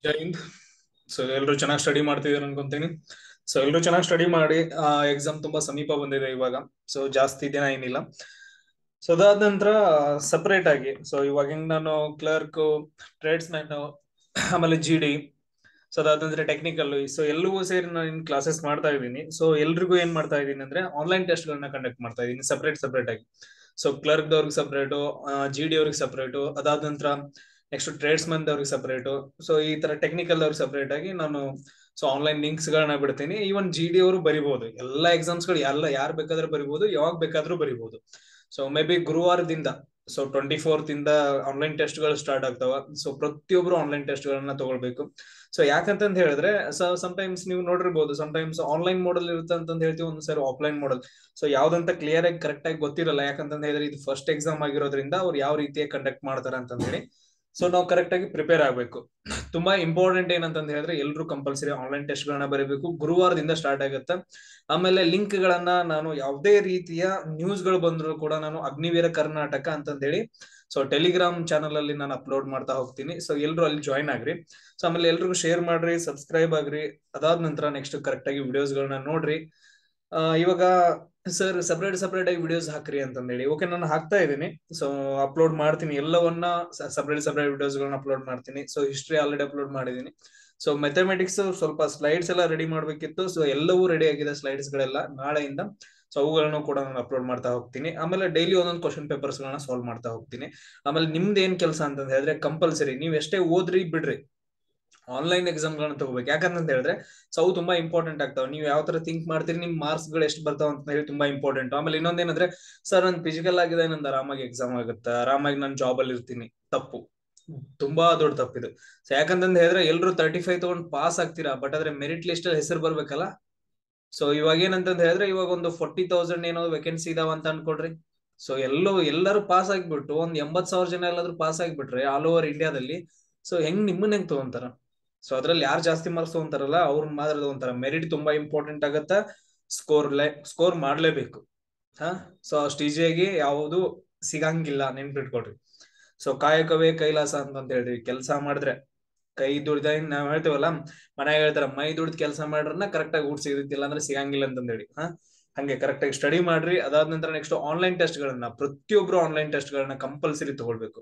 ಜೈ Hind. So ಎಲ್ಲರೂ ಚೆನ್ನಾಗಿ study ಮಾಡ್ತಿದ್ದಾರೆ ಅನ್ಕೊಂತೀನಿ. ಸೊ ಎಲ್ಲರೂ ಚೆನ್ನಾಗಿ ಸ್ಟಡಿ ಮಾಡಿ ಎಕ್ಸಾಮ್ ತುಂಬಾ ಸಮೀಪ ಬಂದಿದೆ ಇವಾಗ. ಸೊ ಜಾಸ್ತಿ ದಿನ ಏನಿಲ್ಲ. ಸೊ ಅದಾದ ನಂತರ ಸಪರೇಟ್ ಆಗಿ ಸೊ ಇವಾಗ ಹೆಂಗ್ ನಾನು ಕ್ಲರ್ಕ್, ಟ್ರೇಡ್ಸ್ ಮ್ಯಾನ್, ಆಮೇಲೆ GD, ಸೊ ಅದಾದ ನಂತರ ಟೆಕ್ನಿಕಲ್, ಸೊ ಎಲ್ಲವೂ ಸೇರಿ ನಾನು ಕ್ಲಾಸಸ್ ಮಾಡ್ತಾ ಇದ್ದೀನಿ. ಸೊ ಎಲ್ರಿಗೂ ಏನ್ ಮಾಡ್ತಾ ಇದ್ದೀನಿ ಅಂದ್ರೆ ಆನ್ಲೈನ್ ಟೆಸ್ಟ್ ಗಳನ್ನ ಕಂಡಕ್ಟ್ ಮಾಡ್ತಾ ಇದ್ದೀನಿ ಸಪರೇಟ್ ಆಗಿ. ಸೊ ಕ್ಲರ್ಕ್ ದವ್ರಿಗೆ ಸಪರೇಟು, GD ಅವ್ರಿಗೆ ಸಪರೇಟು, ಅದಾದ ನಂತರ ನೆಕ್ಸ್ಟ್ ಟ್ರೇಡ್ಸ್ ಮನ್ ಅವ್ರಿಗೆ ಸಪರೇಟು. ಸೊ ಈ ತರ ಟೆಕ್ನಿಕಲ್ ಅವ್ರಿಗೆ ಸಪರೇಟ್ ಆಗಿ ನಾನು ಸೊ ಆನ್ಲೈನ್ ಲಿಂಕ್ಸ್ ಗಳನ್ನ ಬಿಡ್ತೀನಿ. ಈವನ್ GD ಅವರು ಬರಿಬಹುದು, ಎಲ್ಲಾ ಎಕ್ಸಾಮ್ಸ್ ಗಳು ಯಾರು ಬೇಕಾದ್ರೂ ಬರಿಬಹುದು, ಯಾವಾಗ ಬೇಕಾದ್ರೂ ಬರಿಬಹುದು. ಸೊ ಮೇ ಬಿ ಗುರುವಾರದಿಂದ ಸೊ 24th ಇಂದ ಆನ್ಲೈನ್ ಟೆಸ್ಟ್ ಗಳು ಸ್ಟಾರ್ಟ್ ಆಗ್ತಾವ. ಸೊ ಪ್ರತಿಯೊಬ್ರು ಆನ್ಲೈನ್ ಟೆಸ್ಟ್ ಗಳನ್ನ ತಗೊಳ್ಬೇಕು. ಸೊ ಯಾಕಂತಂದ್ ಹೇಳಿದ್ರೆ ಸಮಟೈಮ್ಸ್ ನೀವು ನೋಡಿರ್ಬೋದು, ಸಮಟೈಮ್ಸ್ ಆನ್ಲೈನ್ ಮೋಡಲ್ ಇರುತ್ತೆ ಅಂತ ಹೇಳ್ತೀವಿ, ಒಂದ್ಸರಿ ಆಫ್ಲೈನ್ ಮೋಡಲ್. ಸೊ ಯಾವ್ದಂತ ಕ್ಲಿಯರ್ ಆಗಿ ಕರೆಕ್ಟ್ ಆಗಿ ಗೊತ್ತಿರಲ್ಲ. ಯಾಕಂತಂದ್ ಹೇಳಿದ್ರೆ ಇದು ಫಸ್ಟ್ ಎಕ್ಸಾಮ್ ಆಗಿರೋದ್ರಿಂದ ಅವ್ರು ಯಾವ ರೀತಿಯಾಗಿ ಕಂಡಕ್ಟ್ ಮಾಡ್ತಾರೆ ಅಂತ ಹೇಳಿ ಸೊ ನಾವು ಕರೆಕ್ಟ್ ಆಗಿ ಪ್ರಿಪೇರ್ ಆಗ್ಬೇಕು. ತುಂಬಾ ಇಂಪಾರ್ಟೆಂಟ್ ಏನಂತಂದ್ ಹೇಳಿದ್ರೆ ಎಲ್ರು ಕಂಪಲ್ಸರಿ ಆನ್ಲೈನ್ ಟೆಸ್ಟ್ ಗಳನ್ನ ಬರೀಬೇಕು. ಗುರುವಾರದಿಂದ ಸ್ಟಾರ್ಟ್ ಆಗುತ್ತೆ. ಆಮೇಲೆ ಲಿಂಕ್ ಗಳನ್ನ ನಾನು ಯಾವುದೇ ರೀತಿಯ ನ್ಯೂಸ್ ಗಳು ಬಂದ್ರು ಕೂಡ ನಾನು ಅಗ್ನಿವೀರ ಕರ್ನಾಟಕ ಅಂತಂದ್ ಹೇಳಿ ಸೊ ಟೆಲಿಗ್ರಾಮ್ ಚಾನಲ್ ಅಲ್ಲಿ ನಾನು ಅಪ್ಲೋಡ್ ಮಾಡ್ತಾ ಹೋಗ್ತೀನಿ. ಸೊ ಎಲ್ರು ಅಲ್ಲಿ ಜಾಯ್ನ್ ಆಗ್ರಿ. ಸೊ ಆಮೇಲೆ ಎಲ್ರಿಗೂ ಶೇರ್ ಮಾಡ್ರಿ, ಸಬ್ಸ್ಕ್ರೈಬ್ ಆಗ್ರಿ. ಅದಾದ ನಂತರ ನೆಕ್ಸ್ಟ್ ಕರೆಕ್ಟ್ ಆಗಿ ವಿಡಿಯೋಸ್ ಗಳನ್ನ ನೋಡ್ರಿ. ಇವಾಗ ಸರ್ ಸಪರೇಟ್ ಆಗಿ ವಿಡಿಯೋಸ್ ಹಾಕ್ರಿ ಅಂತಂದೇಳಿ, ಓಕೆ ನಾನು ಹಾಕ್ತಾ ಇದ್ದೀನಿ. ಸೊ ಅಪ್ಲೋಡ್ ಮಾಡ್ತೀನಿ ಎಲ್ಲವನ್ನ, ಸಪರೇಟ್ ವಿಡಿಯೋಸ್ ಗಳನ್ನ ಅಪ್ಲೋಡ್ ಮಾಡ್ತೀನಿ. ಸೊ ಹಿಸ್ಟ್ರಿ ಆಲ್ರೆಡಿ ಅಪ್ಲೋಡ್ ಮಾಡಿದೀನಿ. ಸೊ ಮ್ಯಾಥಮೆಟಿಕ್ಸ್ ಸ್ವಲ್ಪ ಸ್ಲೈಡ್ಸ್ ಎಲ್ಲ ರೆಡಿ ಮಾಡ್ಬೇಕಿತ್ತು. ಸೊ ಎಲ್ಲವೂ ರೆಡಿ ಆಗಿದೆ ಸ್ಲೈಡ್ಸ್ ಗಳೆಲ್ಲ ನಾಳೆಯಿಂದ. ಸೊ ಅವುಗಳನ್ನು ಕೂಡ ನಾನು ಅಪ್ಲೋಡ್ ಮಾಡ್ತಾ ಹೋಗ್ತೀನಿ. ಆಮೇಲೆ ಡೈಲಿ ಒಂದೊಂದು ಕ್ವಶನ್ ಪೇಪರ್ಸ್ ಗಳನ್ನ ಸಾಲ್ವ್ ಮಾಡ್ತಾ ಹೋಗ್ತೀನಿ. ಆಮೇಲೆ ನಿಮ್ದು ಏನ್ ಕೆಲಸ ಅಂತ ಹೇಳಿದ್ರೆ ಕಂಪಲ್ಸರಿ ನೀವ್ ಎಷ್ಟೇ ಓದ್ರಿ ಬಿಡ್ರಿ, ಆನ್ಲೈನ್ ಎಕ್ಸಾಮ್ ಗಳನ್ನ ತಗೋಬೇಕು. ಯಾಕಂತ ಹೇಳಿದ್ರೆ ಸೊ ಅವು ತುಂಬಾ ಇಂಪಾರ್ಟೆಂಟ್ ಆಗ್ತಾವ. ನೀವು ಯಾವ ತರ ಥಿಂಕ್ ಮಾಡ್ತೀರಿ, ನಿಮ್ ಮಾರ್ಕ್ಸ್ ಗಳು ಎಷ್ಟು ಬರ್ತಾವ ಅಂತ ಹೇಳಿ ತುಂಬಾ ಇಂಪಾರ್ಟೆಂಟ್. ಆಮೇಲೆ ಇನ್ನೊಂದೇನಂದ್ರೆ ಸರ್ ನನ್ ಫಿಸಿಕಲ್ ಆಗಿದೆ, ನಂದು ಆರಾಮಾಗಿ ಎಕ್ಸಾಮ್ ಆಗುತ್ತೆ, ಆರಾಮಾಗಿ ನಾನು ಜಾಬ್ ಅಲ್ಲಿ ಇರ್ತೀನಿ. ತಪ್ಪು, ತುಂಬಾ ದೊಡ್ಡ ತಪ್ಪಿದು. ಸೊ ಯಾಕಂತಂದ್ ಹೇಳಿದ್ರೆ ಎಲ್ರು 35 ತಗೊಂಡ್ ಪಾಸ್ ಆಗ್ತೀರಾ, ಬಟ್ ಆದ್ರೆ ಮೆರಿಟ್ ಲಿಸ್ಟ್ ಅಲ್ಲಿ ಹೆಸರು ಬರ್ಬೇಕಲ್ಲ. ಸೊ ಇವಾಗ ಏನಂತಂದ್ ಹೇಳಿದ್ರೆ ಇವಾಗ ಒಂದು 40,000 ಏನೋ ವೇಕೆನ್ಸಿ ಇದಾವ ಅಂತ ಅನ್ಕೊಡ್ರಿ. ಸೊ ಎಲ್ಲರೂ ಪಾಸ್ ಆಗಿಬಿಟ್ಟು ಒಂದ್ 80,000 ಜನ ಎಲ್ಲಾದ್ರೂ ಪಾಸ್ ಆಗಿಬಿಟ್ರೆ ಆಲ್ ಓವರ್ ಇಂಡಿಯಾದಲ್ಲಿ, ಸೊ ಹೆಂಗ್ ತಗೊಂತಾರ? ಸೊ ಅದ್ರಲ್ಲಿ ಯಾರು ಜಾಸ್ತಿ ಮಾರ್ಕ್ಸ್ ತಗೊಂತಾರಲ್ಲ ಅವ್ರ ಮಾತ್ರ ತಗೊಂತಾರ. ಮೆರಿಟ್ ತುಂಬಾ ಇಂಪಾರ್ಟೆಂಟ್ ಆಗತ್ತ. ಸ್ಕೋರ್ ಮಾಡ್ಲೇಬೇಕು. ಹಾ, ಸೊ ಅಷ್ಟು ಈಸಿಯಾಗಿ ಯಾವುದು ಸಿಗಂಗಿಲ್ಲ, ನೆನ್ಪಿಟ್ಕೊಡ್ರಿ. ಸೊ ಕಾಯಕವೇ ಕೈಲಾಸ ಅಂತ ಹೇಳ್ರಿ. ಕೆಲಸ ಮಾಡಿದ್ರೆ ಕೈ ದುಡ್ದ ನಾವ್ ಹೇಳ್ತೇವಲ್ಲ, ಮನ್ಯಾಗ ಹೇಳ್ತಾರ ಮೈ ದುಡ್ದು ಕೆಲಸ ಮಾಡ್ರನ್ನ ಕರೆಕ್ಟ್ ಆಗಿ ಊಟ ಸಿಗುತ್ತಿಲ್ಲ ಅಂದ್ರೆ ಸಿಗಂಗಿಲ್ಲ ಅಂತಂದ್ ಹೇಳಿ. ಹಂಗೆ ಕರೆಕ್ಟ್ ಆಗಿ ಸ್ಟಡಿ ಮಾಡ್ರಿ. ಅದಾದ ನಂತರ ನೆಕ್ಸ್ಟ್ ಆನ್ಲೈನ್ ಟೆಸ್ಟ್ ಗಳನ್ನ ಪ್ರತಿಯೊಬ್ರು ಆನ್ಲೈನ್ ಟೆಸ್ಟ್ ಗಳನ್ನ ಕಂಪಲ್ಸರಿ ತಗೊಳ್ಬೇಕು.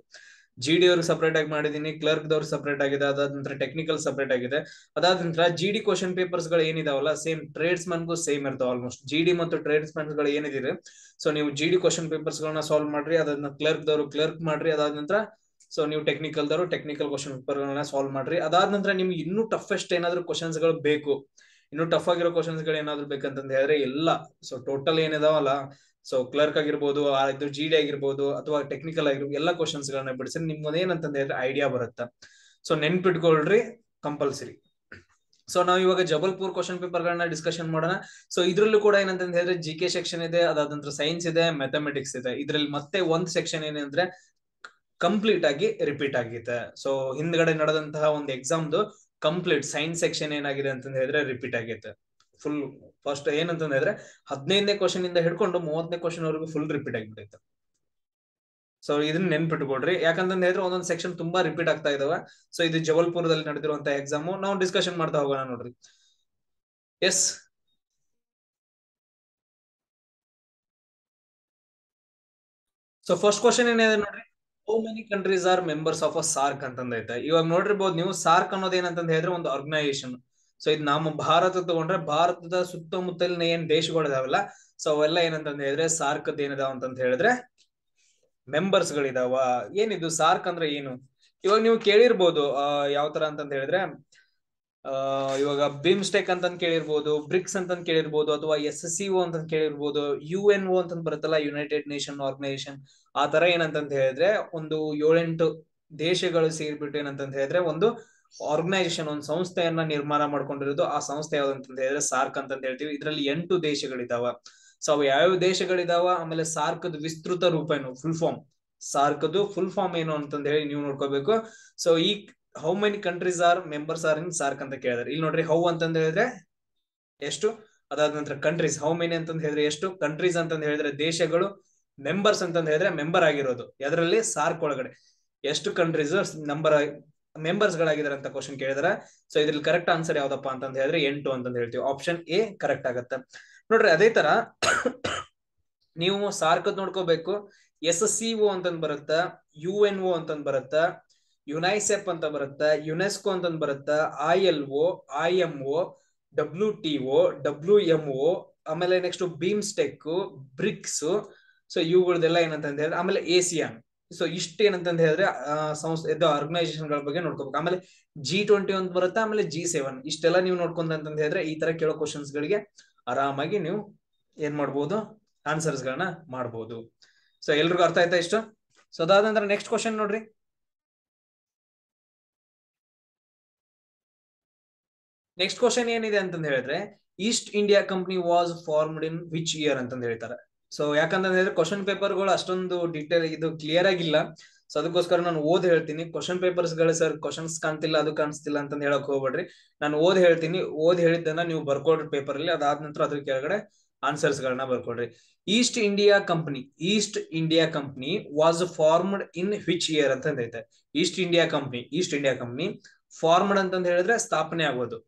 GD ಅವ್ರಿಗೆ ಸಪರೇಟ್ ಆಗಿ ಮಾಡಿದೀನಿ, ಕ್ಲರ್ಕ್ ದವ್ರು ಸಪರೇಟ್ ಆಗಿದೆ, ಅದಾದ ನಂತರ ಟೆಕ್ನಿಕಲ್ ಸಪರೇಟ್ ಆಗಿದೆ. ಅದಾದ ನಂತರ GD ಕ್ವಶನ್ ಪೇಪರ್ಸ್ ಗಳು ಏನಿದಾವಲ್ಲ ಸೇಮ್ ಟ್ರೇಡ್ಸ್ ಮನ್ಗೂ ಸೇಮ್ ಇರ್ತಾವ. ಆಲ್ಮೋಸ್ಟ್ GD ಮತ್ತು ಟ್ರೇಡ್ಸ್ ಮನ್ ಗಳು ಏನಿದೆ ಸೊ ನೀವು GD ಕ್ವಶನ್ ಪೇಪರ್ಸ್ ಗಳನ್ನ ಸಾಲ್ವ್ ಮಾಡ್ರಿ. ಅದನ್ನ ಕ್ಲರ್ಕ್ ದವರು ಕ್ಲರ್ಕ್ ಮಾಡ್ರಿ. ಅದಾದ ನಂತರ ಸೊ ನೀವು ಟೆಕ್ನಿಕಲ್ ದವರು ಟೆಕ್ನಿಕಲ್ ಕ್ವಶನ್ ಪೇಪರ್ ಗಳನ್ನ ಸಾಲ್ವ್ ಮಾಡ್ರಿ. ಅದಾದ ನಂತರ ನಿಮ್ಗೆ ಇನ್ನೂ ಟಫೆಸ್ಟ್ ಏನಾದ್ರು ಕ್ವಶನ್ಸ್ ಗಳು ಬೇಕು, ಇನ್ನು ಟಫ್ ಆಗಿರೋ ಕ್ವಶನ್ಸ್ ಗಳು ಏನಾದ್ರು ಬೇಕಂತಂದ ಹೇಳಿದ್ರೆ ಎಲ್ಲ ಸೊ ಟೋಟಲ್ ಏನಿದಾವಲ್ಲ, ಸೊ ಕ್ಲರ್ಕ್ ಆಗಿರ್ಬೋದು, ಇದು GD ಆಗಿರ್ಬೋದು ಅಥವಾ ಟೆಕ್ನಿಕಲ್ ಆಗಿರ್ಬೋದು, ಎಲ್ಲ ಕ್ವಶನ್ಸ್ ಗಳನ್ನ ಬಿಡಿಸಿ ನಿಮ್ಗೆ ಏನಂತಂದ ಹೇಳಿದ್ರೆ ಐಡಿಯಾ ಬರುತ್ತೆ. So ನೆನ್ಪಿಟ್ಕೊಳ್ರಿ compulsory. ಸೊ ನಾವ್ ಇವಾಗ ಜಬಲ್ಪುರ್ ಕ್ವಶನ್ ಪೇಪರ್ ಗಳನ್ನ ಡಿಸ್ಕಷನ್ ಮಾಡೋಣ. ಸೊ ಇದ್ರಲ್ಲೂ ಕೂಡ ಏನಂತ ಹೇಳಿದ್ರೆ GK ಸೆಕ್ಷನ್ ಇದೆ, ಅದಾದ ನಂತರ ಸೈನ್ಸ್ ಇದೆ, ಮ್ಯಾಥಮೆಟಿಕ್ಸ್ ಇದೆ. ಇದ್ರಲ್ಲಿ ಮತ್ತೆ ಒಂದ್ ಸೆಕ್ಷನ್ ಏನಂದ್ರೆ ಕಂಪ್ಲೀಟ್ ಆಗಿ ರಿಪೀಟ್ ಆಗಿದೆ. ಸೊ ಹಿಂದ್ಗಡೆ ನಡೆದಂತಹ ಒಂದು ಎಕ್ಸಾಮ್ದು ಕಂಪ್ಲೀಟ್ ಸೈನ್ಸ್ ಸೆಕ್ಷನ್ ಏನಾಗಿದೆ ಅಂತ ಹೇಳಿದ್ರೆ ರಿಪೀಟ್ ಆಗೈತೆ ಫುಲ್. ಫಸ್ಟ್ ಏನಂತಂದ್ರೆ ಹೇಳಿದ್ರೆ 15ನೇ ಕ್ವಶನ್ ಇಂದ ಹಿಡ್ಕೊಂಡು 30ನೇ ಕ್ವಶನ್ ವರೆಗೂ ಫುಲ್ ರಿಪೀಟ್ ಆಗಿಬಿಟ್ಟೈತೆ. ಸೊ ಇದನ್ನ ನೆನ್ಪಿಟ್ಕೊಡ್ರಿ. ಯಾಕಂತಂದ್ರೆ ಹೇಳಿದ್ರೆ ಒಂದೊಂದು ಸೆಕ್ಷನ್ ತುಂಬಾ ರಿಪೀಟ್ ಆಗ್ತಾ ಇದಾವೆ. ಸೊ ಇದು ಜಬಲ್ಪುರದಲ್ಲಿ ನಡೆದಿರುವಂತಹ ಎಕ್ಸಾಮ್. ನಾವು ಡಿಸ್ಕಷನ್ ಮಾಡ್ತಾ ಹೋಗೋಣ ನೋಡ್ರಿ. ಎಸ್, ಸೊ ಫಸ್ಟ್ ಕ್ವಶನ್ ಏನಿದೆ ನೋಡ್ರಿ, how many countries are members of a SAARC ಅಂತಂದೈತೆ. ಇವಾಗ ನೋಡಿರ್ಬೋದು ನೀವು, ಸಾರ್ಕ್ ಅನ್ನೋದು ಏನಂತ ಹೇಳಿದ್ರೆ ಒಂದು ಆರ್ಗನೈಸೇಷನ್. ಸೊ ಇದು ನಮ್ಮ ಭಾರತ ತಗೊಂಡ್ರೆ ಭಾರತದ ಸುತ್ತಮುತ್ತಲಿನ ಏನ್ ದೇಶಗಳು ಇದಾವಲ್ಲ, ಸೊ ಅವೆಲ್ಲ ಏನಂತ ಹೇಳಿದ್ರೆ ಸಾರ್ಕ್ ಏನಿದಾವ ಅಂತ ಹೇಳಿದ್ರೆ ಮೆಂಬರ್ಸ್ ಗಳಿದಾವ. ಏನಿದು ಸಾರ್ಕ್ ಅಂದ್ರೆ ಏನು? ಇವಾಗ ನೀವು ಕೇಳಿರ್ಬೋದು ಯಾವ ತರ ಅಂತ ಹೇಳಿದ್ರೆ ಇವಾಗ ಬಿಮ್ಸ್ಟೆಕ್ ಅಂತ ಕೇಳಿರ್ಬೋದು, ಬ್ರಿಕ್ಸ್ ಅಂತ ಕೇಳಿರ್ಬೋದು, ಅಥವಾ SCO ಅಂತ ಕೇಳಿರ್ಬೋದು, UNO ಅಂತ ಬರುತ್ತಲ್ಲ, ಯುನೈಟೆಡ್ ನೇಷನ್ ಆರ್ಗನೈಸೇಷನ್. ಆ ತರ ಏನಂತ ಹೇಳಿದ್ರೆ ಒಂದು 7-8 ದೇಶಗಳು ಸೇರ್ಬಿಟ್ಟು ಏನಂತ ಹೇಳಿದ್ರೆ ಒಂದು ಆರ್ಗನೈಸೇಷನ್, ಒಂದು ಸಂಸ್ಥೆಯನ್ನ ನಿರ್ಮಾಣ ಮಾಡ್ಕೊಂಡಿರೋದು. ಆ ಸಂಸ್ಥೆ ಯಾವ್ದಂತ ಹೇಳಿದ್ರೆ ಸಾರ್ಕ್ ಅಂತ ಹೇಳ್ತೀವಿ. ಇದರಲ್ಲಿ 8 ದೇಶಗಳಿದಾವ. ಸೊ ಅವು ಯಾವ್ಯಾವ ದೇಶಗಳಿದಾವ, ಆಮೇಲೆ ಸಾರ್ಕದ ವಿಸ್ತೃತ ರೂಪ ಏನು, ಫುಲ್ ಫಾರ್ಮ್, ಸಾರ್ಕದು ಫುಲ್ ಫಾರ್ಮ್ ಏನು ಅಂತಂದ ಹೇಳಿ ನೀವು ನೋಡ್ಕೋಬೇಕು. ಸೊ ಈ how many countries are members are in SAARC ಅಂತ ಕೇಳಿದ್ರೆ, ಇಲ್ಲಿ ನೋಡ್ರಿ ಹೌ ಅಂತಂದ ಹೇಳಿದ್ರೆ ಎಷ್ಟು, ಅದಾದ ನಂತರ ಕಂಟ್ರೀಸ್, ಹೌ ಮೆನಿ ಅಂತಂದ ಹೇಳಿದ್ರೆ ಎಷ್ಟು, ಕಂಟ್ರೀಸ್ ಅಂತಂದ ಹೇಳಿದ್ರೆ ದೇಶಗಳು, ಮೆಂಬರ್ಸ್ ಅಂತಂದ ಹೇಳಿದ್ರೆ ಮೆಂಬರ್ ಆಗಿರೋದು ಎದರಲ್ಲಿ ಸಾರ್ಕ್ ಒಳಗಡೆ ಎಷ್ಟು ಕಂಟ್ರೀಸ್ ನಂಬರ್ ಮೆಂಬರ್ಸ್ ಗಳಾಗಿದ್ದಾರೆ ಅಂತ ಕ್ವಶನ್ ಕೇಳಿದಾರೆ. ಸೊ ಇದ್ರಲ್ಲಿ ಕರೆಕ್ಟ್ ಆನ್ಸರ್ ಯಾವ್ದಪ್ಪ ಅಂತಂದ್ ಹೇಳಿದ್ರೆ 8 ಅಂತಂದ್ ಹೇಳ್ತೀವಿ. ಆಪ್ಷನ್ ಎ ಕರೆಕ್ಟ್ ಆಗತ್ತೆ ನೋಡ್ರಿ. ಅದೇ ತರ ನೀವು ಸಾರ್ಕದ್ ನೋಡ್ಕೋಬೇಕು. SCO ಅಂತಂದ್ ಬರುತ್ತ, UNO ಅಂತಂದ್ ಬರುತ್ತ, ಯುನೈಸೆಫ್ ಅಂತ ಬರುತ್ತ, ಯುನೆಸ್ಕೋ ಅಂತಂದ್ ಬರುತ್ತ, ILO, IMO, WTO, WMO, ಆಮೇಲೆ ನೆಕ್ಸ್ಟ್ ಬೀಮ್ಸ್ಟೆಕ್, ಬ್ರಿಕ್ಸ್. ಸೊ ಇವುಗಳದೆಲ್ಲ ಏನಂತಂದ್ ಹೇಳಿದ್ರೆ ಆಮೇಲೆ ASEAN. ಸೊ ಇಷ್ಟ ಏನಂತಂದ್ ಹೇಳಿದ್ರೆ ಸಂಸ್ಥೆ ಆರ್ಗನೈಸೇಷನ್ ಗಳ ಬಗ್ಗೆ ನೋಡ್ಕೋಬೇಕು. ಆಮೇಲೆ G20 ಅಂತ ಬರುತ್ತೆ, ಆಮೇಲೆ G7. ಇಷ್ಟೆಲ್ಲ ನೀವು ನೋಡ್ಕೊಂಡ್ ಅಂತಂದ್ ಹೇಳಿದ್ರೆ ಈ ತರ ಕೇಳೋ ಕ್ವಶನ್ಸ್ ಗಳಿಗೆ ಆರಾಮಾಗಿ ನೀವು ಏನ್ ಮಾಡ್ಬೋದು, ಆನ್ಸರ್ಸ್ ಗಳನ್ನ ಮಾಡ್ಬೋದು. ಸೊ ಎಲ್ರಿಗೂ ಅರ್ಥ ಆಯ್ತಾ ಇಷ್ಟು? ಸೊ ಅದಾದ ನಂತರ ನೆಕ್ಸ್ಟ್ ಕ್ವಶನ್ ನೋಡ್ರಿ. ನೆಕ್ಸ್ಟ್ ಕ್ವಶನ್ ಏನಿದೆ ಅಂತಂದ್ ಹೇಳಿದ್ರೆ East India Company was formed in which year ಅಂತಂದ್ ಹೇಳ್ತಾರೆ. ಸೊ ಯಾಕಂತಂದ್ರೆ ಹೇಳಿದ್ರೆ ಕ್ವಶನ್ ಪೇಪರ್ ಗಳು ಅಷ್ಟೊಂದು ಡೀಟೇಲ್ ಇದು ಕ್ಲಿಯರ್ ಆಗಿಲ್ಲ. ಸೊ ಅದಕ್ಕೋಸ್ಕರ ನಾನು ಹೇಳ್ತೀನಿ. ಕ್ವಶನ್ ಪೇಪರ್ಸ್ ಗಳು ಸರ್ ಕ್ವಶನ್ಸ್ ಕಾಣ್ತಿಲ್ಲ, ಅದು ಕಾಣಿಸ್ತಿಲ್ಲ ಅಂತ ಹೇಳಕ್ ಹೋಗ್ಬೇಡ್ರಿ. ನಾನು ಹೇಳ್ತೀನಿ, ಹೇಳಿದ್ದನ್ನ ನೀವು ಬರ್ಕೊಡ್ರಿ ಪೇಪರ್ ಅಲ್ಲಿ. ಅದಾದ ನಂತರ ಅದ್ರ ಕೆಳಗಡೆ ಆನ್ಸರ್ಸ್ ಗಳನ್ನ ಬರ್ಕೊಡ್ರಿ. East India Company was formed in which year ಅಂತ ಐತೆ. ಈಸ್ಟ್ ಇಂಡಿಯಾ ಕಂಪನಿ ಫಾರ್ಮ್ಡ್ ಅಂತಂದ್ ಹೇಳಿದ್ರೆ ಸ್ಥಾಪನೆ ಆಗೋದು.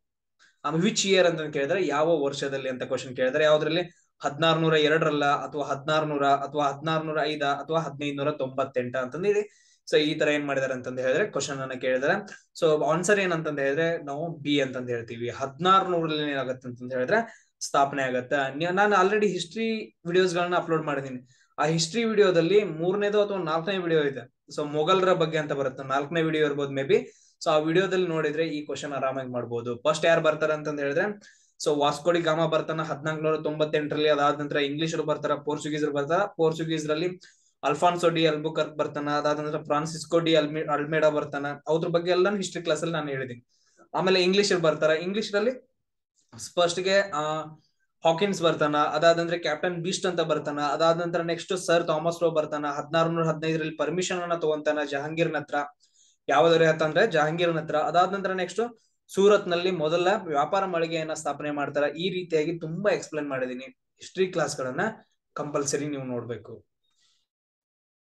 ವಿಚ್ ಇಯರ್ ಅಂತ ಕೇಳಿದ್ರೆ ಯಾವ ವರ್ಷದಲ್ಲಿ ಅಂತ ಕ್ವಶನ್ ಕೇಳಿದ್ರೆ ಯಾವ್ದ್ರಲ್ಲಿ 1602 ಅಥವಾ 1600 ಅಥವಾ 1605 ಅಥವಾ 1598 ಅಂತಂದ್ ಹೇಳಿ. ಸೊ ಈ ತರ ಏನ್ ಮಾಡಿದಾರೆ ಅಂತಂದ್ ಹೇಳಿದ್ರೆ ಕ್ವಶನ್ ಅನ್ನ ಕೇಳಿದಾರೆ. ಸೊ ಆನ್ಸರ್ ಏನಂತಂದ್ ಹೇಳಿದ್ರೆ ನಾವು ಬಿ ಅಂತಂದ್ ಹೇಳ್ತೀವಿ. 1600 ಏನಾಗತ್ತೆ ಅಂತಂದ್ ಹೇಳಿದ್ರೆ ಸ್ಥಾಪನೆ ಆಗತ್ತೆ. ನಾನು ಆಲ್ರೆಡಿ ಹಿಸ್ಟ್ರಿ ವಿಡಿಯೋಸ್ ಗಳನ್ನ ಅಪ್ಲೋಡ್ ಮಾಡಿದೀನಿ. ಆ ಹಿಸ್ಟ್ರಿ ವಿಡಿಯೋದಲ್ಲಿ 3ನೇದು ಅಥವಾ 4ನೇ ವಿಡಿಯೋ ಇದೆ. ಸೊ ಮೊಘಲರ ಬಗ್ಗೆ ಅಂತ ಬರುತ್ತೆ, 4ನೇ ವಿಡಿಯೋ ಇರ್ಬೋದು ಮೇ ಬಿ. ಸೊ ಆ ವಿಡಿಯೋದಲ್ಲಿ ನೋಡಿದ್ರೆ ಈ ಕ್ವಶನ್ ಆರಾಮಾಗಿ ಮಾಡ್ಬೋದು. ಫಸ್ಟ್ ಯಾರು ಬರ್ತಾರೆ ಅಂತಂದ್ ಹೇಳಿದ್ರೆ ಸೊ ವಾಸ್ಕೋಡಿ ಗಾಮ ಬರ್ತಾನ 1498ರಲ್ಲಿ. ಅದಾದ ನಂತರ ಇಂಗ್ಲಿಷರು ಬರ್ತಾರ, ಪೋರ್ಚುಗೀಸರು ಬರ್ತಾರ. ಪೋರ್ಚುಗೀಸ್ ರಲ್ಲಿ ಅಲ್ಫಾನ್ಸೋ ಡಿ ಅಲ್ಬುಕರ್ಕ್ ಬರ್ತಾನ. ಅದಾದ ನಂತರ ಫ್ರಾನ್ಸಿಸ್ಕೋ ಡಿ ಅಲ್ಮೇಡಾ ಬರ್ತಾನ. ಅವ್ರ ಬಗ್ಗೆ ಎಲ್ಲ ಹಿಸ್ಟ್ರಿ ಕ್ಲಾಸ್ ಅಲ್ಲಿ ನಾನು ಹೇಳಿದೀನಿ. ಆಮೇಲೆ ಇಂಗ್ಲಿಷ್ ಬರ್ತಾರ. ಇಂಗ್ಲಿಷ್ ರಲ್ಲಿ ಫಸ್ಟ್ ಗೆ ಹಾಕಿನ್ಸ್ ಬರ್ತಾನ. ಅದಾದಂದ್ರೆ ಕ್ಯಾಪ್ಟನ್ ಬೀಸ್ಟ್ ಅಂತ ಬರ್ತಾನ. ಅದಾದ ನಂತರ ನೆಕ್ಸ್ಟ್ ಸರ್ ಥಾಮಸ್ ರೋ ಬರ್ತಾನ. 1615ರಲ್ಲಿ ಪರ್ಮಿಷನ್ ಅನ್ನ ತಗೊಂತಾನ ಜಹಾಂಗೀರ್ನ ಹತ್ರ. ಯಾವ್ದ್ರ ಅಂತಂದ್ರೆ ಜಹಾಂಗೀರ್ನ ಹತ್ರ. ಅದಾದ ನಂತರ ನೆಕ್ಸ್ಟ್ ಸೂರತ್ ನಲ್ಲಿ ಮೊದಲ ವ್ಯಾಪಾರ ಮಳಿಗೆಯನ್ನ ಸ್ಥಾಪನೆ ಮಾಡ್ತಾರ. ಈ ರೀತಿಯಾಗಿ ತುಂಬಾ ಎಕ್ಸ್ಪ್ಲೇನ್ ಮಾಡಿದೀನಿ. ಹಿಸ್ಟ್ರಿ ಕ್ಲಾಸ್ ಗಳನ್ನ ಕಂಪಲ್ಸರಿ ನೀವು ನೋಡ್ಬೇಕು.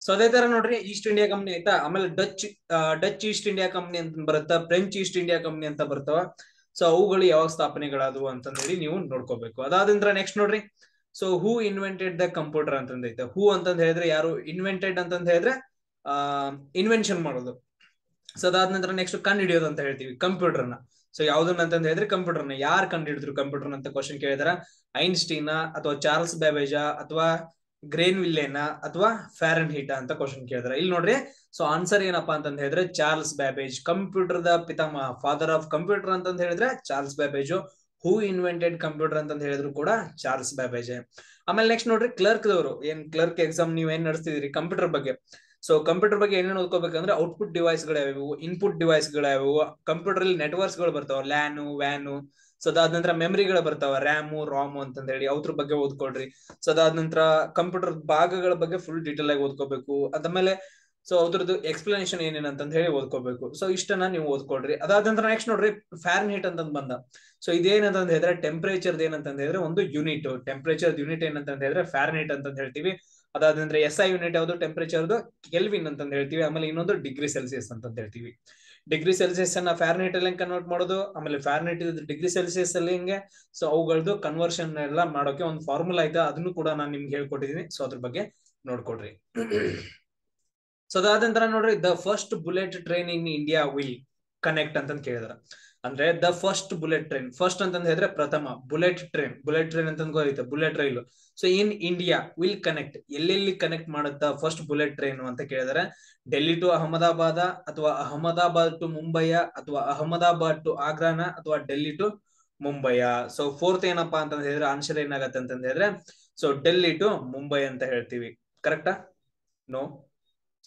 ಸೊ ಅದೇ ತರ ನೋಡ್ರಿ ಈಸ್ಟ್ ಇಂಡಿಯಾ ಕಂಪನಿ ಆಯ್ತಾ. ಆಮೇಲೆ ಡಚ್ ಈಸ್ಟ್ ಇಂಡಿಯಾ ಕಂಪನಿ ಅಂತ ಬರುತ್ತಾ, ಫ್ರೆಂಚ್ ಈಸ್ಟ್ ಇಂಡಿಯಾ ಕಂಪನಿ ಅಂತ ಬರ್ತಾವ. ಸೊ ಅವುಗಳು ಯಾವಾಗ ಸ್ಥಾಪನೆಗಳಾದವು ಅಂತಂದ್ ಹೇಳಿ ನೀವು ನೋಡ್ಕೋಬೇಕು. ಅದಾದ ನಂತರ ನೆಕ್ಸ್ಟ್ ನೋಡ್ರಿ. So who invented the computer ಅಂತಂದ್ ಐತೆ. ಹೂ ಅಂತಂದ್ ಹೇಳಿದ್ರೆ ಯಾರು, ಇನ್ವೆಂಟೆಡ್ ಅಂತಂದ್ ಹೇಳಿದ್ರೆ ಇನ್ವೆನ್ಷನ್ ಮಾಡೋದು. ಸೊ ಅದಾದ ನಂತರ ನೆಕ್ಸ್ಟ್ ಕಂಡು ಹಿಡಿಯೋದು ಅಂತ ಹೇಳ್ತೀವಿ ಕಂಪ್ಯೂಟರ್ನ. ಸೊ ಯಾವ್ದನ್ನ ಅಂತಂದ್ ಹೇಳಿದ್ರೆ ಕಂಪ್ಯೂಟರ್ನ ಯಾರು ಕಂಡು ಹಿಡಿದ್ರು ಕಂಪ್ಯೂಟರ್ ಅಂತ ಕ್ವಶನ್ ಕೇಳಿದಾರ. ಐನ್ಸ್ಟೀನ್ ಅಥವಾ ಚಾರ್ಲ್ಸ್ ಬ್ಯಾಬೇಜಾ ಅಥವಾ ಗ್ರೇನ್ ವಿಲ್ಲೇನ ಅಥವಾ ಫ್ಯಾರನ್ ಹೀಟಾ ಅಂತ ಕ್ವಶನ್ ಕೇಳಿದಾರೆ. ಇಲ್ಲಿ ನೋಡ್ರಿ. ಸೊ ಆನ್ಸರ್ ಏನಪ್ಪಾ ಅಂತಂದ್ ಹೇಳಿದ್ರೆ ಚಾರ್ಲ್ಸ್ ಬ್ಯಾಬೇಜ್, ಕಂಪ್ಯೂಟರ್ ದ ಪಿತಾಮಹ, ಫಾದರ್ ಆಫ್ ಕಂಪ್ಯೂಟರ್ ಅಂತಂದ್ ಹೇಳಿದ್ರೆ ಚಾರ್ಲ್ಸ್ ಬ್ಯಾಬೇಜ್. ಹೂ ಇನ್ವೆಂಟೆಡ್ ಕಂಪ್ಯೂಟರ್ ಅಂತಂದ್ ಹೇಳಿದ್ರು ಕೂಡ ಚಾರ್ಲ್ಸ್ ಬ್ಯಾಬೇಜ್. ಆಮೇಲೆ ನೆಕ್ಸ್ಟ್ ನೋಡ್ರಿ ಕ್ಲರ್ಕ್ ದವರು ಕ್ಲರ್ಕ್ ಎಕ್ಸಾಮ್ ನೀವ್ ಏನ್ ನಡೆಸ್ತಿದ್ರಿ ಕಂಪ್ಯೂಟರ್ ಬಗ್ಗೆ. ಸೊ ಕಂಪ್ಯೂಟರ್ ಬಗ್ಗೆ ಏನೇನು ಓದ್ಕೋಬೇಕಂದ್ರೆ ಔಟ್ಪುಟ್ ಡಿವೈಸ್ ಗಳು ಯಾವ್ಯಾವು, ಇನ್ಪುಟ್ ಡಿವೈಸ್ ಗಳು ಯಾವ್ಯಾವು, ಕಂಪ್ಯೂಟರ್ ಅಲ್ಲಿ ನೆಟ್ವರ್ಕ್ಸ್ ಗಳು ಬರ್ತಾವ, ಲ್ಯಾನು ವ್ಯಾನು. ಸೊ ಅದಾದ ನಂತರ ಮೆಮರಿಗಳು ಬರ್ತಾವ, ರ್ಯಾಮು ರಾಮು ಅಂತಂದ್ ಹೇಳಿ. ಅದ್ರ ಬಗ್ಗೆ ಓದ್ಕೊಳ್ರಿ. ಸೊ ಅದಾದ ನಂತರ ಕಂಪ್ಯೂಟರ್ ಭಾಗಗಳ ಬಗ್ಗೆ ಫುಲ್ ಡೀಟೇಲ್ ಆಗಿ ಓದ್ಕೋಬೇಕು. ಅದಾದ್ಮೇಲೆ ಸೊ ಅದ್ರದ್ದು ಎಕ್ಸ್ಪ್ಲನೇಷನ್ ಏನೇನಂತಂದ್ ಹೇಳಿ ಓದ್ಕೋಬೇಕು. ಸೊ ಇಷ್ಟನ್ನ ನೀವು ಓದ್ಕೊಳ್ರಿ. ಅದಾದ ನಂತರ ನೆಕ್ಸ್ಟ್ ನೋಡ್ರಿ ಫ್ಯಾರನ್ ಹೀಟ್ ಅಂತಂದ್ ಬಂದ. ಸೊ ಇದೇನಂತಂದ್ ಹೇಳಿದ್ರೆ ಟೆಂಪರೇಚರ್ ಏನಂತಂದ್ ಹೇಳಿದ್ರೆ ಒಂದು ಯೂನಿಟ್. ಟೆಂಪರೇಚರ್ ಯೂನಿಟ್ ಏನಂತಂದ್ ಹೇಳಿದ್ರೆ ಫ್ಯಾರನ್ ಹೀಟ್ ಅಂತಂದ್ ಹೇಳ್ತೀವಿ. ಅದಾದ ನಂತರ SI ಯೂನಿಟ್ ಯಾವುದು ಟೆಂಪರೇಚರ್ದು ಕೆಲ್ವಿನ್ ಅಂತಂದ್ ಹೇಳ್ತೀವಿ. ಆಮೇಲೆ ಇನ್ನೊಂದು ಡಿಗ್ರಿ ಸೆಲ್ಸಿಯಸ್ ಅಂತಂದ್ ಹೇಳ್ತೀವಿ. ಡಿಗ್ರಿ ಸೆಲ್ಸಿಯಸ್ ಅನ್ನ ಫ್ಯಾರನ್ಹೀಟ್ ಅಲ್ಲಿ ಕನ್ವರ್ಟ್ ಮಾಡೋದು, ಆಮೇಲೆ ಫ್ಯಾರನ್ಹೀಟ್ ಡಿಗ್ರಿ ಸೆಲ್ಸಿಯಸ್ ಅಲ್ಲಿ ಹಿಂಗೆ. ಸೊ ಅವುಗಳದ್ದು ಕನ್ವರ್ಷನ್ ಎಲ್ಲ ಮಾಡೋಕೆ ಒಂದು ಫಾರ್ಮುಲಾ ಐತೆ, ಅದನ್ನು ಕೂಡ ನಾನು ನಿಮ್ಗೆ ಹೇಳ್ಕೊಟ್ಟಿದೀನಿ. ಸೊ ಅದ್ರ ಬಗ್ಗೆ ನೋಡ್ಕೊಡ್ರಿ. ಸೊ ಅದಾದ ನಂತರ ನೋಡ್ರಿ the first bullet train in India will connect ಅಂತಂದ್ ಕೇಳಿದಾರೆ. ಅಂದ್ರೆ the first bullet train, first ಅಂತಂದ್ ಹೇಳಿದ್ರೆ ಪ್ರಥಮ, ಬುಲೆಟ್ ಟ್ರೈನ್ ಅಂತಂದ್ ಗೊತ್ತೈತೆ, ಬುಲೆಟ್ ರೈಲು. So in India will connect, ಎಲ್ಲೆಲ್ಲಿ ಕನೆಕ್ಟ್ ಮಾಡುತ್ತಾ ಫಸ್ಟ್ ಬುಲೆಟ್ ಟ್ರೈನ್ ಅಂತ ಕೇಳಿದಾರೆ. ಡೆಲ್ಲಿ ಟು ಅಹಮದಾಬಾದ, ಅಥವಾ ಅಹಮದಾಬಾದ್ ಟು ಮುಂಬೈಯ, ಅಥವಾ ಅಹಮದಾಬಾದ್ ಟು ಆಗ್ರಾನ, ಅಥವಾ ಡೆಲ್ಲಿ ಟು ಮುಂಬೈಯ. ಸೊ ಫೋರ್ತ್ ಏನಪ್ಪಾ ಅಂತಂದ್ ಹೇಳಿದ್ರೆ ಆನ್ಸರ್ ಏನಾಗತ್ತೆ ಅಂತಂದ್ ಹೇಳಿದ್ರೆ ಸೊ ಡೆಲ್ಲಿ ಟು ಮುಂಬೈ ಅಂತ ಹೇಳ್ತೀವಿ. ಕರೆಕ್ಟಾ? No.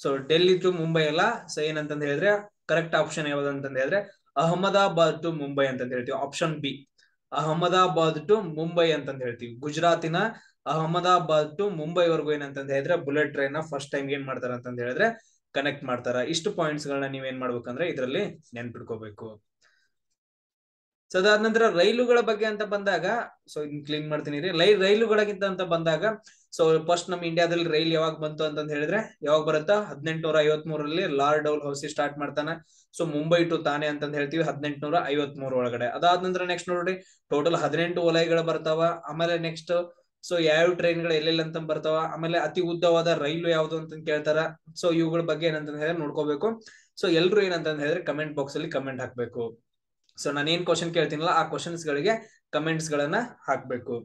So Delhi to Mumbai ಅಲ್ಲ. ಸೊ ಏನಂತಂದ್ ಹೇಳಿದ್ರೆ ಕರೆಕ್ಟ್ ಆಪ್ಷನ್ ಯಾವ್ದು ಅಂತಂದ್ ಹೇಳಿದ್ರೆ ಅಹಮದಾಬಾದ್ ಟು ಮುಂಬೈ ಅಂತಂದ್ ಹೇಳ್ತೀವಿ. Option B, Ahmedabad to Mumbai ಅಂತಂದ್ ಹೇಳ್ತೀವಿ. ಗುಜರಾತಿನ ಅಹಮದಾಬಾದ್ ಟು ಮುಂಬೈ ವರೆಗೂ ಏನಂತಂದ್ ಹೇಳಿದ್ರೆ ಬುಲೆಟ್ ಟ್ರೈನ್ ಫಸ್ಟ್ ಟೈಮ್ ಏನ್ ಮಾಡ್ತಾರ ಅಂತಂದ್ ಹೇಳಿದ್ರೆ ಕನೆಕ್ಟ್ ಮಾಡ್ತಾರ. ಇಷ್ಟು ಪಾಯಿಂಟ್ಸ್ ಗಳನ್ನ ನೀವ್ ಏನ್ ಮಾಡ್ಬೇಕಂದ್ರೆ ಇದರಲ್ಲಿ ನೆನ್ಪಿಟ್ಕೋಬೇಕು. ಸೊ ಅದಾದ ನಂತರ ರೈಲುಗಳ ಬಗ್ಗೆ ಅಂತ ಬಂದಾಗ, ಸೊ ಕ್ಲೀನ್ ಮಾಡ್ತೀನಿ ರೀ. ರೈಲುಗಳಿಗಿಂತ ಅಂತ ಬಂದಾಗ ಸೊ ಫಸ್ಟ್ ನಮ್ಮ ಇಂಡಿಯಾದಲ್ಲಿ ರೈಲ್ ಯಾವಾಗ ಬಂತು ಅಂತಂದ್ ಹೇಳಿದ್ರೆ ಯಾವಾಗ ಬರುತ್ತಾ 1853ರಲ್ಲಿ ಲಾರ್ಡ್ ಡೌಲ್ ಹೌಸಿ ಸ್ಟಾರ್ಟ್ ಮಾಡ್ತಾನೆ. ಸೊ ಮುಂಬೈ ಟು ತಾನೆ ಅಂತಂದ್ ಹೇಳ್ತೀವಿ 1853 ಒಳಗಡೆ. ಅದಾದ ನಂತರ ನೆಕ್ಸ್ಟ್ ನೋಡ್ರಿ ಟೋಟಲ್ 18 ವಲಯಗಳು ಬರ್ತಾವ. ಆಮೇಲೆ ನೆಕ್ಸ್ಟ್ ಸೊ ಯಾವ ಟ್ರೈನ್ ಗಳು ಎಲ್ಲೆಲ್ಲಿ ಅಂತ ಬರ್ತಾವ, ಆಮೇಲೆ ಅತಿ ಉದ್ದವಾದ ರೈಲು ಯಾವ್ದು ಅಂತ ಕೇಳ್ತಾರ. ಸೊ ಇವುಗಳ ಬಗ್ಗೆ ಏನಂತ ಹೇಳಿದ್ರೆ ನೋಡ್ಕೋಬೇಕು. ಸೊ ಎಲ್ರು ಏನಂತ ಹೇಳಿದ್ರೆ ಕಮೆಂಟ್ ಬಾಕ್ಸ್ ಅಲ್ಲಿ ಕಮೆಂಟ್ ಹಾಕ್ಬೇಕು. ಸೊ ನಾನು ಏನ್ ಕ್ವಶನ್ ಕೇಳ್ತೀನಲ್ಲ ಆ ಕ್ವಶನ್ಸ್ ಗಳಿಗೆ ಕಮೆಂಟ್ಸ್ ಗಳನ್ನ ಹಾಕ್ಬೇಕು.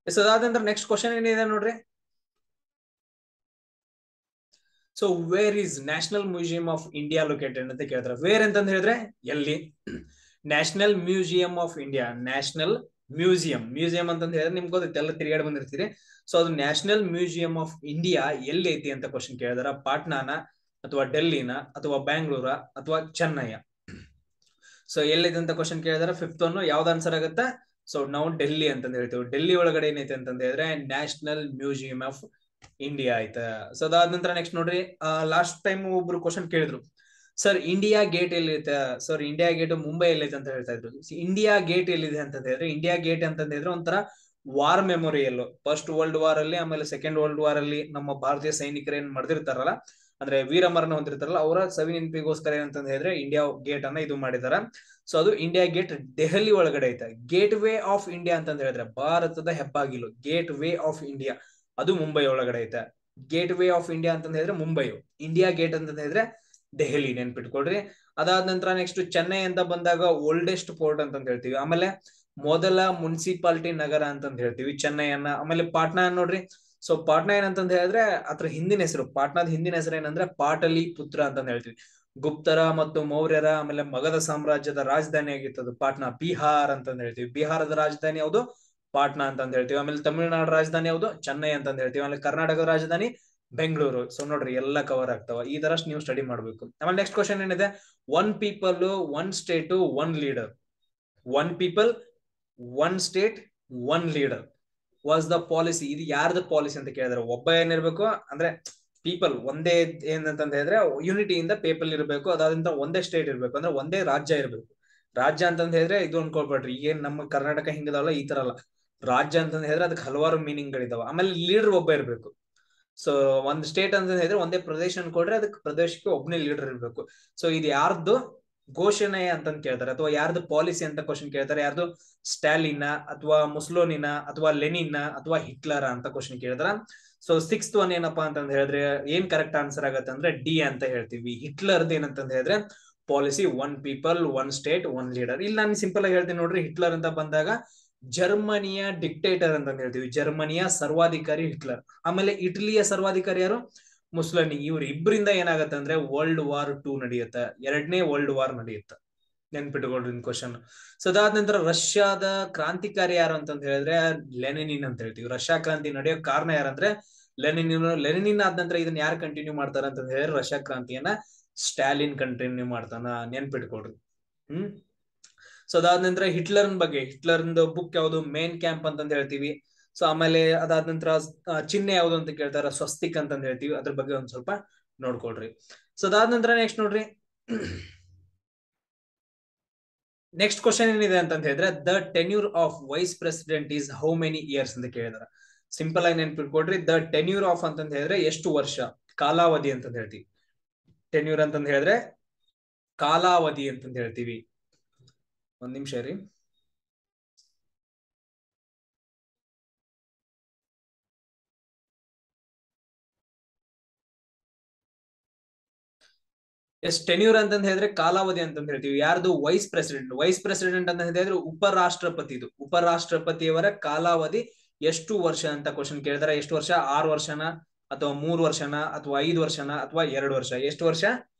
ಅದಾದ ನಂತರ ನೆಕ್ಸ್ಟ್ ಕ್ವಶನ್ ಏನಿದೆ ನೋಡ್ರಿ. So where is national museum of India located ಅಂತ ಕೇಳ್ತಾರೆ. ವೇರ್ ಅಂತಂದ್ ಹೇಳಿದ್ರೆ ಎಲ್ಲಿ, national museum of India. National museum ಅಂತಂದ್ ಹೇಳಿದ್ರೆ ನಿಮ್ಗೆ ಗೊತ್ತೈತೆ, ಎಲ್ಲ ತಿರುಗಾಡಿ ಬಂದಿರ್ತೀರಿ. ಸೊ ಅದು ನ್ಯಾಷನಲ್ ಮ್ಯೂಸಿಯಂ ಆಫ್ ಇಂಡಿಯಾ ಎಲ್ಲಿ ಐತಿ ಅಂತ ಕ್ವಶನ್ ಕೇಳಿದಾರ. ಪಾಟ್ನಾನ ಅಥವಾ ಡೆಲ್ಲಿನ ಅಥವಾ ಬ್ಯಾಂಗ್ಳೂರ ಅಥವಾ ಚೆನ್ನೈಯ. ಸೊ ಎಲ್ಲಿದೆ ಅಂತ ಕ್ವಶನ್ ಕೇಳಿದಾರೆ. ಫಿಫ್ತ್ ಒನ್ ಯಾವ್ದು ಆನ್ಸರ್ ಆಗುತ್ತಾ. ಸೊ ನಾವು ಡೆಲ್ಲಿ ಅಂತಂದ್ ಹೇಳ್ತೀವಿ. ಡೆಲ್ಲಿ ಒಳಗಡೆ ಏನೈತೆ ಅಂತಂದ್ ಹೇಳಿದ್ರೆ ನ್ಯಾಷನಲ್ ಮ್ಯೂಸಿಯಂ ಆಫ್ ಇಂಡಿಯಾ ಆಯ್ತಾ. ಸೊ ಅದಾದ ನಂತರ ನೆಕ್ಸ್ಟ್ ನೋಡ್ರಿ, ಲಾಸ್ಟ್ ಟೈಮ್ ಒಬ್ರು ಕ್ವಶನ್ ಕೇಳಿದ್ರು, ಸರ್ ಇಂಡಿಯಾ ಗೇಟ್ ಎಲ್ಲಿದೆ ಸರ್, ಇಂಡಿಯಾ ಗೇಟ್ ಮುಂಬೈ ಎಲ್ಲಿದೆ ಅಂತ ಹೇಳ್ತಾ ಇದ್ರು. ಇಂಡಿಯಾ ಗೇಟ್ ಎಲ್ಲಿದೆ ಅಂತ ಹೇಳಿದ್ರೆ, ಇಂಡಿಯಾ ಗೇಟ್ ಅಂತ ಹೇಳಿದ್ರೆ ಒಂಥರ war memorial. First world war ಅಲ್ಲಿ ಆಮೇಲೆ ಸೆಕೆಂಡ್ ವರ್ಲ್ಡ್ ವಾರ್ ಅಲ್ಲಿ ನಮ್ಮ ಭಾರತೀಯ ಸೈನಿಕರು ಏನ್ ಮಾಡಿರ್ತಾರಲ್ಲ, ಅಂದ್ರೆ ವೀರಮರಣ ಹೊಂದಿರ್ತಾರಲ್ಲ, ಅವರ ಸವಿ ನೆನಪಿಗೋಸ್ಕರ ಏನಂತ ಹೇಳಿದ್ರೆ ಇಂಡಿಯಾ ಗೇಟ್ ಅನ್ನ ಇದು ಮಾಡಿದಾರ. ಸೊ ಅದು ಇಂಡಿಯಾ ಗೇಟ್ ದೆಹಲಿ ಒಳಗಡೆ ಐತೆ. ಗೇಟ್ ವೇ ಆಫ್ ಇಂಡಿಯಾ ಅಂತ ಹೇಳಿದ್ರೆ ಭಾರತದ ಹೆಬ್ಬಾಗಿಲು, ಗೇಟ್ ವೇ ಆಫ್ ಇಂಡಿಯಾ ಅದು ಮುಂಬೈ ಒಳಗಡೆ ಐತೆ. ಗೇಟ್ ವೇ ಆಫ್ ಇಂಡಿಯಾ ಅಂತ ಹೇಳಿದ್ರೆ ಮುಂಬೈ, ಇಂಡಿಯಾ ಗೇಟ್ ಅಂತ ಹೇಳಿದ್ರೆ ದೆಹಲಿ, ನೆನ್ಪಿಟ್ಕೊಳ್ರಿ. ಅದಾದ ನಂತರ ನೆಕ್ಸ್ಟ್ ಚೆನ್ನೈ ಅಂತ ಬಂದಾಗ ಓಲ್ಡೆಸ್ಟ್ ಪೋರ್ಟ್ ಅಂತ ಹೇಳ್ತೀವಿ. ಆಮೇಲೆ ಮೊದಲ ಮುನ್ಸಿಪಾಲಿಟಿ ನಗರ ಅಂತ ಹೇಳ್ತೀವಿ ಚೆನ್ನೈಯನ್ನ. ಆಮೇಲೆ ಪಾಟ್ನಾ ನೋಡ್ರಿ. ಸೊ ಪಾಟ್ನಾ ಏನಂತಂದ್ ಹೇಳಿದ್ರೆ ಅದ್ರ ಹಿಂದಿನ ಹೆಸರು, ಪಾಟ್ನಾದ ಹಿಂದಿನ ಹೆಸರು ಏನಂದ್ರೆ ಪಾಟಲಿ ಪುತ್ರ ಅಂತ ಹೇಳ್ತೀವಿ. ಗುಪ್ತರ ಮತ್ತು ಮೌರ್ಯರ ಆಮೇಲೆ ಮಗಧ ಸಾಮ್ರಾಜ್ಯದ ರಾಜಧಾನಿ ಆಗಿತ್ತದು ಪಾಟ್ನಾ. ಬಿಹಾರ್ ಅಂತ ಹೇಳ್ತೀವಿ. ಬಿಹಾರದ ರಾಜಧಾನಿ ಯಾವುದು, ಪಾಟ್ನಾ ಅಂತ ಹೇಳ್ತೀವಿ. ಆಮೇಲೆ ತಮಿಳುನಾಡು ರಾಜಧಾನಿ ಯಾವುದು, ಚೆನ್ನೈ ಅಂತ ಹೇಳ್ತೀವಿ. ಆಮೇಲೆ ಕರ್ನಾಟಕದ ರಾಜಧಾನಿ ಬೆಂಗಳೂರು. ಸೊ ನೋಡ್ರಿ ಎಲ್ಲ ಕವರ್ ಆಗ್ತಾವ. ಈ ತರ ನೀವು ಸ್ಟಡಿ ಮಾಡ್ಬೇಕು. ಆಮೇಲೆ ನೆಕ್ಸ್ಟ್ ಕ್ವಶನ್ ಏನಿದೆ, one people one state one leader. One people one state one leader was the policy. ಇದು ಯಾರ್ದ ಪಾಲಿಸಿ ಅಂತ ಕೇಳಿದ್ರೆ ಒಬ್ಬ ಏನಿರ್ಬೇಕು ಅಂದ್ರೆ ಪೀಪಲ್ ಒಂದೇ ಏನಂತ ಹೇಳಿದ್ರೆ ಯೂನಿಟಿಯಿಂದ ಪೀಪಲ್ ಇರಬೇಕು. ಅದಾದ್ರಿಂದ ಒಂದೇ ಸ್ಟೇಟ್ ಇರ್ಬೇಕು, ಅಂದ್ರೆ ಒಂದೇ ರಾಜ್ಯ ಇರಬೇಕು. ರಾಜ್ಯ ಅಂತಂದ್ ಹೇಳಿದ್ರೆ ಇದು ಅನ್ಕೊಳ್ಬೇಡ್ರಿ ಏನ್ ನಮ್ಮ ಕರ್ನಾಟಕ ಹಿಂಗದಲ್ಲ, ಈ ತರ ಅಲ್ಲ. ರಾಜ್ಯ ಅಂತಂದ್ ಹೇಳಿದ್ರೆ ಅದಕ್ಕೆ ಹಲವಾರು ಮೀನಿಂಗ್ ಗಳಿದಾವ. ಆಮೇಲೆ ಲೀಡರ್ ಒಬ್ಬ ಇರ್ಬೇಕು. ಸೊ ಒಂದ್ ಸ್ಟೇಟ್ ಅಂತ ಹೇಳಿದ್ರೆ ಒಂದೇ ಪ್ರದೇಶ ಅನ್ಕೊಡ್ರೆ ಅದಕ್ಕೆ ಪ್ರದೇಶಕ್ಕೆ ಒಬ್ಬನೇ ಲೀಡರ್ ಇರ್ಬೇಕು. ಸೊ ಇದು ಯಾರ್ದು ಘೋಷಣೆ ಅಂತ ಕೇಳ್ತಾರೆ, ಅಥವಾ ಯಾರ್ದು ಪಾಲಿಸಿ ಅಂತ ಕ್ವಶನ್ ಕೇಳ್ತಾರೆ. ಯಾರ್ದು ಸ್ಟಾಲಿನ ಅಥವಾ ಮುಸ್ಲೋನಿನ ಅಥವಾ ಲೆನಿನ್ ಅಥವಾ ಹಿಟ್ಲರ್ ಅಂತ ಕ್ವಶನ್ ಕೇಳ್ತಾರ. ಸೊ ಸಿಕ್ಸ್ತ್ ಒನ್ ಏನಪ್ಪಾ ಅಂತಂದ್ ಹೇಳಿದ್ರೆ ಏನ್ ಕರೆಕ್ಟ್ ಆನ್ಸರ್ ಆಗತ್ತೆ ಅಂದ್ರೆ ಡಿ ಅಂತ ಹೇಳ್ತೀವಿ. ಹಿಟ್ಲರ್ದು ಏನಂತಂದ್ ಹೇಳಿದ್ರೆ policy one people one state one leader. ಇಲ್ಲಿ ನಾನು ಸಿಂಪಲ್ ಆಗಿ ಹೇಳ್ತೀನಿ ನೋಡ್ರಿ. ಹಿಟ್ಲರ್ ಅಂತ ಬಂದಾಗ ಜರ್ಮನಿಯ ಡಿಕ್ಟೇಟರ್ ಅಂತ ಹೇಳ್ತೀವಿ. ಜರ್ಮನಿಯ ಸರ್ವಾಧಿಕಾರಿ ಹಿಟ್ಲರ್. ಆಮೇಲೆ ಇಟಲಿಯ ಸರ್ವಾಧಿಕಾರಿ ಯಾರು, ಮುಸ್ಲೋನಿ. ಇವ್ರ ಇಬ್ಬರಿಂದ ಏನಾಗತ್ತೆ ಅಂದ್ರೆ ವರ್ಲ್ಡ್ ವಾರ್ 2 ನಡೆಯುತ್ತೆ, ಎರಡನೇ ವರ್ಲ್ಡ್ ವಾರ್ ನಡೆಯುತ್ತೆ. ನೆನ್ಪಿಟ್ಕೊಳ್ರಿ ಕ್ವಶನ್. ಸೊ ಅದಾದ ನಂತರ ರಷ್ಯಾದ ಕ್ರಾಂತಿಕಾರಿ ಯಾರು ಅಂತಂತ ಹೇಳಿದ್ರೆ ಲೆನಿನ್ ಅಂತ ಹೇಳ್ತೀವಿ. ರಷ್ಯಾ ಕ್ರಾಂತಿ ನಡೆಯೋ ಕಾರಣ ಯಾರಂದ್ರೆ ಲೆನಿನ್. ಲೆನಿನ್ ಆದ ನಂತರ ಇದನ್ನ ಯಾರು ಕಂಟಿನ್ಯೂ ಮಾಡ್ತಾರ ಅಂತ ಹೇಳಿದ್ರೆ ರಷ್ಯಾ ಕ್ರಾಂತಿಯನ್ನ ಸ್ಟಾಲಿನ್ ಕಂಟಿನ್ಯೂ ಮಾಡ್ತಾನ. ನೆನ್ಪಿಟ್ಕೊಳ್ರಿ. ಸೊ ಅದಾದ ನಂತರ ಹಿಟ್ಲರ್ನ್ ಬಗ್ಗೆ, ಹಿಟ್ಲರ್ನ್ ಬುಕ್ ಯಾವುದು, ಮೇನ್ ಕ್ಯಾಂಪ್ ಅಂತಂದ್ ಹೇಳ್ತೀವಿ. ಸೊ ಆಮೇಲೆ ಅದಾದ ನಂತರ ಚಿಹ್ನೆ ಯಾವುದು ಅಂತ ಕೇಳ್ತಾರ, ಸ್ವಸ್ತಿಕ್ ಅಂತಂದ್ ಹೇಳ್ತೀವಿ. ಅದ್ರ ಬಗ್ಗೆ ಒಂದ್ ಸ್ವಲ್ಪ ನೋಡ್ಕೊಳ್ರಿ. ಸೊ ಅದಾದ ನಂತರ ನೆಕ್ಸ್ಟ್ ನೋಡ್ರಿ, ನೆಕ್ಸ್ಟ್ ಕ್ವಶನ್ ಏನಿದೆ ಅಂತಂತ ಹೇಳಿದ್ರೆ the tenure of vice president is how many years ಅಂತ ಕೇಳಿದಾರೆ. ಸಿಂಪಲ್ ಆಗಿ ನೆನ್ಪಿಟ್ಕೊಡ್ರಿ, ದ ಟೆನ್ಯೂರ್ ಆಫ್ ಅಂತಂತ ಹೇಳಿದ್ರೆ ಎಷ್ಟು ವರ್ಷ, ಕಾಲಾವಧಿ ಅಂತಂದ್ ಹೇಳ್ತೀವಿ. ಟೆನ್ಯೂರ್ ಅಂತಂದ್ ಹೇಳಿದ್ರೆ ಕಾಲಾವಧಿ ಅಂತಂದ್ ಹೇಳ್ತೀವಿ. ಒಂದ್ ನಿಮಿಷ ರೀ. ಎಸ್, ಟೆನ್ಯೂರ್ ಅಂತಂದ್ ಹೇಳಿದ್ರೆ ಕಾಲಾವಧಿ ಅಂತಂದ್ ಹೇಳ್ತೀವಿ. ಯಾರ್ದು, ವೈಸ್ ಪ್ರೆಸಿಡೆಂಟ್. ವೈಸ್ ಪ್ರೆಸಿಡೆಂಟ್ ಅಂತ ಹೇಳಿದ್ರೆ ಉಪರಾಷ್ಟ್ರಪತಿದು. ಉಪರಾಷ್ಟ್ರಪತಿಯವರ ಕಾಲಾವಧಿ ಎಷ್ಟು ವರ್ಷ ಅಂತ ಕ್ವಶನ್ ಕೇಳಿದಾರೆ. ಎಷ್ಟು ವರ್ಷ, 6 ವರ್ಷನ ಅಥವಾ 3 ವರ್ಷನ ಅಥವಾ 5 ವರ್ಷನ ಅಥವಾ 2 ವರ್ಷ. ಎಷ್ಟು ವರ್ಷ,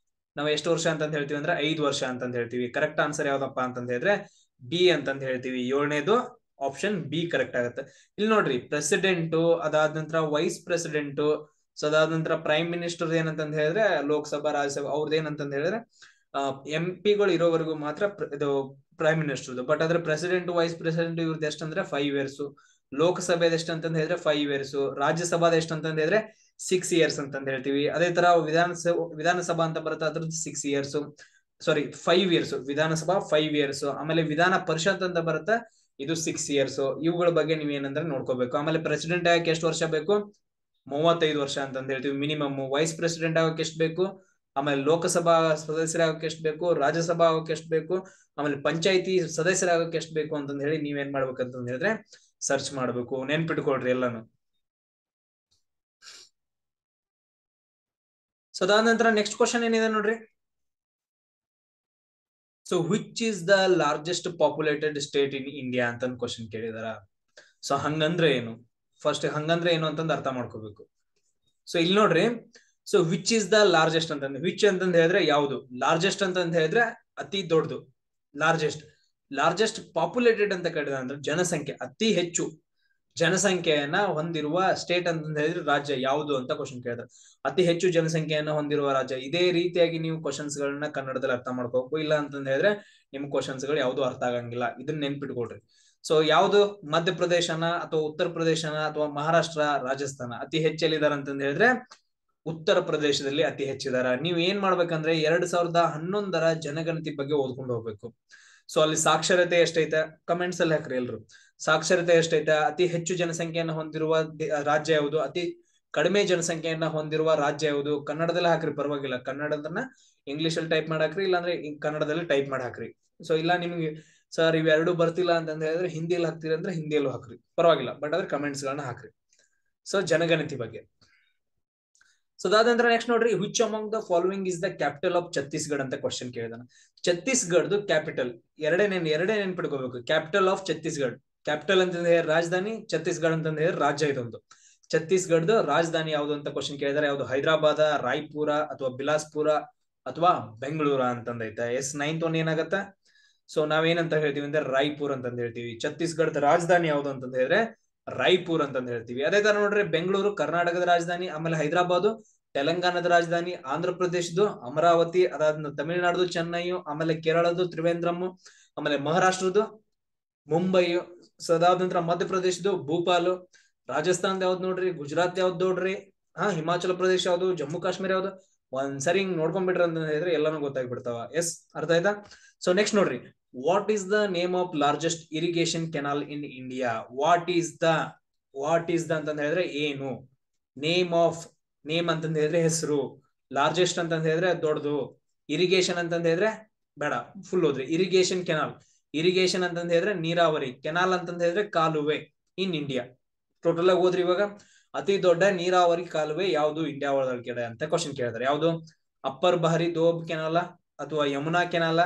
ನಾವು ಎಷ್ಟು ವರ್ಷ ಅಂತಂದ್ ಹೇಳ್ತೀವಿ ಅಂದ್ರೆ 5 ವರ್ಷ ಅಂತಂದ್ ಹೇಳ್ತೀವಿ. ಕರೆಕ್ಟ್ ಆನ್ಸರ್ ಯಾವ್ದಪ್ಪ ಅಂತಂದ್ ಹೇಳಿದ್ರೆ ಬಿ ಅಂತಂದ್ ಹೇಳ್ತೀವಿ. 7ನೇದು ಆಪ್ಷನ್ ಬಿ ಕರೆಕ್ಟ್ ಆಗುತ್ತೆ. ಇಲ್ಲಿ ನೋಡ್ರಿ, ಪ್ರೆಸಿಡೆಂಟ್, ಅದಾದ ನಂತರ ವೈಸ್ ಪ್ರೆಸಿಡೆಂಟ್, ಸೊ ಅದಾದ ನಂತರ ಪ್ರೈಮ್ ಮಿನಿಸ್ಟರ್ ಏನಂತಂದ್ ಹೇಳಿದ್ರೆ ಲೋಕಸಭಾ ರಾಜ್ಯಸಭಾ ಅವ್ರದ್ದು ಏನಂತಂದ್ ಹೇಳಿದ್ರೆ MP ಗಳು ಇರೋವರೆಗೂ ಮಾತ್ರ ಇದು ಪ್ರೈಮ್ ಮಿನಿಸ್ಟರ್. ಬಟ್ ಆದ್ರೆ ಪ್ರೆಸಿಡೆಂಟ್ ವೈಸ್ ಪ್ರೆಸಿಡೆಂಟ್ ಇವ್ರದ್ದು ಎಷ್ಟಂದ್ರೆ 5 ಇಯರ್ಸ್. ಲೋಕಸಭೆದ ಎಷ್ಟು ಅಂತಂದ್ ಹೇಳಿದ್ರೆ 5 ಇಯರ್ಸ್. ರಾಜ್ಯಸಭಾದ ಎಷ್ಟು ಅಂತಂದ್ ಹೇಳಿದ್ರೆ 6 ಇಯರ್ಸ್ ಅಂತಂದ್ ಹೇಳ್ತೀವಿ. ಅದೇ ತರ ವಿಧಾನಸಭಾ ಅಂತ ಬರುತ್ತೆ, ಅದ್ರದ್ದು 6 ಇಯರ್ಸ್, ಸಾರಿ 5 ಇಯರ್ಸ್. ವಿಧಾನಸಭಾ 5 ಇಯರ್ಸ್. ಆಮೇಲೆ ವಿಧಾನ ಪರಿಷತ್ ಅಂತ ಬರುತ್ತೆ, ಇದು 6 ಇಯರ್ಸ್. ಇವುಗಳ ಬಗ್ಗೆ ನೀವೇನಂದ್ರೆ ನೋಡ್ಕೋಬೇಕು. ಆಮೇಲೆ ಪ್ರೆಸಿಡೆಂಟ್ ಆಗಕ್ಕೆ ಎಷ್ಟು ವರ್ಷ ಬೇಕು? 35 ವರ್ಷ ಅಂತಂದ ಹೇಳ್ತೀವಿ ಮಿನಿಮಮ್. ವೈಸ್ ಪ್ರೆಸಿಡೆಂಟ್ ಆಗಕ್ಕೆ ಎಷ್ಟು ಬೇಕು? ಆಮೇಲೆ ಲೋಕಸಭಾ ಸದಸ್ಯರಾಗಕ್ಕೆ ಎಷ್ಟು ಬೇಕು? ರಾಜ್ಯಸಭಾ ಆಗಕ್ಕೆ ಎಷ್ಟು ಬೇಕು? ಆಮೇಲೆ ಪಂಚಾಯತಿ ಸದಸ್ಯರಾಗಕ್ಕೆ ಎಷ್ಟು ಬೇಕು ಅಂತಂದ ಹೇಳಿ ನೀವೇನ್ ಮಾಡ್ಬೇಕಂತಂದ ಹೇಳಿದ್ರೆ ಸರ್ಚ್ ಮಾಡ್ಬೇಕು. ನೆನ್ಪಿಟ್ಕೊಳ್ರಿ ಎಲ್ಲಾನು. ಸೊ ಅದಾದ ನಂತರ ನೆಕ್ಸ್ಟ್ ಕ್ವಶನ್ ಏನಿದೆ ನೋಡ್ರಿ. So which is the largest populated state in India ಅಂತ ಕ್ವಶನ್ ಕೇಳಿದಾರ. ಸೊ ಹಂಗಂದ್ರೆ ಏನು? ಫಸ್ಟ್ ಹಂಗಂದ್ರೆ ಏನು ಅಂತಂದು ಅರ್ಥ ಮಾಡ್ಕೋಬೇಕು. ಸೊ ಇಲ್ಲಿ ನೋಡ್ರಿ, so which is the largest ಅಂತಂದ್ರೆ, ವಿಚ್ ಅಂತಂದ್ ಹೇಳಿದ್ರೆ ಯಾವುದು, ಲಾರ್ಜೆಸ್ಟ್ ಅಂತಂದ್ ಹೇಳಿದ್ರೆ ಅತಿ ದೊಡ್ಡದು, ಲಾರ್ಜೆಸ್ಟ್ ಪಾಪ್ಯುಲೇಟೆಡ್ ಅಂತ ಕೇಳಿದ ಅಂದ್ರೆ ಜನಸಂಖ್ಯೆ, ಅತಿ ಹೆಚ್ಚು ಜನಸಂಖ್ಯೆಯನ್ನ ಹೊಂದಿರುವ ಸ್ಟೇಟ್ ಅಂತ ಹೇಳಿದ್ರೆ ರಾಜ್ಯ ಯಾವುದು ಅಂತ ಕ್ವಶನ್ ಕೇಳಿದ್ರೆ, ಅತಿ ಹೆಚ್ಚು ಜನಸಂಖ್ಯೆಯನ್ನ ಹೊಂದಿರುವ ರಾಜ್ಯ. ಇದೇ ರೀತಿಯಾಗಿ ನೀವು ಕ್ವಶನ್ಸ್ ಗಳನ್ನ ಕನ್ನಡದಲ್ಲಿ ಅರ್ಥ ಮಾಡ್ಕೋಬೇಕು. ಇಲ್ಲ ಅಂತಂದ ಹೇಳಿದ್ರೆ ನಿಮ್ ಕ್ವಶನ್ಸ್ ಗಳು ಯಾವ್ದು ಅರ್ಥ ಆಗಂಗಿಲ್ಲ. ಇದನ್ನ ನೆನ್ಪಿಟ್ಕೊಳ್ರಿ. ಸೊ ಯಾವ್ದು ಮಧ್ಯಪ್ರದೇಶನ ಅಥವಾ ಉತ್ತರ ಪ್ರದೇಶನ ಅಥವಾ ಮಹಾರಾಷ್ಟ್ರ, ರಾಜಸ್ಥಾನ ಅತಿ ಹೆಚ್ಚೆಲ್ಲಿದಾರ ಅಂತಂದ ಹೇಳಿದ್ರೆ ಉತ್ತರ ಪ್ರದೇಶದಲ್ಲಿ ಅತಿ ಹೆಚ್ಚಿದಾರ. ನೀವ್ ಏನ್ ಮಾಡ್ಬೇಕಂದ್ರೆ 2011ರ ಜನಗಣತಿ ಬಗ್ಗೆ ಓದ್ಕೊಂಡು ಹೋಗ್ಬೇಕು. ಸೊ ಅಲ್ಲಿ ಸಾಕ್ಷರತೆ ಎಷ್ಟೈತೆ ಕಮೆಂಟ್ಸ್ ಅಲ್ಲಿ ಹಾಕ್ರಿ ಎಲ್ರು. ಸಾಕ್ಷರತೆ ಎಷ್ಟೈತೆ, ಅತಿ ಹೆಚ್ಚು ಜನಸಂಖ್ಯೆಯನ್ನು ಹೊಂದಿರುವ ರಾಜ್ಯ ಯಾವುದು, ಅತಿ ಕಡಿಮೆ ಜನಸಂಖ್ಯೆಯನ್ನ ಹೊಂದಿರುವ ರಾಜ್ಯ ಯಾವುದು. ಕನ್ನಡದಲ್ಲಿ ಹಾಕ್ರಿ ಪರವಾಗಿಲ್ಲ, ಕನ್ನಡದನ್ನ ಇಂಗ್ಲಿಷ್ ಅಲ್ಲಿ ಟೈಪ್ ಮಾಡಾಕ್ರಿ, ಇಲ್ಲಾಂದ್ರೆ ಕನ್ನಡದಲ್ಲಿ ಟೈಪ್ ಮಾಡಿ ಹಾಕ್ರಿ. ಸೊ ಇಲ್ಲ ನಿಮ್ಗೆ ಸರ್ ಇವೆರಡು ಬರ್ತಿಲ್ಲ ಅಂತಂದ ಹೇಳಿದ್ರೆ ಹಿಂದಿಯಲ್ಲಿ ಹಾಕ್ತಿರಿ ಅಂದ್ರೆ ಹಿಂದಿಯಲ್ಲೂ ಹಾಕ್ರಿ, ಪರವಾಗಿಲ್ಲ. ಬಟ್ ಅದ್ರ ಕಮೆಂಟ್ಸ್ ಗಳನ್ನ ಹಾಕ್ರಿ. ಸೊ ಜನಗಣತಿ ಬಗ್ಗೆ. ಸೊ ಅದಾದ ನಂತರ ನೆಕ್ಸ್ಟ್ ನೋಡ್ರಿ, which among the following is the capital of Chhattisgarh ಅಂತ ಕ್ವಶನ್ ಕೇಳಿದಾನ. ಛತ್ತೀಸ್ಗಢದು ಕ್ಯಾಪಿಟಲ್ ಎರಡೇ ನೆನ್ಪಿಡ್ಕೋಬೇಕು. ಕ್ಯಾಪಿಟಲ್ ಆಫ್ ಛತ್ತೀಸ್ಗಢ, ಕ್ಯಾಪಿಟಲ್ ಅಂತಂದ್ರೆ ರಾಜಧಾನಿ, ಛತ್ತೀಸ್ಗಢ ಅಂತಂದ್ರೆ ರಾಜ್ಯ. ಇದೊಂದು ಛತ್ತೀಸ್ಗಢದ ರಾಜಧಾನಿ ಯಾವುದು ಅಂತ ಕ್ವಶನ್ ಕೇಳಿದಾರೆ. ಯಾವ್ದು ಹೈದರಾಬಾದ, ರಾಯ್ಪುರ ಅಥವಾ ಬಿಲಾಸ್ಪುರ ಅಥವಾ ಬೆಂಗಳೂರ ಅಂತಂದೈತೆ. ನೈನ್ತ್ ಒನ್ ಏನಾಗತ್ತ? ಸೊ ನಾವೇನಂತ ಹೇಳ್ತೀವಿ ಅಂದ್ರೆ ರಾಯ್ಪುರ್ ಅಂತಂದ ಹೇಳ್ತೀವಿ. ಛತ್ತೀಸ್ಗಢದ ರಾಜಧಾನಿ ಯಾವುದು ಅಂತಂದ ಹೇಳಿದ್ರೆ ರಾಯ್ಪುರ್ ಅಂತಂದ ಹೇಳ್ತೀವಿ. ಅದೇ ತರ ನೋಡ್ರಿ, ಬೆಂಗಳೂರು ಕರ್ನಾಟಕದ ರಾಜಧಾನಿ, ಆಮೇಲೆ ಹೈದರಾಬಾದ್ ತೆಲಂಗಾಣದ ರಾಜಧಾನಿ, ಆಂಧ್ರ ಪ್ರದೇಶದ್ದು ಅಮರಾವತಿ, ಅದಾದ ತಮಿಳುನಾಡು ಚೆನ್ನೈ, ಆಮೇಲೆ ಕೇರಳದ್ದು ತ್ರಿವೇಂದ್ರಂ, ಆಮೇಲೆ ಮಹಾರಾಷ್ಟ್ರದ್ದು ಮುಂಬೈ, ಸೊ ಅದಾದ ನಂತರ ಮಧ್ಯಪ್ರದೇಶದ್ದು ಭೂಪಾಲ್, ರಾಜಸ್ಥಾನದ ಯಾವ್ದು ನೋಡ್ರಿ, ಗುಜರಾತ್ ಯಾವ್ದು ನೋಡ್ರಿ, ಹಿಮಾಚಲ ಪ್ರದೇಶ ಯಾವ್ದು, ಜಮ್ಮು ಕಾಶ್ಮೀರ ಯಾವ್ದು. ಒಂದ್ಸರಿ ಹಿಂಗ್ ನೋಡ್ಕೊಂಡ್ಬಿಟ್ರ ಅಂತ ಹೇಳಿದ್ರೆ ಎಲ್ಲಾನು ಗೊತ್ತಾಗ್ಬಿಡ್ತಾವ. ಅರ್ಥ ಆಯ್ತಾ? ಸೊ ನೆಕ್ಸ್ಟ್ ನೋಡ್ರಿ, what is the name of largest irrigation canal in India? What is the ಅಂತಂದ ಹೇಳಿದ್ರೆ ಏನು, ನೇಮ್ ಅಂತಂದ ಹೇಳಿದ್ರೆ ಹೆಸರು, ಲಾರ್ಜೆಸ್ಟ್ ಅಂತಂದ ಹೇಳಿದ್ರೆ ದೊಡ್ಡದು, ಇರಿಗೇಷನ್ ಅಂತಂದ ಹೇಳಿದ್ರೆ ಬೇಡ ಫುಲ್ ಹೋದ್ರಿ. ಇರಿಗೇಷನ್ ಕೆನಾಲ್, ಇರಿಗೇಷನ್ ಅಂತಂದ ಹೇಳಿದ್ರೆ ನೀರಾವರಿ, ಕೆನಾಲ್ ಅಂತಂದ ಹೇಳಿದ್ರೆ ಕಾಲುವೆ ಇನ್ ಇಂಡಿಯಾ. ಟೋಟಲ್ ಆಗಿ ಹೋದ್ರಿ. ಇವಾಗ ಅತಿ ದೊಡ್ಡ ನೀರಾವರಿ ಕಾಲುವೆ ಯಾವುದು ಇಂಡಿಯಾ ಒಳಗಡೆ ಅಂತ ಕ್ವಶನ್ ಕೇಳಿದಾರೆ. ಯಾವುದು ಅಪ್ಪರ್ ಬಹರಿ ದೋಬ್ ಕೆನಾಲ, ಅಥವಾ ಯಮುನಾ ಕೆನಾಲ,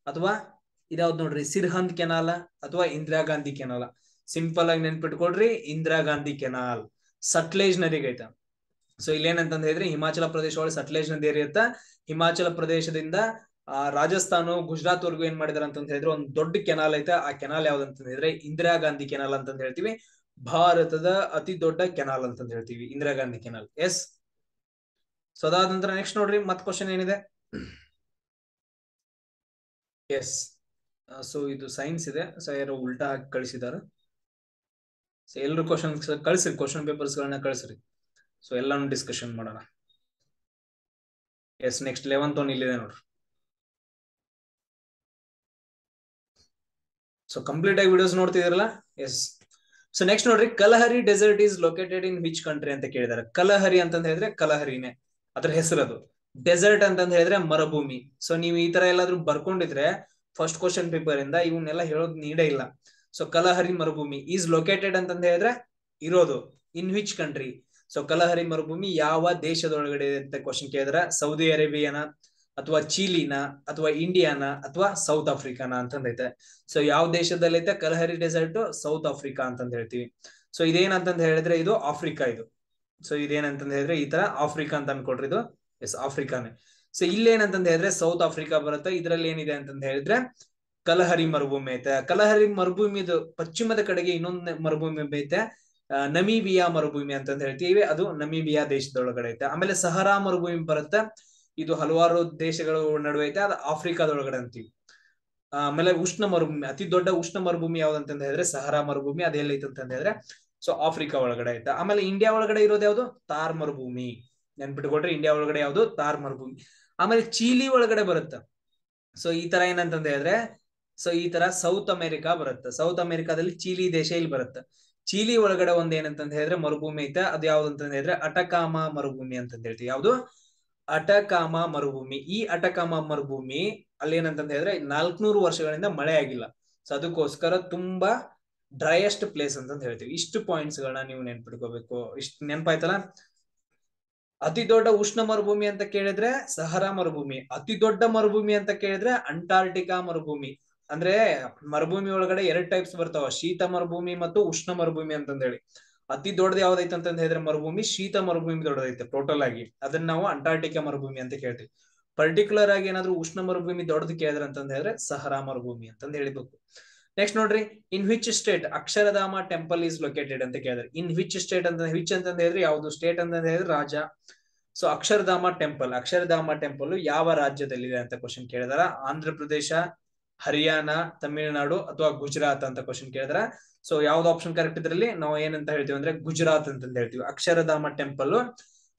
ಅಥವಾ ಇದಾವ್ದು ನೋಡ್ರಿ ಸಿರ್ಹಂದ್ ಕೆನಾಲ, ಅಥವಾ ಇಂದಿರಾ ಗಾಂಧಿ ಕೆನಾಲ. ಸಿಂಪಲ್ ಆಗಿ ನೆನ್ಪಿಟ್ಕೊಡ್ರಿ, ಇಂದಿರಾ ಗಾಂಧಿ ಕೆನಾಲ್ ಸಟ್ಲೇಜ್ ನದಿಗೆ ಐತ. ಸೊ ಇಲ್ಲೇನಂತಂದ ಹೇಳಿದ್ರೆ ಹಿಮಾಚಲ ಪ್ರದೇಶ ಒಳಗೆ ಸಟ್ಲೇಜ್ ನದಿ ಹರಿಯುತ್ತ. ಹಿಮಾಚಲ ಪ್ರದೇಶದಿಂದ ರಾಜಸ್ಥಾನ ಗುಜರಾತ್ ವರ್ಗು ಏನ್ ಮಾಡಿದಾರೆ ಅಂತಂದ ಹೇಳಿದ್ರೆ ಒಂದು ದೊಡ್ಡ ಕೆನಾಲ್ ಐತೆ. ಆ ಕೆನಾಲ್ ಯಾವ್ದಂತ ಹೇಳಿದ್ರೆ ಇಂದಿರಾ ಗಾಂಧಿ ಕೆನಾಲ್ ಅಂತಂದ ಹೇಳ್ತೀವಿ. ಭಾರತದ ಅತಿ ದೊಡ್ಡ ಕೆನಾಲ್ ಅಂತಂದ ಹೇಳ್ತೀವಿ ಇಂದಿರಾ ಗಾಂಧಿ ಕೆನಾಲ್. ಸೊ ಅದಾದ ನಂತರ ನೆಕ್ಸ್ಟ್ ನೋಡ್ರಿ, ಮತ್ ಕ್ವಶನ್ ಏನಿದೆ. ಸೊ ಇದು ಸೈನ್ಸ್ ಇದೆ. ಸೊ ಯಾರು ಉಲ್ಟಾ ಹಾಕಿ ಕಳಿಸಿದಾರ. ಸೊ ಎಲ್ರು ಕ್ವಶನ್ ಕಳ್ಸ್ರಿ, ಕ್ವಶನ್ ಪೇಪರ್ಸ್ ಗಳನ್ನ ಕಳ್ಸ್ರಿ. ಸೊ ಎಲ್ಲಾನು ಡಿಸ್ಕಷನ್ ಮಾಡೋಣ. ನೆಕ್ಸ್ಟ್ 11th ಒನ್ ಇಲ್ಲಿದೆ ನೋಡ್ರಿ. ಸೊ ಕಂಪ್ಲೀಟ್ ಆಗಿ ವಿಡಿಯೋಸ್ ನೋಡ್ತಿದಿರಲ್ಲ. ಸೊ ನೆಕ್ಸ್ಟ್ ನೋಡ್ರಿ, Kalahari desert is located in which country ಅಂತ ಕೇಳಿದಾರೆ. ಕಲಹರಿ ಅಂತಂದ ಹೇಳಿದ್ರೆ ಕಲಹರಿನೇ ಅದ್ರ ಹೆಸರದು. ಡೆಸರ್ಟ್ ಅಂತಂದ ಹೇಳಿದ್ರೆ ಮರುಭೂಮಿ. ಸೊ ನೀವು ಈ ತರ ಎಲ್ಲಾದ್ರೂ ಬರ್ಕೊಂಡಿದ್ರೆ ಫಸ್ಟ್ ಕ್ವಶನ್ ಪೇಪರ್ ಇಂದ ಇವನ್ನೆಲ್ಲ ಹೇಳೋದ್ ನೀಡೇ ಇಲ್ಲ. ಸೊ ಕಲಹರಿ ಮರುಭೂಮಿ ಈಸ್ ಲೊಕೇಟೆಡ್ ಅಂತಂದ ಹೇಳಿದ್ರೆ ಇರೋದು ಇನ್ ವಿಚ್ ಕಂಟ್ರಿ. ಸೊ ಕಲಹರಿ ಮರುಭೂಮಿ ಯಾವ ದೇಶದೊಳಗಡೆ ಅಂತ ಕ್ವಶನ್ ಕೇಳಿದ್ರೆ ಸೌದಿ ಅರೇಬಿಯಾನ, ಅಥವಾ ಚೀಲಿನ, ಅಥವಾ ಇಂಡಿಯಾನ, ಅಥವಾ ಸೌತ್ ಆಫ್ರಿಕಾನ ಅಂತಂದೈತೆ. ಸೊ ಯಾವ ದೇಶದಲ್ಲಿ ಐತೆ ಕಲಹರಿ ಡೆಸರ್ಟ್? ಸೌತ್ ಆಫ್ರಿಕಾ ಅಂತಂದ ಹೇಳ್ತೀವಿ. ಸೊ ಇದೇನಂತಂದ ಹೇಳಿದ್ರೆ ಇದು ಆಫ್ರಿಕಾ ಇದು. ಸೊ ಇದೇನಂತಂದ ಹೇಳಿದ್ರೆ ಈ ತರ ಆಫ್ರಿಕಾ ಅಂತ ಅನ್ಕೊಡ್ರಿ ಇದು. ಆಫ್ರಿಕಾನೇ. ಸೊ ಇಲ್ಲೇನಂತಂದ ಹೇಳಿದ್ರೆ ಸೌತ್ ಆಫ್ರಿಕಾ ಬರುತ್ತೆ. ಇದ್ರಲ್ಲಿ ಏನಿದೆ ಅಂತಂದ ಹೇಳಿದ್ರೆ ಕಲಹರಿ ಮರುಭೂಮಿ ಐತೆ. ಕಲಹರಿ ಮರುಭೂಮಿದು ಪಶ್ಚಿಮದ ಕಡೆಗೆ ಇನ್ನೊಂದು ಮರುಭೂಮಿ ಐತೆ, ನಮೀಬಿಯಾ ಮರುಭೂಮಿ ಅಂತಂದ ಹೇಳ್ತೀವಿ. ಅದು ನಮೀಬಿಯಾ ದೇಶದೊಳಗಡೆ ಐತೆ. ಆಮೇಲೆ ಸಹರಾ ಮರುಭೂಮಿ ಬರುತ್ತೆ, ಇದು ಹಲವಾರು ದೇಶಗಳ ನಡುವೆ ಐತೆ, ಅದು ಆಫ್ರಿಕಾದೊಳಗಡೆ ಅಂತೀವಿ. ಆಮೇಲೆ ಉಷ್ಣ ಮರುಭೂಮಿ, ಅತಿ ದೊಡ್ಡ ಉಷ್ಣ ಮರುಭೂಮಿ ಯಾವ್ದಂತ ಹೇಳಿದ್ರೆ ಸಹರಾ ಮರುಭೂಮಿ. ಅದೆಲ್ಲೈತೆ ಅಂತ ಹೇಳಿದ್ರೆ ಸೊ ಆಫ್ರಿಕಾ ಒಳಗಡೆ ಐತೆ. ಆಮೇಲೆ ಇಂಡಿಯಾ ಒಳಗಡೆ ಇರೋದು ಯಾವ್ದು? ಥಾರ್ ಮರುಭೂಮಿ. ನೆನ್ಪಿಟ್ಕೊಟ್ರೆ ಇಂಡಿಯಾ ಒಳಗಡೆ ಯಾವ್ದು? ಥಾರ್ ಮರುಭೂಮಿ. ಆಮೇಲೆ ಚೀಲಿ ಒಳಗಡೆ ಬರುತ್ತೆ. ಸೊ ಈ ತರ ಏನಂತಂದ ಹೇಳಿದ್ರೆ ಸೊ ಈ ತರ ಸೌತ್ ಅಮೆರಿಕಾ ಬರುತ್ತೆ. ಸೌತ್ ಅಮೆರಿಕಾದಲ್ಲಿ ಚೀಲಿ ದೇಶ ಇಲ್ಲಿ ಬರುತ್ತೆ. ಚೀಲಿ ಒಳಗಡೆ ಒಂದ್ ಏನಂತಂದ ಹೇಳಿದ್ರೆ ಮರುಭೂಮಿ ಐತೆ, ಅದು ಯಾವ್ದು ಅಂತಂದ ಹೇಳಿದ್ರೆ ಅಟಕಾಮ ಮರುಭೂಮಿ ಅಂತಂದ ಹೇಳ್ತೀವಿ. ಯಾವ್ದು? ಅಟಕಾಮ ಮರುಭೂಮಿ. ಈ ಅಟಕಾಮ ಮರುಭೂಮಿ ಅಲ್ಲಿ ಏನಂತಂದ ಹೇಳಿದ್ರೆ 400 ವರ್ಷಗಳಿಂದ ಮಳೆ ಆಗಿಲ್ಲ. ಸೊ ಅದಕ್ಕೋಸ್ಕರ ತುಂಬಾ ಡ್ರೈಯೆಸ್ಟ್ ಪ್ಲೇಸ್ ಅಂತ ಹೇಳ್ತೀವಿ. ಇಷ್ಟು ಪಾಯಿಂಟ್ಸ್ ಗಳನ್ನ ನೀವು ನೆನ್ಪಿಟ್ಕೋಬೇಕು. ಇಷ್ಟು ನೆನಪಾಯ್ತಲ್ಲ. ಅತಿ ದೊಡ್ಡ ಉಷ್ಣ ಮರುಭೂಮಿ ಅಂತ ಕೇಳಿದ್ರೆ ಸಹರಾ ಮರುಭೂಮಿ. ಅತಿ ದೊಡ್ಡ ಮರುಭೂಮಿ ಅಂತ ಕೇಳಿದ್ರೆ ಅಂಟಾರ್ಟಿಕಾ ಮರುಭೂಮಿ. ಅಂದ್ರೆ ಮರುಭೂಮಿ ಒಳಗಡೆ 2 ಟೈಪ್ಸ್ ಬರ್ತಾವ, ಶೀತ ಮರುಭೂಮಿ ಮತ್ತು ಉಷ್ಣ ಮರುಭೂಮಿ ಅಂತಂದ ಹೇಳಿ. ಅತಿ ದೊಡ್ಡದು ಯಾವ್ದೈತೆ ಅಂತಂದ ಹೇಳಿದ್ರೆ ಮರುಭೂಮಿ ಶೀತ ಮರುಭೂಮಿ ದೊಡ್ಡದೈತೆ ಟೋಟಲ್ ಆಗಿ, ಅದನ್ನ ನಾವು ಅಂಟಾರ್ಟಿಕಾ ಮರುಭೂಮಿ ಅಂತ ಕೇಳ್ತೀವಿ. ಪರ್ಟಿಕ್ಯುಲರ್ ಆಗಿ ಏನಾದ್ರು ಉಷ್ಣ ಮರುಭೂಮಿ ದೊಡ್ಡದು ಕೇಳಿದ್ರೆ ಅಂತಂದ ಹೇಳಿದ್ರೆ ಸಹರಾ ಮರುಭೂಮಿ ಅಂತಂದ ಹೇಳಿಬೇಕು. ನೆಕ್ಸ್ಟ್ ನೋಡ್ರಿ, in which state Akshardham temple is located ಅಂತ ಕೇಳಿದ್ರೆ, ಇನ್ ವಿಚ್ ಸ್ಟೇಟ್ ಅಂತ, ವಿಚ್ ಅಂತಂದ ಹೇಳಿದ್ರೆ ಯಾವ್ದು, ಸ್ಟೇಟ್ ಅಂತಂದ ಹೇಳಿದ್ರೆ ರಾಜ್ಯ. ಸೊ ಅಕ್ಷರಧಾಮ ಟೆಂಪಲ್ ಯಾವ ರಾಜ್ಯದಲ್ಲಿದೆ ಅಂತ ಕ್ವಶನ್ ಕೇಳಿದಾರ. ಆಂಧ್ರ ಪ್ರದೇಶ, ಹರಿಯಾಣ, ತಮಿಳುನಾಡು ಅಥವಾ ಗುಜರಾತ್ ಅಂತ ಕ್ವಶನ್ ಕೇಳಿದಾರ. ಸೊ ಯಾವ್ದು ಆಪ್ಷನ್ ಕರೆಕ್ಟ್ ಇದ್ರಲ್ಲಿ ನಾವು ಏನಂತ ಹೇಳ್ತೀವಿ ಅಂದ್ರೆ ಗುಜರಾತ್ ಅಂತ ಹೇಳ್ತೀವಿ. ಅಕ್ಷರಧಾಮ ಟೆಂಪಲ್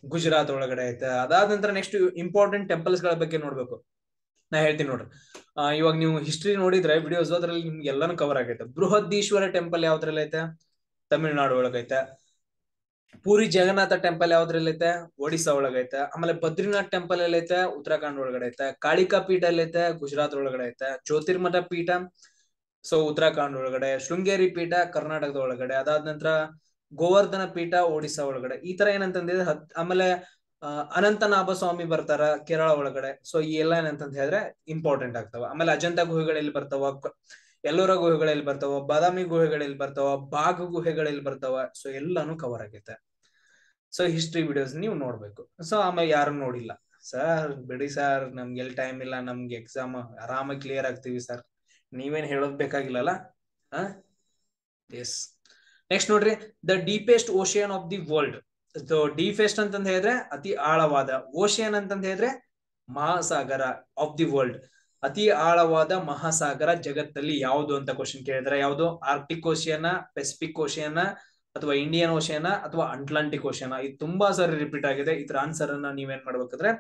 ಗುಜರಾತ್ ಒಳಗಡೆ ಐತೆ. ಅದಾದ ನಂತರ ನೆಕ್ಸ್ಟ್ ಇಂಪಾರ್ಟೆಂಟ್ ಟೆಂಪಲ್ಸ್ ಗಳ ಬಗ್ಗೆ ನೋಡ್ಬೇಕು. ನಾ ಹೇಳ್ತೀನಿ ನೋಡ್ರಿ. ಇವಾಗ ನೀವು ಹಿಸ್ಟ್ರಿ ನೋಡಿದ್ರೆ ವಿಡಿಯೋಸ್ ಅದ್ರಲ್ಲಿ ನಿಮ್ಗೆ ಎಲ್ಲಾನು ಕವರ್ ಆಗೈತೆ. ಬೃಹದೀಶ್ವರ ಟೆಂಪಲ್ ಯಾವ್ದ್ರಲ್ಲಿ ಐತೆ? ತಮಿಳುನಾಡು ಒಳಗೈತೆ. ಪೂರಿ ಜಗನ್ನಾಥ ಟೆಂಪಲ್ ಯಾವ್ದ್ರಲ್ಲಿ ಐತೆ? ಒಡಿಶಾ ಒಳಗೈತೆ. ಆಮೇಲೆ ಬದ್ರಿನಾಥ್ ಟೆಂಪಲ್ ಎಲ್ಲ ಐತೆ? ಉತ್ತರಾಖಂಡ್ ಒಳಗಡೆ ಐತೆ. ಕಾಳಿಕಾ ಪೀಠ ಎಲ್ಲ ಐತೆ? ಗುಜರಾತ್ ಒಳಗಡೆ ಐತೆ. ಜ್ಯೋತಿರ್ಮಠ ಪೀಠ ಸೊ ಉತ್ತರಾಖಂಡ್ ಒಳಗಡೆ. ಶೃಂಗೇರಿ ಪೀಠ ಕರ್ನಾಟಕದ ಒಳಗಡೆ. ಅದಾದ ನಂತರ ಗೋವರ್ಧನ ಪೀಠ ಒಡಿಶಾ ಒಳಗಡೆ. ಈ ತರ ಏನಂತಂದ್ರೆ ಆಮೇಲೆ ಅನಂತನಾಭ ಸ್ವಾಮಿ ಬರ್ತಾರ ಕೇರಳ ಒಳಗಡೆ. ಸೊ ಈ ಎಲ್ಲ ಏನಂತ ಹೇಳಿದ್ರೆ ಇಂಪಾರ್ಟೆಂಟ್ ಆಗ್ತಾವ. ಆಮೇಲೆ ಅಜಂತಾ ಗುಹೆಗಳಲ್ಲಿ ಬರ್ತಾವ, ಎಲ್ಲೋರ ಗುಹೆಗಳಲ್ಲಿ ಬರ್ತಾವ, ಬಾದಾಮಿ ಗುಹೆಗಳಲ್ಲಿ ಬರ್ತಾವ, ಬಾಗ್ ಗುಹೆಗಳಲ್ಲಿ ಬರ್ತಾವ. ಸೊ ಎಲ್ಲಾನು ಕವರ್ ಆಗೈತೆ. ಸೊ ಹಿಸ್ಟ್ರಿ ವಿಡಿಯೋಸ್ ನೀವು ನೋಡ್ಬೇಕು. ಸೊ ಆಮೇಲೆ ಯಾರು ನೋಡಿಲ್ಲ ಸರ್ ಬಿಡಿ ಸರ್, ನಮ್ಗೆ ಎಲ್ಲಿ ಟೈಮ್ ಇಲ್ಲ, ನಮ್ಗೆ ಎಕ್ಸಾಮ್ ಆರಾಮಾಗಿ ಕ್ಲಿಯರ್ ಆಗ್ತೀವಿ ಸರ್, ನೀವೇನ್ ಹೇಳೋದ್ ಬೇಕಾಗಿಲ್ಲಲ್ಲ. ಎಸ್. ನೆಕ್ಸ್ಟ್ ನೋಡ್ರಿ, the deepest ocean of the world. Deepest ಅಂತಂದ ಹೇಳಿದ್ರೆ ಅತಿ ಆಳವಾದ, ಓಷಿಯನ್ ಅಂತಂದ ಹೇಳಿದ್ರೆ ಮಹಾಸಾಗರ ಆಫ್ ದಿ ವರ್ಲ್ಡ್. ಅತಿ ಆಳವಾದ ಮಹಾಸಾಗರ ಜಗತ್ತಲ್ಲಿ ಯಾವುದು ಅಂತ ಕ್ವಶನ್ ಕೇಳಿದ್ರೆ ಯಾವುದು? ಆರ್ಕ್ಟಿಕ್ ಓಷಿಯನ್, ಪೆಸಿಫಿಕ್ ಓಷಿಯನ್, ಅಥವಾ ಇಂಡಿಯನ್ ಓಷಿಯನ್, ಅಥವಾ ಅಟ್ಲಾಂಟಿಕ್ ಓಷಿಯನ್. ಇದು ತುಂಬಾ ಸಾರಿ ರಿಪೀಟ್ ಆಗಿದೆ. ಇದ್ರ ಆನ್ಸರ್ ಅನ್ನ ನೀವೇನ್ ಮಾಡ್ಬೇಕಂದ್ರೆ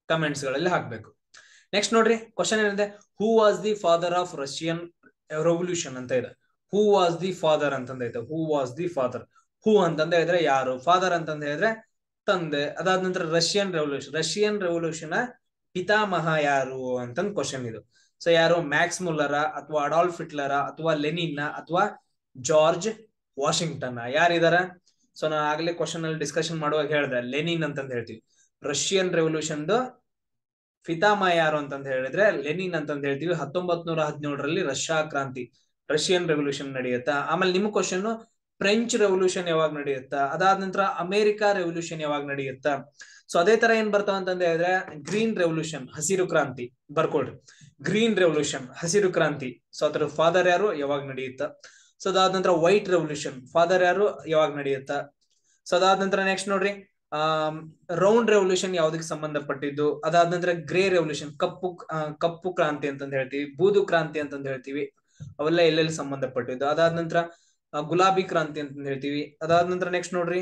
ಕಮೆಂಟ್ಸ್ ಗಳಲ್ಲಿ ಹಾಕ್ಬೇಕು. ನೆಕ್ಸ್ಟ್ ನೋಡ್ರಿ, ಕ್ವಶನ್ ಏನಿದೆ, who was the father of Russian revolution ಅಂತ ಇದೆ. ಹೂ ವಾಸ್ ದಿ ಫಾದರ್ ಅಂತಂದ ಐತೆ. Who was the father. Who ಅಂತಂದ ಹೇಳಿದ್ರೆ ಯಾರು, ಫಾದರ್ ಅಂತಂದ ಹೇಳಿದ್ರೆ ತಂದೆ. ಅದಾದ ನಂತರ ರಷ್ಯನ್ ರೆವಲ್ಯೂಷನ್ ಪಿತಾಮಹ ಯಾರು ಅಂತಂದ್ ಕ್ವಶನ್ ಇದು. ಸೊ ಯಾರು? ಮ್ಯಾಕ್ಸ್ ಮುಲ್ಲರ, ಅಥವಾ ಅಡಾಲ್ಫ್ ಹಿಟ್ಲರ, ಅಥವಾ ಲೆನಿನ್, ಅಥವಾ ಜಾರ್ಜ್ ವಾಷಿಂಗ್ಟನ್? ಯಾರಿದಾರ? ಸೊ ನಾನು ಆಗ್ಲೇ ಕ್ವಶನ್ ಅಲ್ಲಿ ಡಿಸ್ಕಷನ್ ಮಾಡುವಾಗ ಹೇಳ್ದೆ ಲೆನಿನ್ ಅಂತಂದ ಹೇಳ್ತೀವಿ. ರಷ್ಯನ್ ರೆವಲ್ಯೂಷನ್ ಪಿತಾಮಹ ಯಾರು ಅಂತಂದ ಹೇಳಿದ್ರೆ ಲೆನಿನ್ ಅಂತಂದ ಹೇಳ್ತೀವಿ. 1917ರಲ್ಲಿ ರಷ್ಯಾ ಕ್ರಾಂತಿ, ರಷ್ಯನ್ ರೆವಲ್ಯೂಷನ್ ನಡೆಯುತ್ತಾ. ಆಮೇಲೆ ನಿಮ್ ಕ್ವಶನ್ ಫ್ರೆಂಚ್ ರೆವಲ್ಯೂಷನ್ ಯಾವಾಗ ನಡೆಯುತ್ತಾ, ಅದಾದ ನಂತರ ಅಮೆರಿಕಾ ರೆವಲ್ಯೂಷನ್ ಯಾವಾಗ ನಡೆಯುತ್ತಾ. ಸೊ ಅದೇ ತರ ಏನ್ ಬರ್ತಾವ ಅಂತಂದ ಹೇಳಿದ್ರೆ ಗ್ರೀನ್ ರೆವಲ್ಯೂಷನ್, ಹಸಿರು ಕ್ರಾಂತಿ ಬರ್ಕೊಳ್ರಿ. ಗ್ರೀನ್ ರೆವಲ್ಯೂಷನ್, ಹಸಿರು ಕ್ರಾಂತಿ, ಸೊ ಅದ್ರ ಫಾದರ್ ಯಾರು, ಯಾವಾಗ ನಡೆಯುತ್ತಾ. ಸೊ ಅದಾದ ನಂತರ ವೈಟ್ ರೆವಲ್ಯೂಷನ್, ಫಾದರ್ ಯಾರು, ಯಾವಾಗ ನಡೆಯುತ್ತಾ. ಸೊ ಅದಾದ ನಂತರ ನೆಕ್ಸ್ಟ್ ನೋಡ್ರಿ, ರೌಂಡ್ ರೆವಲ್ಯೂಷನ್ ಯಾವ್ದಕ್ಕೆ ಸಂಬಂಧಪಟ್ಟಿದ್ದು. ಅದಾದ ನಂತರ ಗ್ರೇ ರೆವಲ್ಯೂಷನ್, ಕಪ್ಪು ಕ್ರಾಂತಿ ಅಂತಂದ ಹೇಳ್ತೀವಿ. ಬೂದು ಕ್ರಾಂತಿ ಅಂತಂದ ಹೇಳ್ತೀವಿ. ಅವೆಲ್ಲ ಎಲ್ಲೆಲ್ಲಿ ಸಂಬಂಧಪಟ್ಟಿದ್ದು. ಅದಾದ ನಂತರ ಗುಲಾಬಿ ಕ್ರಾಂತಿ ಅಂತ ಹೇಳ್ತೀವಿ. ಅದಾದ ನಂತರ ನೆಕ್ಸ್ಟ್ ನೋಡ್ರಿ,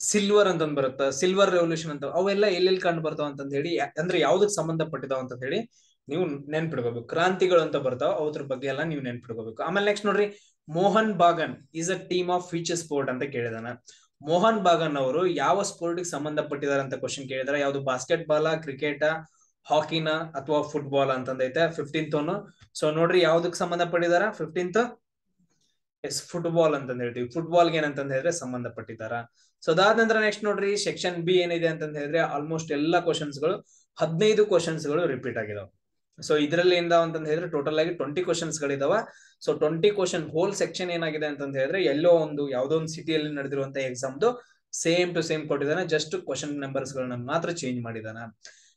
ಸಿಲ್ವರ್ ಅಂತಂದ್ ಬರುತ್ತ, ಸಿಲ್ವರ್ ರೆವಲ್ಯೂಷನ್ ಅಂತ. ಅವೆಲ್ಲ ಎಲ್ಲೆಲ್ಲಿ ಕಂಡು ಬರ್ತಾವ ಅಂತಂದ ಹೇಳಿ, ಅಂದ್ರೆ ಯಾವ್ದಕ್ ಸಂಬಂಧಪಟ್ಟಿದಾವ ಅಂತ ಹೇಳಿ ನೀವು ನೆನ್ಪಿಡ್ಕೋಬೇಕು. ಕ್ರಾಂತಿಗಳು ಅಂತ ಬರ್ತಾವ, ಅದ್ರ ಬಗ್ಗೆ ಎಲ್ಲ ನೀವು ನೆನ್ಪಿಡ್ಕೋಬೇಕು. ಆಮೇಲೆ ನೆಕ್ಸ್ಟ್ ನೋಡ್ರಿ, Mohan Bagan is a team of which sport ಅಂತ ಕೇಳಿದಾನ. ಮೋಹನ್ ಬಾಗನ್ ಅವರು ಯಾವ ಸ್ಪೋರ್ಟ್ ಗೆ ಸಂಬಂಧಪಟ್ಟಿದಾರ ಅಂತ ಕ್ವಶನ್ ಕೇಳಿದಾರೆ. ಯಾವ್ದು? ಬಾಸ್ಕೆಟ್ ಬಾಲ್, ಕ್ರಿಕೆಟ್, ಹಾಕಿನ, ಅಥವಾ ಫುಟ್ಬಾಲ್ ಅಂತಂದೈತೆ 15th ಒನ್. ಸೊ ನೋಡ್ರಿ ಯಾವ್ದಕ್ ಸಂಬಂಧಪಟ್ಟಿದಾರ 15th. ಎಸ್, ಫುಟ್ಬಾಲ್ ಅಂತಂದ ಹೇಳ್ತೀವಿ. ಫುಟ್ಬಾಲ್ಗೆ ಏನಂತಂದ ಹೇಳಿದ್ರೆ ಸಂಬಂಧಪಟ್ಟಿದ್ದಾರ. ಸೊ ಅದಾದ ನಂತರ ನೆಕ್ಸ್ಟ್ ನೋಡ್ರಿ, ಸೆಕ್ಷನ್ ಬಿ ಏನಿದೆ ಅಂತಂದ ಹೇಳಿದ್ರೆ ಆಲ್ಮೋಸ್ಟ್ ಎಲ್ಲಾ ಕ್ವಶನ್ಸ್ ಗಳು 15 ಕ್ವಶನ್ಸ್ ಗಳು ರಿಪೀಟ್ ಆಗಿದಾವೆ. ಸೊ ಇದರಲ್ಲಿ ಏನ್ ಅಂತಂದ ಹೇಳಿದ್ರೆ ಟೋಟಲ್ ಆಗಿ 20 ಕ್ವಶನ್ಸ್ ಗಳಿದಾವ. ಸೊ 20 ಕ್ವಶನ್ ಹೋಲ್ ಸೆಕ್ಷನ್ ಏನಾಗಿದೆ ಅಂತಂದ ಹೇಳಿದ್ರೆ ಎಲ್ಲೋ ಒಂದು ಯಾವ್ದೋ ಒಂದು ಸಿಟಿಯಲ್ಲಿ ನಡೆದಿರುವಂತ ಎಕ್ಸಾಮ್ದು ಸೇಮ್ ಟು ಸೇಮ್ ಕೊಟ್ಟಿದ್ದಾನೆ. ಜಸ್ಟ್ ಕ್ವಶನ್ ನಂಬರ್ಸ್ ಗಳನ್ನ ಮಾತ್ರ ಚೇಂಜ್ ಮಾಡಿದಾನ.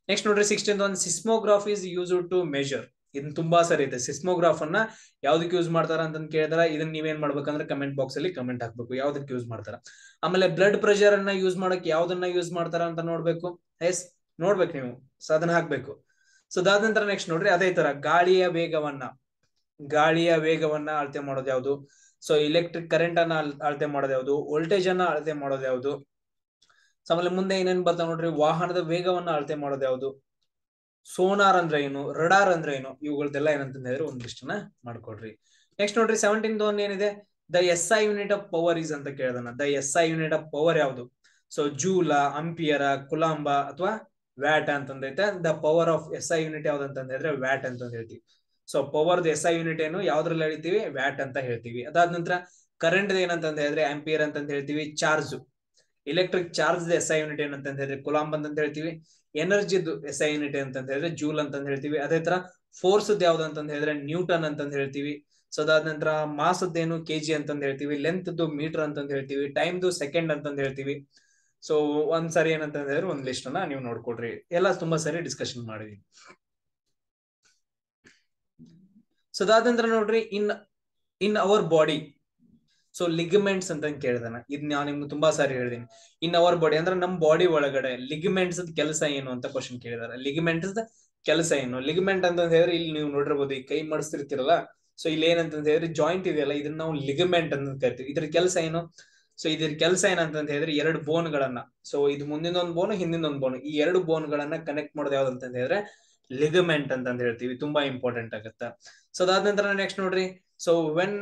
ನೆಕ್ಸ್ಟ್ ನೋಡ್ರಿ, 16th one, seismograph is used to measure. ಇದನ್ನ ತುಂಬಾ ಸರಿ ಇದೆ. ಸಿಸ್ಮೋಗ್ರಾಫ್ ಅನ್ನ ಯಾವ್ದಕ್ಕೆ ಯೂಸ್ ಮಾಡ್ತಾರ ಅಂತ ಕೇಳಿದಾರ. ಇದನ್ನ ನೀವೇನ್ ಮಾಡ್ಬೇಕಂದ್ರೆ ಕಮೆಂಟ್ ಬಾಕ್ಸ್ ಅಲ್ಲಿ ಕಮೆಂಟ್ ಹಾಕ್ಬೇಕು ಯಾವ್ದಕ್ಕೆ ಯೂಸ್ ಮಾಡ್ತಾರ. ಆಮೇಲೆ ಬ್ಲಡ್ ಪ್ರೆಷರ್ ಅನ್ನ ಯೂಸ್ ಮಾಡಕ್ ಯಾವ್ದನ್ನ ಯೂಸ್ ಮಾಡ್ತಾರ ಅಂತ ನೋಡ್ಬೇಕು. ಎಸ್, ನೋಡ್ಬೇಕು ನೀವು. ಸೊ ಅದನ್ನ ಹಾಕ್ಬೇಕು. ಸೊ ಅದಾದ ನಂತರ ನೆಕ್ಸ್ಟ್ ನೋಡ್ರಿ, ಅದೇ ತರ ಗಾಳಿಯ ವೇಗವನ್ನ ಅಳತೆ ಮಾಡೋದು ಯಾವುದು. ಸೊ ಎಲೆಕ್ಟ್ರಿಕ್ ಕರೆಂಟ್ ಅನ್ನ ಅಳತೆ ಮಾಡೋದು ಯಾವುದು. ವೋಲ್ಟೇಜ್ ಅನ್ನ ಅಳತೆ ಮಾಡೋದು ಯಾವುದು. ಆಮೇಲೆ ಮುಂದೆ ಏನೇನ್ ಬರ್ತಾವ ನೋಡ್ರಿ, ವಾಹನದ ವೇಗವನ್ನ ಅಳತೆ ಮಾಡೋದು ಯಾವುದು, ಸೋನಾರ್ ಅಂದ್ರೆ ಏನು, ರಡಾರ್ ಅಂದ್ರೆ ಏನು, ಇವುಗಳದೆಲ್ಲ ಏನಂತ ಹೇಳಿದ್ರೆ ಒಂದಿಷ್ಟನ್ನ ಮಾಡ್ಕೊಡ್ರಿ. ನೆಕ್ಸ್ಟ್ ನೋಡ್ರಿ 17th ಒಂದು ಏನಿದೆ, the S I unit of power is ಅಂತ ಕೇಳಿದಾನ. The S I unit of power ಯಾವುದು, ಸೊ ಜೂಲ, ಅಂಪಿಯರ, ಕುಲಾಂಬ ಅಥವಾ ವ್ಯಾಟ್ ಅಂತಂದೈತೆ. The power of S I unit ಯಾವ್ದು ಅಂತ ಹೇಳಿದ್ರೆ ವ್ಯಾಟ್ ಅಂತ ಹೇಳ್ತೀವಿ. So power S I unit ಏನು ಯಾವ್ದ್ರಲ್ಲಿ ಹೇಳ್ತೀವಿ, ವ್ಯಾಟ್ ಅಂತ ಹೇಳ್ತೀವಿ. ಅದಾದ ನಂತರ ಕರೆಂಟ್ ಏನಂತ ಹೇಳಿದ್ರೆ ಆಂಪಿಯರ್ ಅಂತ ಹೇಳ್ತೀವಿ. Charge electric charge S I unit ಏನಂತ ಹೇಳಿದ್ರೆ ಕುಲಾಂಬ್ ಅಂತ ಹೇಳ್ತೀವಿ. ಎನರ್ಜಿದು ಎಸ್ ಐ ಯೂನಿಟ್ ಅಂತ ಹೇಳಿದ್ರೆ ಜೂಲ್ ಅಂತ ಹೇಳ್ತೀವಿ. ಅದೇ ತರ ಫೋರ್ಸ್ ಯಾವ್ದು ಅಂತ ಹೇಳಿದ್ರೆ ನ್ಯೂಟನ್ ಅಂತ ಹೇಳ್ತೀವಿ. ಸೊ ಅದಾದ ನಂತರ ಮಾಸ್ ಏನು ಕೆಜಿ ಅಂತ ಹೇಳ್ತೀವಿ. ಲೆಂತ್ ಮೀಟರ್ ಅಂತ ಹೇಳ್ತೀವಿ. ಟೈಮ್ ಸೆಕೆಂಡ್ ಅಂತ ಹೇಳ್ತೀವಿ. ಸೊ ಒಂದ್ ಸರಿ ಏನಂತ ಹೇಳಿದ್ರೆ ಒಂದ್ ಲಿಸ್ಟ್ ಅನ್ನ ನೀವು ನೋಡ್ಕೊಡ್ರಿ. ಎಲ್ಲ ತುಂಬಾ ಸರಿ ಡಿಸ್ಕಷನ್ ಮಾಡಿದೀವಿ. ಸೊ ಅದಾದ ನಂತರ ನೋಡ್ರಿ, in our body, so ligaments ಅಂತ ಕೇಳಿದಾನ. ಇದ್ ನಾನು ನಿಮ್ಗೆ ತುಂಬಾ ಸಾರಿ ಹೇಳಿದೀನಿ. ಇನ್ ಅವರ್ ಬಾಡಿ ಅಂದ್ರೆ ನಮ್ ಬಾಡಿ ಒಳಗಡೆ ಲಿಗಮೆಂಟ್ಸ್ ಕೆಲಸ ಏನು ಅಂತ ಕ್ವಶನ್ ಕೇಳಿದಾರೆ. ಲಿಗಮೆಂಟ್ಸ್ ಕೆಲಸ ಏನು, ಲಿಗಮೆಂಟ್ ಅಂತ ಹೇಳಿದ್ರೆ ಇಲ್ಲಿ ನೀವು ನೋಡಿರ್ಬೋದು, ಈ ಕೈ ಮಾಡಿಸ್ತಿರ್ತಿರಲ್ಲ, ಸೊ ಇಲ್ಲಿ ಏನಂತ ಹೇಳಿದ್ರೆ ಜಾಯಿಂಟ್ ಇದೆಯಲ್ಲ, ಇದನ್ನ ನಾವು ಲಿಗಮೆಂಟ್ ಅಂತ ಕರಿತೀವಿ. ಇದ್ರ ಕೆಲಸ ಏನು, ಸೊ ಇದ್ರ ಕೆಲಸ ಏನಂತ ಹೇಳಿದ್ರೆ ಎರಡು ಬೋನ್ ಗಳನ್ನ, ಸೊ ಇದು ಮುಂದಿನ ಒಂದು ಬೋನ್, ಹಿಂದಿನ ಒಂದು ಬೋನ್, ಈ ಎರಡು ಬೋನ್ ಗಳನ್ನ ಕನೆಕ್ಟ್ ಮಾಡೋದು ಯಾವ್ದು ಅಂತ ಹೇಳಿದ್ರೆ ಲಿಗಮೆಂಟ್ ಅಂತ ಹೇಳ್ತೀವಿ. ತುಂಬಾ ಇಂಪಾರ್ಟೆಂಟ್ ಆಗುತ್ತೆ. ಸೊ ಅದಾದ ನಂತರ ನೆಕ್ಸ್ಟ್ ನೋಡ್ರಿ, so when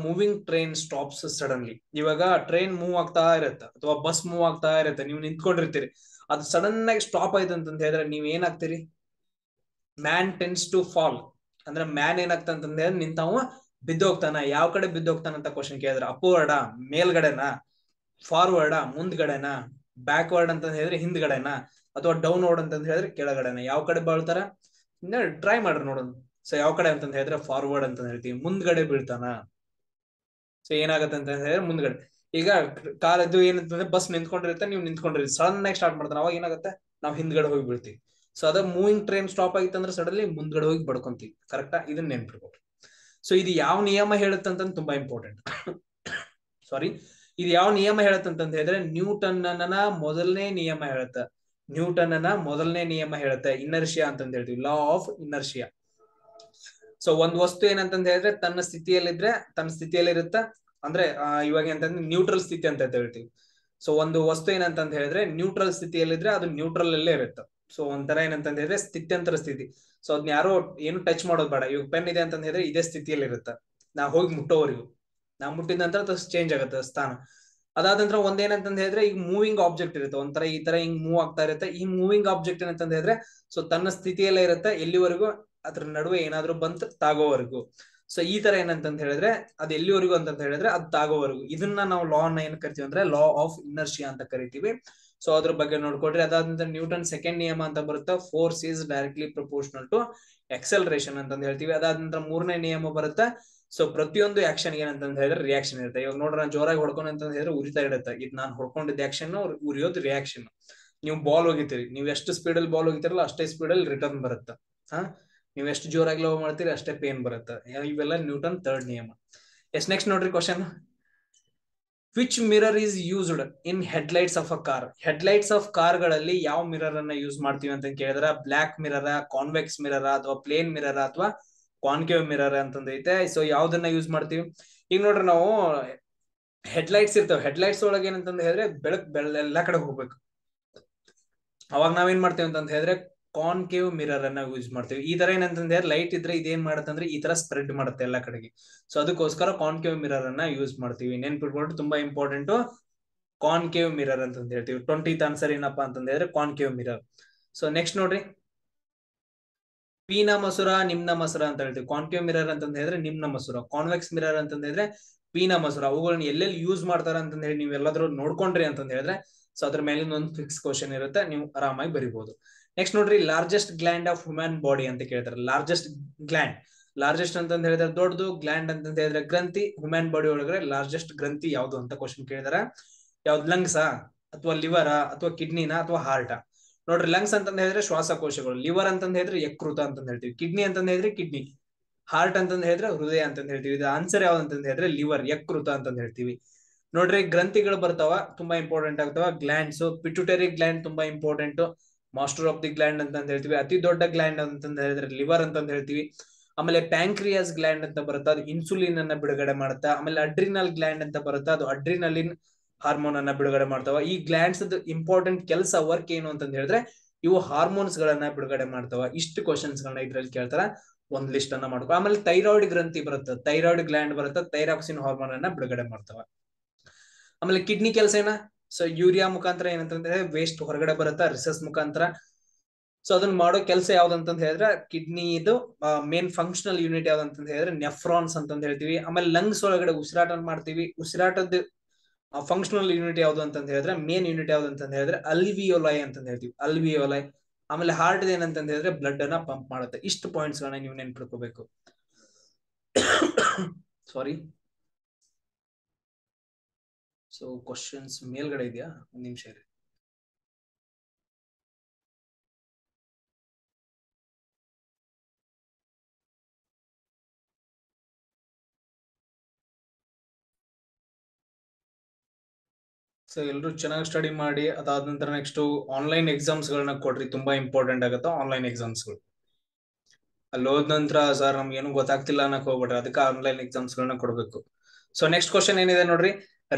moving train stops suddenly, ಇವಾಗ ಟ್ರೈನ್ ಮೂವ್ ಆಗ್ತಾ ಇರುತ್ತೆ ಅಥವಾ ಬಸ್ ಮೂವ್ ಆಗ್ತಾ ಇರುತ್ತೆ, ನೀವು ನಿಂತ್ಕೊಂಡಿರ್ತೀರಿ, ಅದು ಸಡನ್ ಆಗಿ ಸ್ಟಾಪ್ ಆಯ್ತು ಅಂತ ಹೇಳಿದ್ರೆ ನೀವ್ ಏನಾಗ್ತೀರಿ, ಮ್ಯಾನ್ ಟೆನ್ಸ್ ಟು ಫಾಲ್. ಅಂದ್ರೆ ಮ್ಯಾನ್ ಏನಾಗ್ತಂತಂದ್ರೆ ನಿಂತವ ಬಿದ್ದೋಗ್ತಾನ. ಯಾವ ಕಡೆ ಬಿದ್ದೋಗ್ತಾನ ಅಂತ ಕ್ವಶನ್ ಕೇಳಿದ್ರೆ ಅಪ್ವರ್ಡಾ, ಮೇಲ್ಗಡೆನಾ, ಫಾರ್ವರ್ಡಾ, ಮುಂದ್ಗಡೆನಾ, ಬ್ಯಾಕ್ವರ್ಡ್ ಅಂತ ಹೇಳಿದ್ರೆ ಹಿಂದ್ಗಡೆನಾ, ಅಥವಾ ಡೌನ್ವರ್ಡ್ ಅಂತ ಹೇಳಿದ್ರೆ ಕೆಳಗಡೆನಾ, ಯಾವ ಕಡೆ ಬೀಳ್ತಾರ ಟ್ರೈ ಮಾಡ್ರಿ ನೋಡೋಣ. ಸೊ ಯಾವ ಕಡೆ ಅಂತ ಹೇಳಿದ್ರೆ ಫಾರ್ವರ್ಡ್ ಅಂತ ಹೇಳ್ತೀವಿ. ಮುಂದ್ಗಡೆ ಬೀಳ್ತಾನ. ಸೊ ಏನಾಗತ್ತೆ ಅಂತ ಹೇಳಿದ್ರೆ ಮುಂದ್ಗಡೆ. ಈಗ ಕಾರ್ ಇದು ಏನಂತಂದ್ರೆ ಬಸ್ ನಿಂತ್ಕೊಂಡಿರುತ್ತೆ, ನೀವು ನಿಂತ್ಕೊಂಡಿರ್ತೀವಿ, ಸಡನ್ ಆಗಿ ಸ್ಟಾರ್ಟ್ ಮಾಡ್ತಾನೆ, ಅವಾಗ ಏನಾಗುತ್ತೆ, ನಾವು ಹಿಂದ್ಗಡೆ ಹೋಗಿ ಬೀಳ್ತೀವಿ. ಸೊ ಅದ ಮೂವಿಂಗ್ ಟ್ರೈನ್ ಸ್ಟಾಪ್ ಆಗಿತ್ತು ಅಂದ್ರೆ ಸಡನ್ಲಿ ಮುಂದ್ಗಡೆ ಹೋಗಿ ಬಡ್ಕೊಂತೀವಿ. ಕರೆಕ್ಟಾ, ಇದನ್ನ ನೆನ್ಪಿಡ್ಕೊಡ್ರಿ. ಸೊ ಇದು ಯಾವ ನಿಯಮ ಹೇಳುತ್ತಂತ ತುಂಬಾ ಇಂಪಾರ್ಟೆಂಟ್. ಸಾರಿ, ಇದು ಯಾವ ನಿಯಮ ಹೇಳುತ್ತಂತ ಹೇಳಿದ್ರೆ ನ್ಯೂಟನ್ ಮೊದಲನೇ ನಿಯಮ ಹೇಳುತ್ತೆ. ನ್ಯೂಟನ್ ಮೊದಲನೇ ನಿಯಮ ಹೇಳುತ್ತೆ, ಇನರ್ಷಿಯಾ ಅಂತ ಹೇಳ್ತೀವಿ, ಲಾ ಆಫ್ ಇನರ್ಷಿಯಾ. ಸೊ ಒಂದ್ ವಸ್ತು ಏನಂತ ಹೇಳಿದ್ರೆ ತನ್ನ ಸ್ಥಿತಿಯಲ್ಲಿರುತ್ತೆ. ಅಂದ್ರೆ ಇವಾಗ ಅಂತಂದ್ರೆ ನ್ಯೂಟ್ರಲ್ ಸ್ಥಿತಿ ಅಂತ ಹೇಳ್ತೀವಿ. ಸೊ ಒಂದು ವಸ್ತು ಏನಂತ ಹೇಳಿದ್ರೆ ನ್ಯೂಟ್ರಲ್ ಸ್ಥಿತಿಯಲ್ಲಿದ್ರೆ ಅದು ನ್ಯೂಟ್ರಲ್ ಅಲ್ಲೇ ಇರುತ್ತೆ. ಸೊ ಒಂಥರ ಏನಂತ ಹೇಳಿದ್ರೆ ಸ್ಥಿತ್ಯಂತರ ಸ್ಥಿತಿ. ಸೊ ಅದ್ನ ಯಾರೋ ಏನು ಟಚ್ ಮಾಡೋದು ಬೇಡ. ಇವಾಗ ಪೆನ್ ಇದೆ ಅಂತ ಹೇಳಿದ್ರೆ ಇದೇ ಸ್ಥಿತಿಯಲ್ಲಿ ಇರುತ್ತೆ, ನಾವು ಹೋಗಿ ಮುಟ್ಟೋವರೆಗೂ. ನಾವು ಮುಟ್ಟಿದ ನಂತರ ಅದು ಚೇಂಜ್ ಆಗುತ್ತೆ ಸ್ಥಾನ. ಅದಾದ ನಂತರ ಒಂದೇನಂತ ಹೇಳಿದ್ರೆ ಈಗ ಮೂವಿಂಗ್ ಆಬ್ಜೆಕ್ಟ್ ಇರುತ್ತೆ, ಒಂಥರ ಈ ತರ ಹಿಂಗ್ ಮೂವ್ ಆಗ್ತಾ ಇರುತ್ತೆ. ಈ ಮೂವಿಂಗ್ ಆಬ್ಜೆಕ್ಟ್ ಏನಂತ ಹೇಳಿದ್ರೆ ಸೊ ತನ್ನ ಸ್ಥಿತಿಯಲ್ಲೇ ಇರುತ್ತೆ, ಎಲ್ಲಿವರೆಗೂ ಅದ್ರ ನಡುವೆ ಏನಾದ್ರು ಬಂತು ತಾಗೋವರೆಗೂ. ಸೊ ಈ ತರ ಏನಂತ ಹೇಳಿದ್ರೆ ಅದು ಎಲ್ಲಿವರೆಗೂ ಅಂತ ಹೇಳಿದ್ರೆ ಅದು ತಾಗೋವರೆಗೂ. ಇದನ್ನ ನಾವು ಲಾ ಅನ್ನ ಏನ್ ಕರಿತೀವಿ ಅಂದ್ರೆ ಲಾ ಆಫ್ ಇನರ್ಷಿಯಾ ಅಂತ ಕರಿತೀವಿ. ಸೊ ಅದ್ರ ಬಗ್ಗೆ ನೋಡ್ಕೊಡ್ರಿ. ಅದಾದ ನ್ಯೂಟನ್ ಸೆಕೆಂಡ್ ನಿಯಮ ಅಂತ ಬರುತ್ತೆ, force is directly proportional to acceleration ಅಂತ ಹೇಳ್ತೀವಿ. ಅದಾದ ನಂತರ ಮೂರನೇ ನಿಯಮ ಬರುತ್ತೆ, ಸೊ ಪ್ರತಿಯೊಂದು ಆಕ್ಷನ್ ಏನಂತ ಹೇಳಿದ್ರೆ ರಿಯಾಕ್ಷನ್ ಇರುತ್ತೆ. ಇವಾಗ ನೋಡ್ರಿ, ನಾನು ಜೋರಾಗಿ ಹೊಡ್ಕೊಂಡು ಅಂತ ಹೇಳಿದ್ರೆ ಉರಿತಾ ಇಡುತ್ತೆ, ಇದು ನಾನು ಹೊಡ್ಕೊಂಡಿದ್ದ ಆಕ್ಷನ್, ಉರಿಯೋದು ರಿಯಾಕ್ಷನ್. ನೀವು ಬಾಲ್ ಹೋಗಿತೀರಿ, ನೀವು ಎಷ್ಟು ಸ್ಪೀಡಲ್ಲಿ ಬಾಲ್ ಹೋಗಿತೀರಲ್ಲ ಅಷ್ಟೇ ಸ್ಪೀಡಲ್ಲಿ ರಿಟರ್ನ್ ಬರುತ್ತೆ. ಹಾ, ನೀವು ಎಷ್ಟು ಜೋರಾಗಿ ಲವ್ ಮಾಡ್ತೀರಿ ಅಷ್ಟೇ ಪೇನ್ ಬರುತ್ತೆ. ಇವೆಲ್ಲ ನ್ಯೂಟನ್ ಥರ್ಡ್ ನಿಯಮ. ಎಸ್ ನೆಕ್ಸ್ಟ್ ನೋಡ್ರಿ question, which mirror is used in headlights of a car. Headlights of car ಗಳಲ್ಲಿ ಯಾವ ಮಿರರ್ ಅನ್ನ ಯೂಸ್ ಮಾಡ್ತೀವಿ ಅಂತ ಕೇಳಿದ್ರೆ ಬ್ಲಾಕ್ ಮಿರರ್, ಕಾನ್ವೆಕ್ಸ್ ಮಿರರ್, ಅಥವಾ ಪ್ಲೇನ್ ಮಿರರ್, ಅಥವಾ ಕಾನ್ಕೇವ್ ಮಿರರ್ ಅಂತಂದೈತೆ. ಸೊ ಯಾವ್ದನ್ನ ಯೂಸ್ ಮಾಡ್ತೀವಿ, ಈಗ ನೋಡ್ರಿ ನಾವು ಹೆಡ್ಲೈಟ್ಸ್ ಇರ್ತವೆ, ಹೆಡ್ಲೈಟ್ಸ್ ಒಳಗೆ ಏನಂತ ಹೇಳಿದ್ರೆ ಬೆಳಕ್ ಎಲ್ಲಾ ಕಡೆ ಹೋಗ್ಬೇಕು. ಅವಾಗ ನಾವೇನ್ ಮಾಡ್ತೀವಿ ಅಂತ ಹೇಳಿದ್ರೆ ಕಾನ್ಕೇವ್ ಮಿರರ್ ಅನ್ನ ಯೂಸ್ ಮಾಡ್ತೀವಿ. ಈ ತರ ಏನಂತಂದ್ರೆ ಲೈಟ್ ಇದ್ರೆ ಇದೇನ್ ಮಾಡುತ್ತೆ ಅಂದ್ರೆ ಈ ತರ ಸ್ಪ್ರೆಡ್ ಮಾಡುತ್ತೆ ಎಲ್ಲಾ ಕಡೆಗೆ. ಸೊ ಅದಕ್ಕೋಸ್ಕರ ಕಾನ್ಕೇವ್ ಮಿರರ್ ಅನ್ನ ಯೂಸ್ ಮಾಡ್ತೀವಿ. ನೆನ್ಪಿಟ್ಕೊಂಡು ತುಂಬಾ ಇಂಪಾರ್ಟೆಂಟ್, ಕಾನ್ಕೇವ್ ಮಿರರ್ ಅಂತ ಹೇಳ್ತೀವಿ. 20th ಆನ್ಸರ್ ಏನಪ್ಪಾ ಅಂತ ಹೇಳಿದ್ರೆ ಕಾನ್ಕೇವ್ ಮಿರರ್. ಸೊ ನೆಕ್ಸ್ಟ್ ನೋಡ್ರಿ, ಪೀನ ಮಸೂರ, ನಿಮ್ನ ಮಸೂರ ಅಂತ ಹೇಳ್ತೀವಿ. ಕಾನ್ಕೇವ್ ಮಿರರ್ ಅಂತ ಹೇಳಿದ್ರೆ ನಿಮ್ನ ಮಸೂರ, ಕಾನ್ವೆಕ್ಸ್ ಮಿರರ್ ಅಂತ ಹೇಳಿದ್ರೆ ಪೀನ ಮಸೂರ. ಅವುಗಳನ್ನ ಎಲ್ಲೆಲ್ಲಿ ಯೂಸ್ ಮಾಡ್ತಾರ ಅಂತ ಹೇಳಿ ನೀವು ಎಲ್ಲಾದ್ರೂ ನೋಡ್ಕೊಂಡ್ರಿ ಅಂತ ಹೇಳಿದ್ರೆ ಸೊ ಅದ್ರ ಮೇಲಿನ ಒಂದು ಫಿಕ್ಸ್ ಕ್ವಶನ್ ಇರುತ್ತೆ, ನೀವು ಆರಾಮಾಗಿ ಬರಿಬಹುದು. ನೆಕ್ಸ್ಟ್ ನೋಡ್ರಿ, largest gland of human body ಅಂತ ಕೇಳ್ತಾರೆ. ಲಾರ್ಜೆಸ್ಟ್ ಗ್ಲ್ಯಾಂಡ್, ಲಾರ್ಜೆಸ್ಟ್ ಅಂತ ಹೇಳಿದ್ರೆ ದೊಡ್ಡದು, ಗ್ಲ್ಯಾಂಡ್ ಅಂತ ಹೇಳಿದ್ರೆ ಗ್ರಂಥಿ. ಹ್ಯೂಮನ್ ಬಾಡಿ ಒಳಗಡೆ ಲಾರ್ಜೆಸ್ಟ್ ಗ್ರಂಥಿ ಯಾವ್ದು ಅಂತ ಕ್ವಶನ್ ಕೇಳಿದಾರೆ. ಯಾವ್ದು, ಲಂಗ್ಸಾ, ಅಥವಾ ಲಿವರಾ, ಅಥವಾ ಕಿಡ್ನಿನಾ, ಅಥವಾ ಹಾರ್ಟಾ? ನೋಡ್ರಿ, ಲಂಗ್ಸ್ ಅಂತ ಹೇಳಿದ್ರೆ ಶ್ವಾಸಕೋಶಗಳು, ಲಿವರ್ ಅಂತ ಹೇಳಿದ್ರೆ ಯಕೃತ ಅಂತ ಹೇಳ್ತೀವಿ, ಕಿಡ್ನಿ ಅಂತ ಹೇಳಿದ್ರೆ ಕಿಡ್ನಿ, ಹಾರ್ಟ್ ಅಂತ ಹೇಳಿದ್ರೆ ಹೃದಯ ಅಂತ ಹೇಳ್ತೀವಿ. ಇದು ಆನ್ಸರ್ ಯಾವ್ದು ಅಂತ ಹೇಳಿದ್ರೆ ಲಿವರ್, ಯಕೃತ ಅಂತ ಹೇಳ್ತೀವಿ. ನೋಡ್ರಿ, ಗ್ರಂಥಿಗಳು ಬರ್ತಾವ, ತುಂಬಾ ಇಂಪಾರ್ಟೆಂಟ್ ಆಗ್ತಾವ. ಗ್ಲ್ಯಾಂಡ್ಸ್, ಪಿಟ್ಯುಟರಿ ಗ್ಲ್ಯಾಂಡ್ ತುಂಬಾ important, master of the gland ಅಂತ ಹೇಳ್ತೀವಿ. ಅತಿ ದೊಡ್ಡ ಗ್ಲ್ಯಾಂಡ್ ಅಂತ ಹೇಳಿದ್ರೆ ಲಿವರ್ ಅಂತ ಹೇಳ್ತೀವಿ. ಆಮೇಲೆ ಪ್ಯಾಂಕ್ರಿಯಾಸ್ ಗ್ಲ್ಯಾಂಡ್ ಅಂತ ಬರುತ್ತೆ, ಅದು ಇನ್ಸುಲಿನ್ ಅನ್ನ ಬಿಡುಗಡೆ ಮಾಡುತ್ತೆ. ಆಮೇಲೆ ಅಡ್ರಿನಲ್ ಗ್ಲ್ಯಾಂಡ್ ಅಂತ ಬರುತ್ತೆ, ಅದು ಅಡ್ರಿನಲಿನ್ ಹಾರ್ಮೋನ್ ಅನ್ನ ಬಿಡುಗಡೆ ಮಾಡ್ತಾವ. ಈ ಗ್ಲ್ಯಾಂಡ್ಸ್ ಇಂಪಾರ್ಟೆಂಟ್ ಕೆಲಸ ವರ್ಕ್ ಏನು ಅಂತಂದ್ ಹೇಳಿದ್ರೆ ಇವು ಹಾರ್ಮೋನ್ಸ್ ಗಳನ್ನ ಬಿಡುಗಡೆ ಮಾಡ್ತಾವ. ಇಷ್ಟು ಕ್ವಶನ್ಸ್ ಗಳನ್ನ ಇದ್ರಲ್ಲಿ ಕೇಳ್ತಾರ. ಒಂದ್ ಲಿಸ್ಟ್ ಅನ್ನ ಮಾಡ್ಕೊ. ಆಮೇಲೆ ಥೈರಾಯ್ಡ್ ಗ್ರಂಥಿ ಬರುತ್ತೆ, ಥೈರಾಯ್ಡ್ ಗ್ಲ್ಯಾಂಡ್ ಬರುತ್ತೆ, ಥೈರಾಕ್ಸಿನ್ ಹಾರ್ಮೋನ್ ಅನ್ನ ಬಿಡುಗಡೆ ಮಾಡ್ತಾವ. ಆಮೇಲೆ ಕಿಡ್ನಿ ಕೆಲಸ ಏನ, ಸೊ ಯೂರಿಯಾ ಮುಖಾಂತರ ಏನಂತಂದ್ರೆ ವೇಸ್ಟ್ ಹೊರಗಡೆ ಬರುತ್ತಾ ರಿಸಸ್ ಮುಖಾಂತರ. ಸೊ ಅದನ್ನ ಮಾಡೋ ಕೆಲಸ ಯಾವ್ದಂತ ಹೇಳಿದ್ರೆ ಕಿಡ್ನಿ ಇದು ಮೇನ್ ಫಂಕ್ಷನಲ್ ಯೂನಿಟ್ ಯಾವ್ದಂತ ಹೇಳಿದ್ರೆ ನೆಫ್ರಾನ್ಸ್ ಅಂತಂದ್ ಹೇಳ್ತೀವಿ. ಆಮೇಲೆ ಲಂಗ್ಸ್ ಒಳಗಡೆ ಉಸಿರಾಟ ಮಾಡ್ತೀವಿ. ಉಸಿರಾಟದ ಫಂಕ್ಷನಲ್ ಯೂನಿಟ್ ಯಾವ್ದು ಅಂತ ಹೇಳಿದ್ರೆ ಮೇನ್ ಯೂನಿಟ್ ಯಾವ್ದು ಅಂತ ಹೇಳಿದ್ರೆ ಅಲ್ವಿಯೋಲೈ ಅಂತ ಹೇಳ್ತೀವಿ, ಅಲ್ವಿಯೋಲೈ. ಆಮೇಲೆ ಹಾರ್ಟ್ ಏನಂತ ಹೇಳಿದ್ರೆ ಬ್ಲಡ್ ಅನ್ನ ಪಂಪ್ ಮಾಡುತ್ತೆ. ಇಷ್ಟು ಪಾಯಿಂಟ್ಸ್ ಗಳನ್ನ ನೀವು ನೆನ್ಪಿಟ್ಕೋಬೇಕು. ಸಾರಿ. ಸೊ ಕ್ವಶನ್ಸ್ ಮೇಲ್ಗಡೆ ಇದೆಯಾ, ಒಂದ್ ನಿಮಿಷ ಇರಿ. ಸೊ ಎಲ್ಲರೂ ಚೆನ್ನಾಗಿ ಸ್ಟಡಿ ಮಾಡಿ. ಅದಾದ ನಂತರ ನೆಕ್ಸ್ಟ್ ಆನ್ಲೈನ್ ಎಕ್ಸಾಮ್ಸ್ ಗಳನ್ನ ಕೊಡ್ರಿ, ತುಂಬಾ ಇಂಪಾರ್ಟೆಂಟ್ ಆಗುತ್ತೆ ಆನ್ಲೈನ್ ಎಕ್ಸಾಮ್ಸ್ ಗಳು. ಅಲ್ಲಿ ಹೋದ ನಂತರ ಸರ್ ನಮ್ಗೆ ಏನು ಗೊತ್ತಾಗ್ತಿಲ್ಲ ಅನ್ನಕ್ ಹೋಗ್ಬಿಟ್ರೆ, ಅದಕ್ಕೆ ಆನ್ಲೈನ್ ಎಕ್ಸಾಮ್ಸ್ ಗಳನ್ನ ಕೊಡ್ಬೇಕು. ಸೊ ನೆಕ್ಸ್ಟ್ ಕ್ವಶನ್ ಏನಿದೆ ನೋಡ್ರಿ,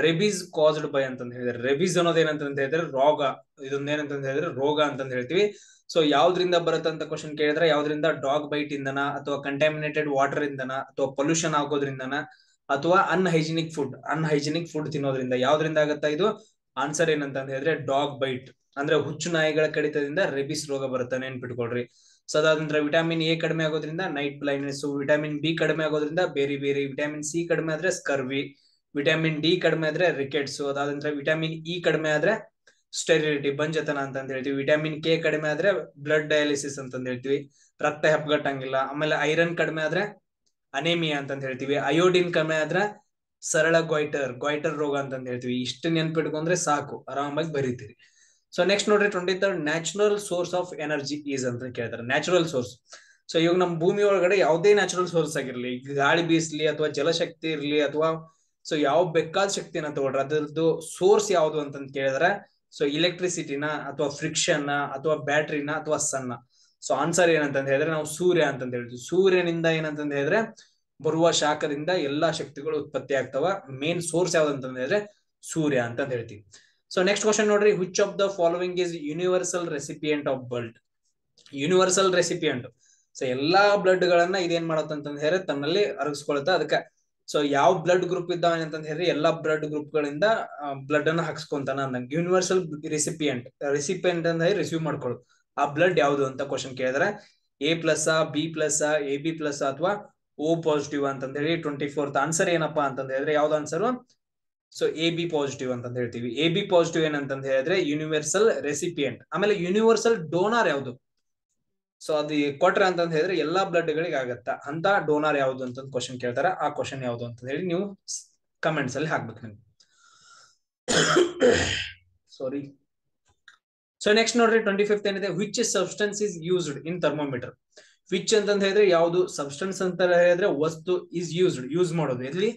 ರೆಬೀಸ್ ಕಾಸ್ಡ್ ಬೈ ಅಂತಂದ್ ಹೇಳಿದ್ರೆ, ರೆಬೀಸ್ ಅನ್ನೋದು ಏನಂತ ಹೇಳಿದ್ರೆ ರೋಗ. ಇದೊಂದ್ ಏನಂತ ಹೇಳಿದ್ರೆ ರೋಗ ಅಂತಂದ್ ಹೇಳ್ತೀವಿ. ಸೊ ಯಾವ್ದ್ರಿಂದ ಬರುತ್ತೆ ಅಂತ ಕ್ವಶನ್ ಕೇಳಿದ್ರೆ, ಯಾವ್ದ್ರಿಂದ ಡಾಗ್ ಬೈಟ್ ಇಂದನ, ಅಥವಾ ಕಂಟ್ಯಾಮಿನೇಟೆಡ್ ವಾಟರ್ ಇಂದನ, ಅಥವಾ ಪೊಲ್ಯೂಷನ್ ಆಗೋದ್ರಿಂದನ, ಅಥವಾ ಅನ್ಹೈಜಿನಿಕ್ ಫುಡ್ ತಿನ್ನೋದ್ರಿಂದ, ಯಾವ್ದ್ರಿಂದ ಆಗತ್ತಾ ಇದು? ಆನ್ಸರ್ ಏನಂತ ಹೇಳಿದ್ರೆ ಡಾಗ್ ಬೈಟ್, ಅಂದ್ರೆ ಹುಚ್ಚು ನಾಯಿಗಳ ಕಡಿತದಿಂದ ರೆಬಿಸ್ ರೋಗ ಬರುತ್ತೆ, ನೆನ್ಪಿಟ್ಕೊಳ್ರಿ. ಸೊ ಅದಾದ ವಿಟಮಿನ್ ಎ ಕಡಿಮೆ ಆಗೋದ್ರಿಂದ ನೈಟ್ ಬ್ಲೈಂಡ್ನೆಸ್, ವಿಟಮಿನ್ ಬಿ ಕಡಿಮೆ ಆಗೋದ್ರಿಂದ ಬೇರೆ ಬೇರೆ, ವಿಟಮಿನ್ ಸಿ ಕಡಿಮೆ ಆದ್ರೆ ಸ್ಕರ್ವಿ, ವಿಟಮಿನ್ ಡಿ ಕಡಿಮೆ ಆದ್ರೆ ರಿಕೆಟ್ಸ್, ಅದಾದ ವಿಟಮಿನ್ ಇ ಕಡಿಮೆ ಆದ್ರೆ ಸ್ಟೆರಿಲಿಟಿ, ಬಂಜತನ ಅಂತ ಹೇಳ್ತೀವಿ. ವಿಟಮಿನ್ ಕೆ ಕಡಿಮೆ ಆದ್ರೆ ಬ್ಲಡ್ ಡಯಾಲಿಸಿಸ್ ಅಂತ ಹೇಳ್ತೀವಿ, ರಕ್ತ ಹೆಪ್ಪಗಟ್ಟಂಗಿಲ್ಲ. ಆಮೇಲೆ ಐರನ್ ಕಡಿಮೆ ಆದ್ರೆ ಅನೇಮಿಯಾ ಅಂತ ಹೇಳ್ತೀವಿ. ಅಯೋಡಿನ್ ಕಡಿಮೆ ಆದ್ರೆ ಸರಳ ಗಾಯ್ಟರ್ ರೋಗ ಅಂತ ಹೇಳ್ತೀವಿ. ಇಷ್ಟು ನೆನ್ಪಿಟ್ಕೊಂಡ್ರೆ ಸಾಕು, ಆರಾಮಾಗಿ ಬರೀತೀರಿ. ಸೊ ನೆಕ್ಸ್ಟ್ ನೋಡ್ರಿ 23rd natural source of energy is ಅಂತ ಕೇಳ್ತಾರೆ. ನ್ಯಾಚುರಲ್ ಸೋರ್ಸ್, ಸೊ ಇವಾಗ ನಮ್ಮ ಭೂಮಿ ಒಳಗಡೆ ಯಾವುದೇ ನ್ಯಾಚುರಲ್ ಸೋರ್ಸ್ ಆಗಿರ್ಲಿ, ಗಾಳಿ ಬೀಸ್ಲಿ ಅಥವಾ ಜಲಶಕ್ತಿ ಇರ್ಲಿ, ಅಥವಾ ಸೊ ಯಾವ ಬೇಕಾದ ಶಕ್ತಿನ ತಗೊಳ್ರಿ, ಅದರದ್ದು ಸೋರ್ಸ್ ಯಾವುದು ಅಂತ ಕೇಳಿದ್ರೆ ಸೊ ಇಲೆಕ್ಟ್ರಿಸಿಟಿನ, ಅಥವಾ ಫ್ರಿಕ್ಷನ್, ಅಥವಾ ಬ್ಯಾಟ್ರಿನ, ಅಥವಾ ಸನ್ನ. ಸೊ ಆನ್ಸರ್ ಏನಂತ ಹೇಳಿದ್ರೆ ನಾವು ಸೂರ್ಯ ಅಂತ ಹೇಳ್ತೀವಿ. ಸೂರ್ಯನಿಂದ ಏನಂತ ಹೇಳಿದ್ರೆ ಬರುವ ಶಾಖದಿಂದ ಎಲ್ಲಾ ಶಕ್ತಿಗಳು ಉತ್ಪತ್ತಿ ಆಗ್ತಾವ. ಮೇನ್ ಸೋರ್ಸ್ ಯಾವ್ದಂತ ಹೇಳಿದ್ರೆ ಸೂರ್ಯ ಅಂತ ಹೇಳ್ತೀವಿ. ಸೊ ನೆಕ್ಸ್ಟ್ ಕ್ವಶನ್ ನೋಡ್ರಿ, which of the following is universal recipient of blood? Universal recipient, so ಎಲ್ಲಾ ಬ್ಲಡ್ ಗಳನ್ನ ಇದೇನ್ ಮಾಡತ್ತಂತ ಹೇಳಿದ್ರೆ ತನ್ನಲ್ಲಿ ಅರಗಿಸ್ಕೊಳುತ್ತೆ. ಅದಕ್ಕೆ ಸೊ ಯಾವ ಬ್ಲಡ್ ಗ್ರೂಪ್ ಇದ್ದಾವೆ ಅಂತ ಹೇಳಿದ್ರೆ ಎಲ್ಲಾ ಬ್ಲಡ್ ಗ್ರೂಪ್ ಗಳಿಂದ ಬ್ಲಡ್ ಅನ್ನ ಹಾಕ್ಸ್ಕೊಂತಾನ ಅಂದಂಗೆ. ಯೂನಿವರ್ಸಲ್ ರೆಸಿಪಿಯೆಂಟ್, ರೆಸಿಪಿಯೆಂಟ್ ಅಂದ್ರೆ ರಿಸೀವ್ ಮಾಡ್ಕೊಳ್ಳೋದು. ಆ ಬ್ಲಡ್ ಯಾವುದು ಅಂತ ಕ್ವಶನ್ ಕೇಳಿದ್ರೆ A plus, B plus, A B plus, ಅಥವಾ ಓ ಪಾಸಿಟಿವ್ ಅಂತ ಹೇಳಿ 24th ಆನ್ಸರ್ ಏನಪ್ಪಾ ಅಂತ ಹೇಳಿದ್ರೆ ಯಾವ್ದು answer? So A B positive ಅಂತ ಹೇಳ್ತೀವಿ. ಎ ಬಿ ಪಾಸಿಟಿವ್ ಏನಂತ ಹೇಳಿದ್ರೆ ಯೂನಿವರ್ಸಲ್ ರೆಸಿಪಿಯೆಂಟ್. ಆಮೇಲೆ ಯೂನಿವರ್ಸಲ್ ಡೋನಾರ್ ಯಾವುದು? ಸೊ ಅದು ಕೊಟ್ರ ಅಂತ ಹೇಳಿದ್ರೆ ಎಲ್ಲಾ ಬ್ಲಡ್ ಗಳಿಗೆ ಆಗತ್ತ ಅಂತ ಡೋನಾರ್ ಯಾವುದು ಅಂತ ಕ್ವಶನ್ ಕೇಳ್ತಾರ. ಆ ಕ್ವಶನ್ ಯಾವುದು ಅಂತ ಹೇಳಿ ನೀವು ಕಮೆಂಟ್ಸ್ ಅಲ್ಲಿ ಹಾಕ್ಬೇಕು ನಿಮ್ಗೆ. ಸಾರಿ. ಸೊ ನೆಕ್ಸ್ಟ್ ನೋಡ್ರಿ 25th ಏನಿದೆ, which substance is used in thermometer? Which ಅಂತ ಹೇಳಿದ್ರೆ ಯಾವುದು, ಸಬ್ಸ್ಟೆನ್ಸ್ ಅಂತ ಹೇಳಿದ್ರೆ ವಸ್ತು, ಇಸ್ ಯೂಸ್ ಮಾಡೋದು ಎಲ್ಲಿ?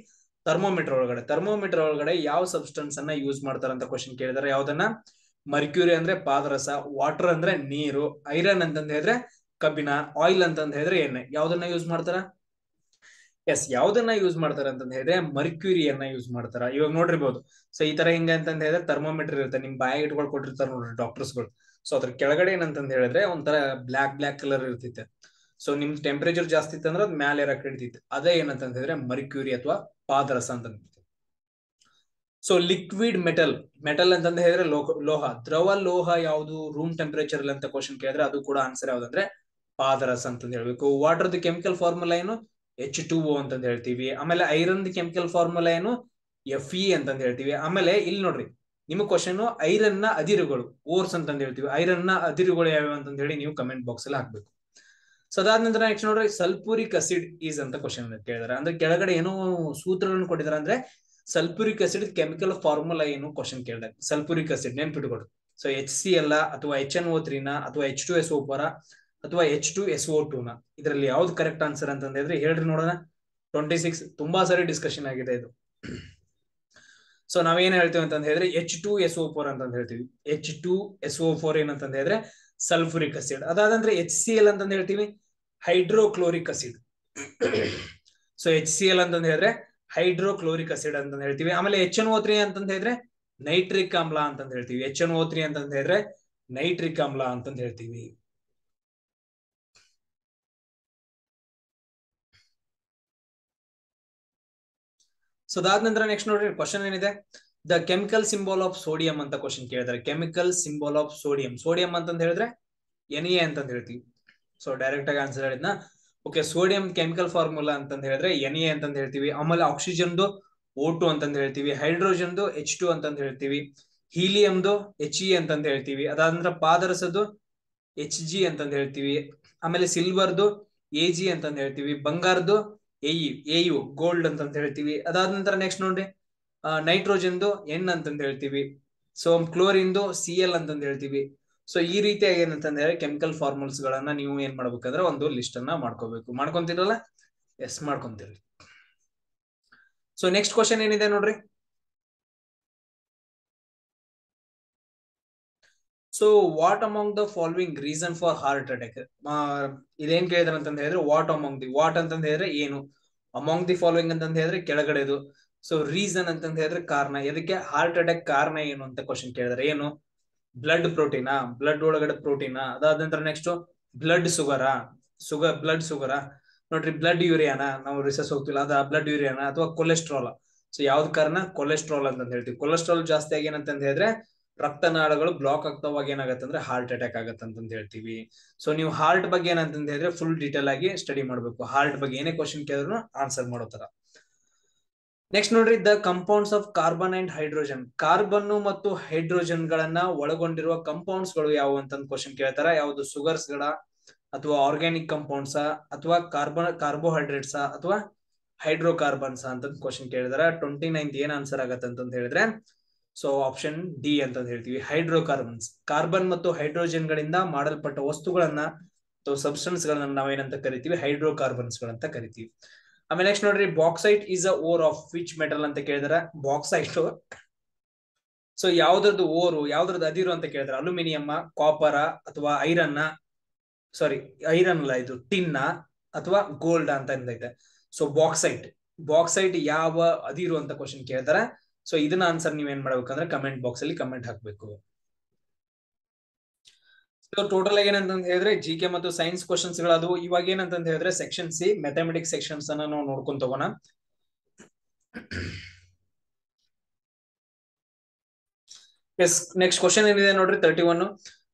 ಥರ್ಮೋಮೀಟರ್ ಒಳಗಡೆ. ಥರ್ಮೋಮೀಟರ್ ಒಳಗಡೆ ಯಾವ ಸಬ್ಸ್ಟೆನ್ಸ್ ಅನ್ನ ಯೂಸ್ ಮಾಡ್ತಾರ ಅಂತ ಕ್ವಶನ್ ಕೇಳಿದಾರೆ. ಯಾವ್ದನ್ನ? ಮರ್ಕ್ಯೂರಿ ಅಂದ್ರೆ ಪಾದರಸ, ವಾಟರ್ ಅಂದ್ರೆ ನೀರು, ಐರನ್ ಅಂತಂದ ಹೇಳಿದ್ರೆ ಕಬ್ಬಿಣ, ಆಯಿಲ್ ಅಂತಂದ ಹೇಳಿದ್ರೆ ಎಣ್ಣೆ. ಯಾವ್ದನ್ನ ಯೂಸ್ ಮಾಡ್ತಾರ? ಎಸ್, ಯಾವ್ದನ್ನ ಯೂಸ್ ಮಾಡ್ತಾರ ಅಂತ ಹೇಳಿದ್ರೆ ಮರ್ಕ್ಯೂರಿಯನ್ನ ಯೂಸ್ ಮಾಡ್ತಾರ. ಇವಾಗ ನೋಡಿರ್ಬೋದು. ಸೊ ಈ ತರ ಹಿಂಗ ಅಂತ ಹೇಳಿದ್ರೆ ಥರ್ಮೋಮೀಟರ್ ಇರುತ್ತೆ, ನಿಮ್ ಬಾಯಿ ಇಟ್ಕೊಂಡು ಕೊಟ್ಟಿರ್ತಾರ ನೋಡ್ರಿ ಡಾಕ್ಟರ್ಸ್ಗಳು. ಸೊ ಅದ್ರ ಕೆಳಗಡೆ ಏನಂತ ಹೇಳಿದ್ರೆ ಒಂಥರ ಬ್ಲಾಕ್ ಕಲರ್ ಇರ್ತೈತೆ. ಸೊ ನಿಮ್ ಟೆಂಪರೇಚರ್ ಜಾಸ್ತಿ ಇತ್ತು ಅಂದ್ರೆ ಅದ್ ಮ್ಯಾಲೆ ಇರಕ್ ಹಿಡಿತೈತೆ. ಅದೇ ಏನಂತ ಹೇಳಿದ್ರೆ ಮರ್ಕ್ಯೂರಿ ಅಥವಾ ಪಾದರಸ ಅಂತ. ಸೊ ಲಿಕ್ವಿಡ್ ಮೆಟಲ್ ಅಂತಂದ ಹೇಳಿದ್ರೆ ಲೋಹ, ದ್ರವ ಲೋಹ ಯಾವುದು ರೂಮ್ ಟೆಂಪರೇಚರ್ ಅಂತ ಕ್ವಶನ್ ಕೇಳಿದ್ರೆ ಅದು ಕೂಡ ಆನ್ಸರ್ ಯಾವ್ದಂದ್ರೆ ಪಾದರಸ ಅಂತ ಹೇಳ್ಬೇಕು. ವಾಟರ್ ದ ಕೆಮಿಕಲ್ ಫಾರ್ಮುಲಾ ಏನು? H2O ಅಂತ ಹೇಳ್ತೀವಿ. ಆಮೇಲೆ ಐರನ್ ದ ಕೆಮಿಕಲ್ ಫಾರ್ಮುಲಾ ಏನು? Fe ಅಂತ ಹೇಳ್ತೀವಿ. ಆಮೇಲೆ ಇಲ್ಲಿ ನೋಡ್ರಿ ನಿಮ್ಮ ಕ್ವಶನ್ ಐರನ್ ನ ಅದಿರುಗಳು ಓರ್ಸ್ ಅಂತ ಹೇಳ್ತೀವಿ. ಐರನ್ ನ ಅದಿರುಗಳು ಯಾವ್ಯಾವ ಅಂತ ಹೇಳಿ ನೀವು ಕಮೆಂಟ್ ಬಾಕ್ಸ್ ಅಲ್ಲಿ ಹಾಕ್ಬೇಕು. ಸೊ ಅದಾದ ನಂತರ ನೆಕ್ಸ್ಟ್ ನೋಡ್ರಿ, ಸಲ್ಫೂರಿಕ್ ಅಸಿಡ್ ಈಸ್ ಅಂತ ಕ್ವಶನ್ ಕೇಳಿದಾರೆ. ಅಂದ್ರೆ ಕೆಳಗಡೆ ಏನೋ ಸೂತ್ರಗಳನ್ನು ಕೊಟ್ಟಿದ್ದಾರೆ. ಅಂದ್ರೆ ಸಲ್ಫ್ಯೂರಿಕ್ ಆಸಿಡ್ ಕೆಮಿಕಲ್ ಫಾರ್ಮುಲಾ ಏನು ಕ್ವಶನ್ ಕೇಳಿದಾಗ ಸಲ್ಫ್ಯೂರಿಕ್ ಆಸಿಡ್ ನೆನ್ಪಿಟ್ಕೊಡು. ಸೊ HCl ಅಥವಾ HNO3 ಅಥವಾ H2SO4 ಅಥವಾ H2SO2 ಇದರಲ್ಲಿ ಯಾವ್ದು ಕರೆಕ್ಟ್ ಆನ್ಸರ್ ಅಂತಂದ್ರೆ ಹೇಳ್ರಿ ನೋಡೋಣ. 26 ತುಂಬಾ ಸಾರಿ ಡಿಸ್ಕಷನ್ ಆಗಿದೆ ಇದು. ಸೊ ನಾವೇನ್ ಹೇಳ್ತೀವಿ ಅಂತ ಹೇಳಿದ್ರೆ H2SO4 ಅಂತ ಹೇಳ್ತೀವಿ. H2SO4 ಏನಂತ ಹೇಳಿದ್ರೆ ಸಲ್ಫ್ಯೂರಿಕ್ ಆಸಿಡ್. ಅದಾದಂದ್ರೆ HCl ಅಂತ ಹೇಳ್ತೀವಿ, ಹೈಡ್ರೋಕ್ಲೋರಿಕ್ ಆಸಿಡ್. ಸೊ HCl ಅಂತ ಹೇಳಿದ್ರೆ ಹೈಡ್ರೋಕ್ಲೋರಿಕ್ ಆಸಿಡ್ ಅಂತ ಹೇಳ್ತೀವಿ. ಆಮೇಲೆ HNO3 ಅಂತ ಹೇಳಿದ್ರೆ ನೈಟ್ರಿಕ್ ಆಮ್ಲ ಅಂತಂದ್ ಹೇಳ್ತೀವಿ. HNO3 ಅಂತಂದ್ ಹೇಳಿದ್ರೆ ನೈಟ್ರಿಕ್ ಆಮ್ಲ ಅಂತಂದ್ ಹೇಳ್ತೀವಿ. ಸೊ ಅದಾದ ನಂತರ ನೆಕ್ಸ್ಟ್ ನೋಡ್ರಿ ಕ್ವಶನ್ ಏನಿದೆ, the chemical symbol of sodium ಅಂತ ಕ್ವಶನ್ ಕೇಳಿದಾರೆ. Chemical symbol of sodium, sodium ಅಂತಂದ್ ಹೇಳಿದ್ರೆ Na ಅಂತಂದ್ ಹೇಳ್ತೀವಿ. ಸೊ ಡೈರೆಕ್ಟ್ ಆಗಿ ಆನ್ಸರ್ ಹೇಳಿದ್ನ. ಓಕೆ, ಸೋಡಿಯಂ ಕೆಮಿಕಲ್ ಫಾರ್ಮುಲಾ ಅಂತಂದ್ ಹೇಳಿದ್ರೆ Na ಅಂತಂದ್ ಹೇಳ್ತೀವಿ. ಆಮೇಲೆ ಆಕ್ಸಿಜನ್ದು O2 ಅಂತಂದ್ ಹೇಳ್ತೀವಿ, ಹೈಡ್ರೋಜನ್ದು H2 ಅಂತಂದ್ ಹೇಳ್ತೀವಿ, ಹೀಲಿಯಂದು He ಅಂತಂದ್ ಹೇಳ್ತೀವಿ, ಅದಾದ ಪಾದರಸದ್ದು Hg ಅಂತಂದ್ ಹೇಳ್ತೀವಿ, ಆಮೇಲೆ ಸಿಲ್ವರ್ದು Ag ಅಂತಂದ್ ಹೇಳ್ತೀವಿ, ಬಂಗಾರದ್ದು Au ಗೋಲ್ಡ್ ಅಂತಂದ್ ಹೇಳ್ತೀವಿ. ಅದಾದ ನಂತರ ನೆಕ್ಸ್ಟ್ ನೋಡ್ರಿ ನೈಟ್ರೋಜನ್ದು N ಅಂತಂದ್ ಹೇಳ್ತೀವಿ. ಸೊ ಕ್ಲೋರಿನ್ದು Cl ಅಂತಂದ್ ಹೇಳ್ತೀವಿ. ಸೊ ಈ ರೀತಿಯಾಗಿ ಏನಂತಂದ್ರೆ ಕೆಮಿಕಲ್ ಫಾರ್ಮುಲ್ಸ್ ಗಳನ್ನ ನೀವು ಏನ್ ಮಾಡ್ಬೇಕಂದ್ರೆ ಒಂದು ಲಿಸ್ಟ್ ಅನ್ನ ಮಾಡ್ಕೋಬೇಕು. ಮಾಡ್ಕೊಂತೀರಲ್ಲ? ಎಸ್, ಮಾಡ್ಕೊಂತೀರಿ. ಸೊ ನೆಕ್ಸ್ಟ್ ಕ್ವಶನ್ ಏನಿದೆ ನೋಡ್ರಿ. So what among the following reason for heart attack? ಇದೇನ್ ಕೇಳಿದ್ರ ಅಂತಂದ ಹೇಳಿದ್ರೆ ವಾಟ್ ಅಮಾಂಗ್ ದಿ, ವಾಟ್ ಅಂತಂದ ಹೇಳಿದ್ರೆ ಏನು, ಅಮಾಂಗ್ ದಿ ಫಾಲೋವಿಂಗ್ ಅಂತಂದ ಹೇಳಿದ್ರೆ ಕೆಳಗಡೆದು. ಸೊ ರೀಸನ್ ಅಂತಂದ ಹೇಳಿದ್ರೆ ಕಾರಣ, ಇದಕ್ಕೆ ಹಾರ್ಟ್ ಅಟ್ಯಾಕ್ ಕಾರಣ ಏನು ಅಂತ ಕ್ವಶನ್ ಕೇಳಿದ್ರೆ ಏನು, ಬ್ಲಡ್ ಪ್ರೋಟೀನಾ, ಬ್ಲಡ್ ಒಳಗಡೆ ಪ್ರೋಟೀನಾ, ಅದಾದ ನಂತರ ನೆಕ್ಸ್ಟ್ ಬ್ಲಡ್ ಶುಗರಾ, ಬ್ಲಡ್ ಶುಗರಾ, ನೋಡ್ರಿ ಬ್ಲಡ್ ಯೂರಿಯಾನ, ನಾವು ರಿಸರ್ಚ್ ಹೋಗ್ತಿಲ್ಲ, ಅದ ಬ್ಲಡ್ ಯೂರಿಯಾನ ಅಥವಾ ಕೊಲೆಸ್ಟ್ರಾಲ್. ಸೊ ಯಾವ್ದು ಕಾರಣ, ಕೊಲೆಸ್ಟ್ರಾಲ್ ಅಂತ ಹೇಳ್ತೀವಿ. ಕೊಲೆಸ್ಟ್ರಾಲ್ ಜಾಸ್ತಿ ಆಗಿ ಏನಂತಂದ ಹೇಳಿದ್ರೆ ರಕ್ತನಾಳಗಳು ಬ್ಲಾಕ್ ಆಗ್ತಾವಾಗ ಏನಾಗತ್ತೆ ಅಂದ್ರೆ ಹಾರ್ಟ್ ಅಟ್ಯಾಕ್ ಆಗತ್ತೆ ಅಂತಂದ್ ಹೇಳ್ತೀವಿ. ಸೊ ನೀವು ಹಾರ್ಟ್ ಬಗ್ಗೆ ಏನಂತಂದ ಹೇಳಿದ್ರೆ ಫುಲ್ ಡೀಟೇಲ್ ಆಗಿ ಸ್ಟಡಿ ಮಾಡ್ಬೇಕು. ಹಾರ್ಟ್ ಬಗ್ಗೆ ಏನೇ ಕ್ವಶನ್ ಕೇಳಿದ್ರು ಆನ್ಸರ್ ಮಾಡೋ ತರ. ನೆಕ್ಸ್ಟ್ ನೋಡ್ರಿ, the compounds of carbon and hydrogen, carbon ಮತ್ತು ಹೈಡ್ರೋಜನ್ ಗಳನ್ನ ಒಳಗೊಂಡಿರುವ ಕಂಪೌಂಡ್ಸ್ ಗಳು ಯಾವುವು ಅಂತಂದ್ ಕ್ವಶನ್ ಕೇಳ್ತಾರ. ಯಾವ್ದು ಸುಗರ್ಸ್ ಗಳ, ಅಥವಾ ಆರ್ಗ್ಯಾನಿಕ್ ಕಂಪೌಂಡ್ಸ್, ಅಥವಾ ಕಾರ್ಬೋಹೈಡ್ರೇಟ್ಸ್, ಅಥವಾ ಹೈಡ್ರೋಕಾರ್ಬನ್ಸ್ ಅಂತ ಕ್ವಶನ್ ಕೇಳಿದಾರೆ. 29th ಏನ್ ಆನ್ಸರ್ ಆಗತ್ತೆ ಅಂತಂದ್ ಹೇಳಿದ್ರೆ ಸೊ ಆಪ್ಷನ್ ಡಿ ಅಂತ ಹೇಳ್ತೀವಿ, ಹೈಡ್ರೋಕಾರ್ಬನ್ಸ್. ಕಾರ್ಬನ್ ಮತ್ತು ಹೈಡ್ರೋಜನ್ ಗಳಿಂದ ಮಾಡಲ್ಪಟ್ಟ ವಸ್ತುಗಳನ್ನ ಅಥವಾ ಸಬ್ಸ್ಟೆನ್ಸ್ ಗಳನ್ನ ನಾವೇನಂತ ಕರಿತೀವಿ, ಹೈಡ್ರೋಕಾರ್ಬನ್ಸ್ ಗಳಂತ ಕರಿತೀವಿ. ಆಮೇಲೆ ನೆಕ್ಸ್ಟ್ ನೋಡ್ರಿ, bauxite is a ore of which metal ಅಂತ ಕೇಳಿದಾರೆ. ಬಾಕ್ಸೈಟ್ ಸೊ ಯಾವ್ದ್ರದ್ದು ಓರು, ಯಾವ್ದ್ರದ್ದು ಅದಿರು ಅಂತ ಕೇಳಿದ್ರೆ ಅಲ್ಯೂಮಿನಿಯಂ, ಕಾಪರ, ಅಥವಾ ಐರನ್, ಸಾರಿ ಐರನ್ ಅಲ್ಲ, ಇದು ಟಿನ್ನ ಅಥವಾ ಗೋಲ್ಡ್ ಅಂತ ಐತೆ. ಸೊ ಬಾಕ್ಸೈಟ್ ಯಾವ ಅದಿರು ಅಂತ ಕ್ವಶನ್ ಕೇಳ್ತಾರೆ. ಸೊ ಇದನ್ನ ಆನ್ಸರ್ ನೀವ್ ಏನ್ ಮಾಡ್ಬೇಕಂದ್ರೆ ಕಮೆಂಟ್ ಬಾಕ್ಸ್ ಅಲ್ಲಿ ಕಮೆಂಟ್ ಹಾಕ್ಬೇಕು. ಸೊ ಟೋಟಲ್ ಆಗಿ ಏನಂತ ಹೇಳಿದ್ರೆ ಜಿಕೆ ಮತ್ತು ಸೈನ್ಸ್ ಕ್ವಶನ್ಸ್ ಗಳದು. ಇವಾಗ ಏನಂತ ಹೇಳಿದ್ರೆ ಸೆಕ್ಷನ್ ಸಿ ಮ್ಯಾಥಮೆಟಿಕ್ಸ್ ಸೆಕ್ಷನ್ಸ್ ಅನ್ನ ನಾವು ನೋಡ್ಕೊಂತ ಹೋಗೋಣ. ಎಸ್, ನೆಕ್ಸ್ಟ್ ಕ್ವಶನ್ ಏನಿದೆ ನೋಡ್ರಿ 31.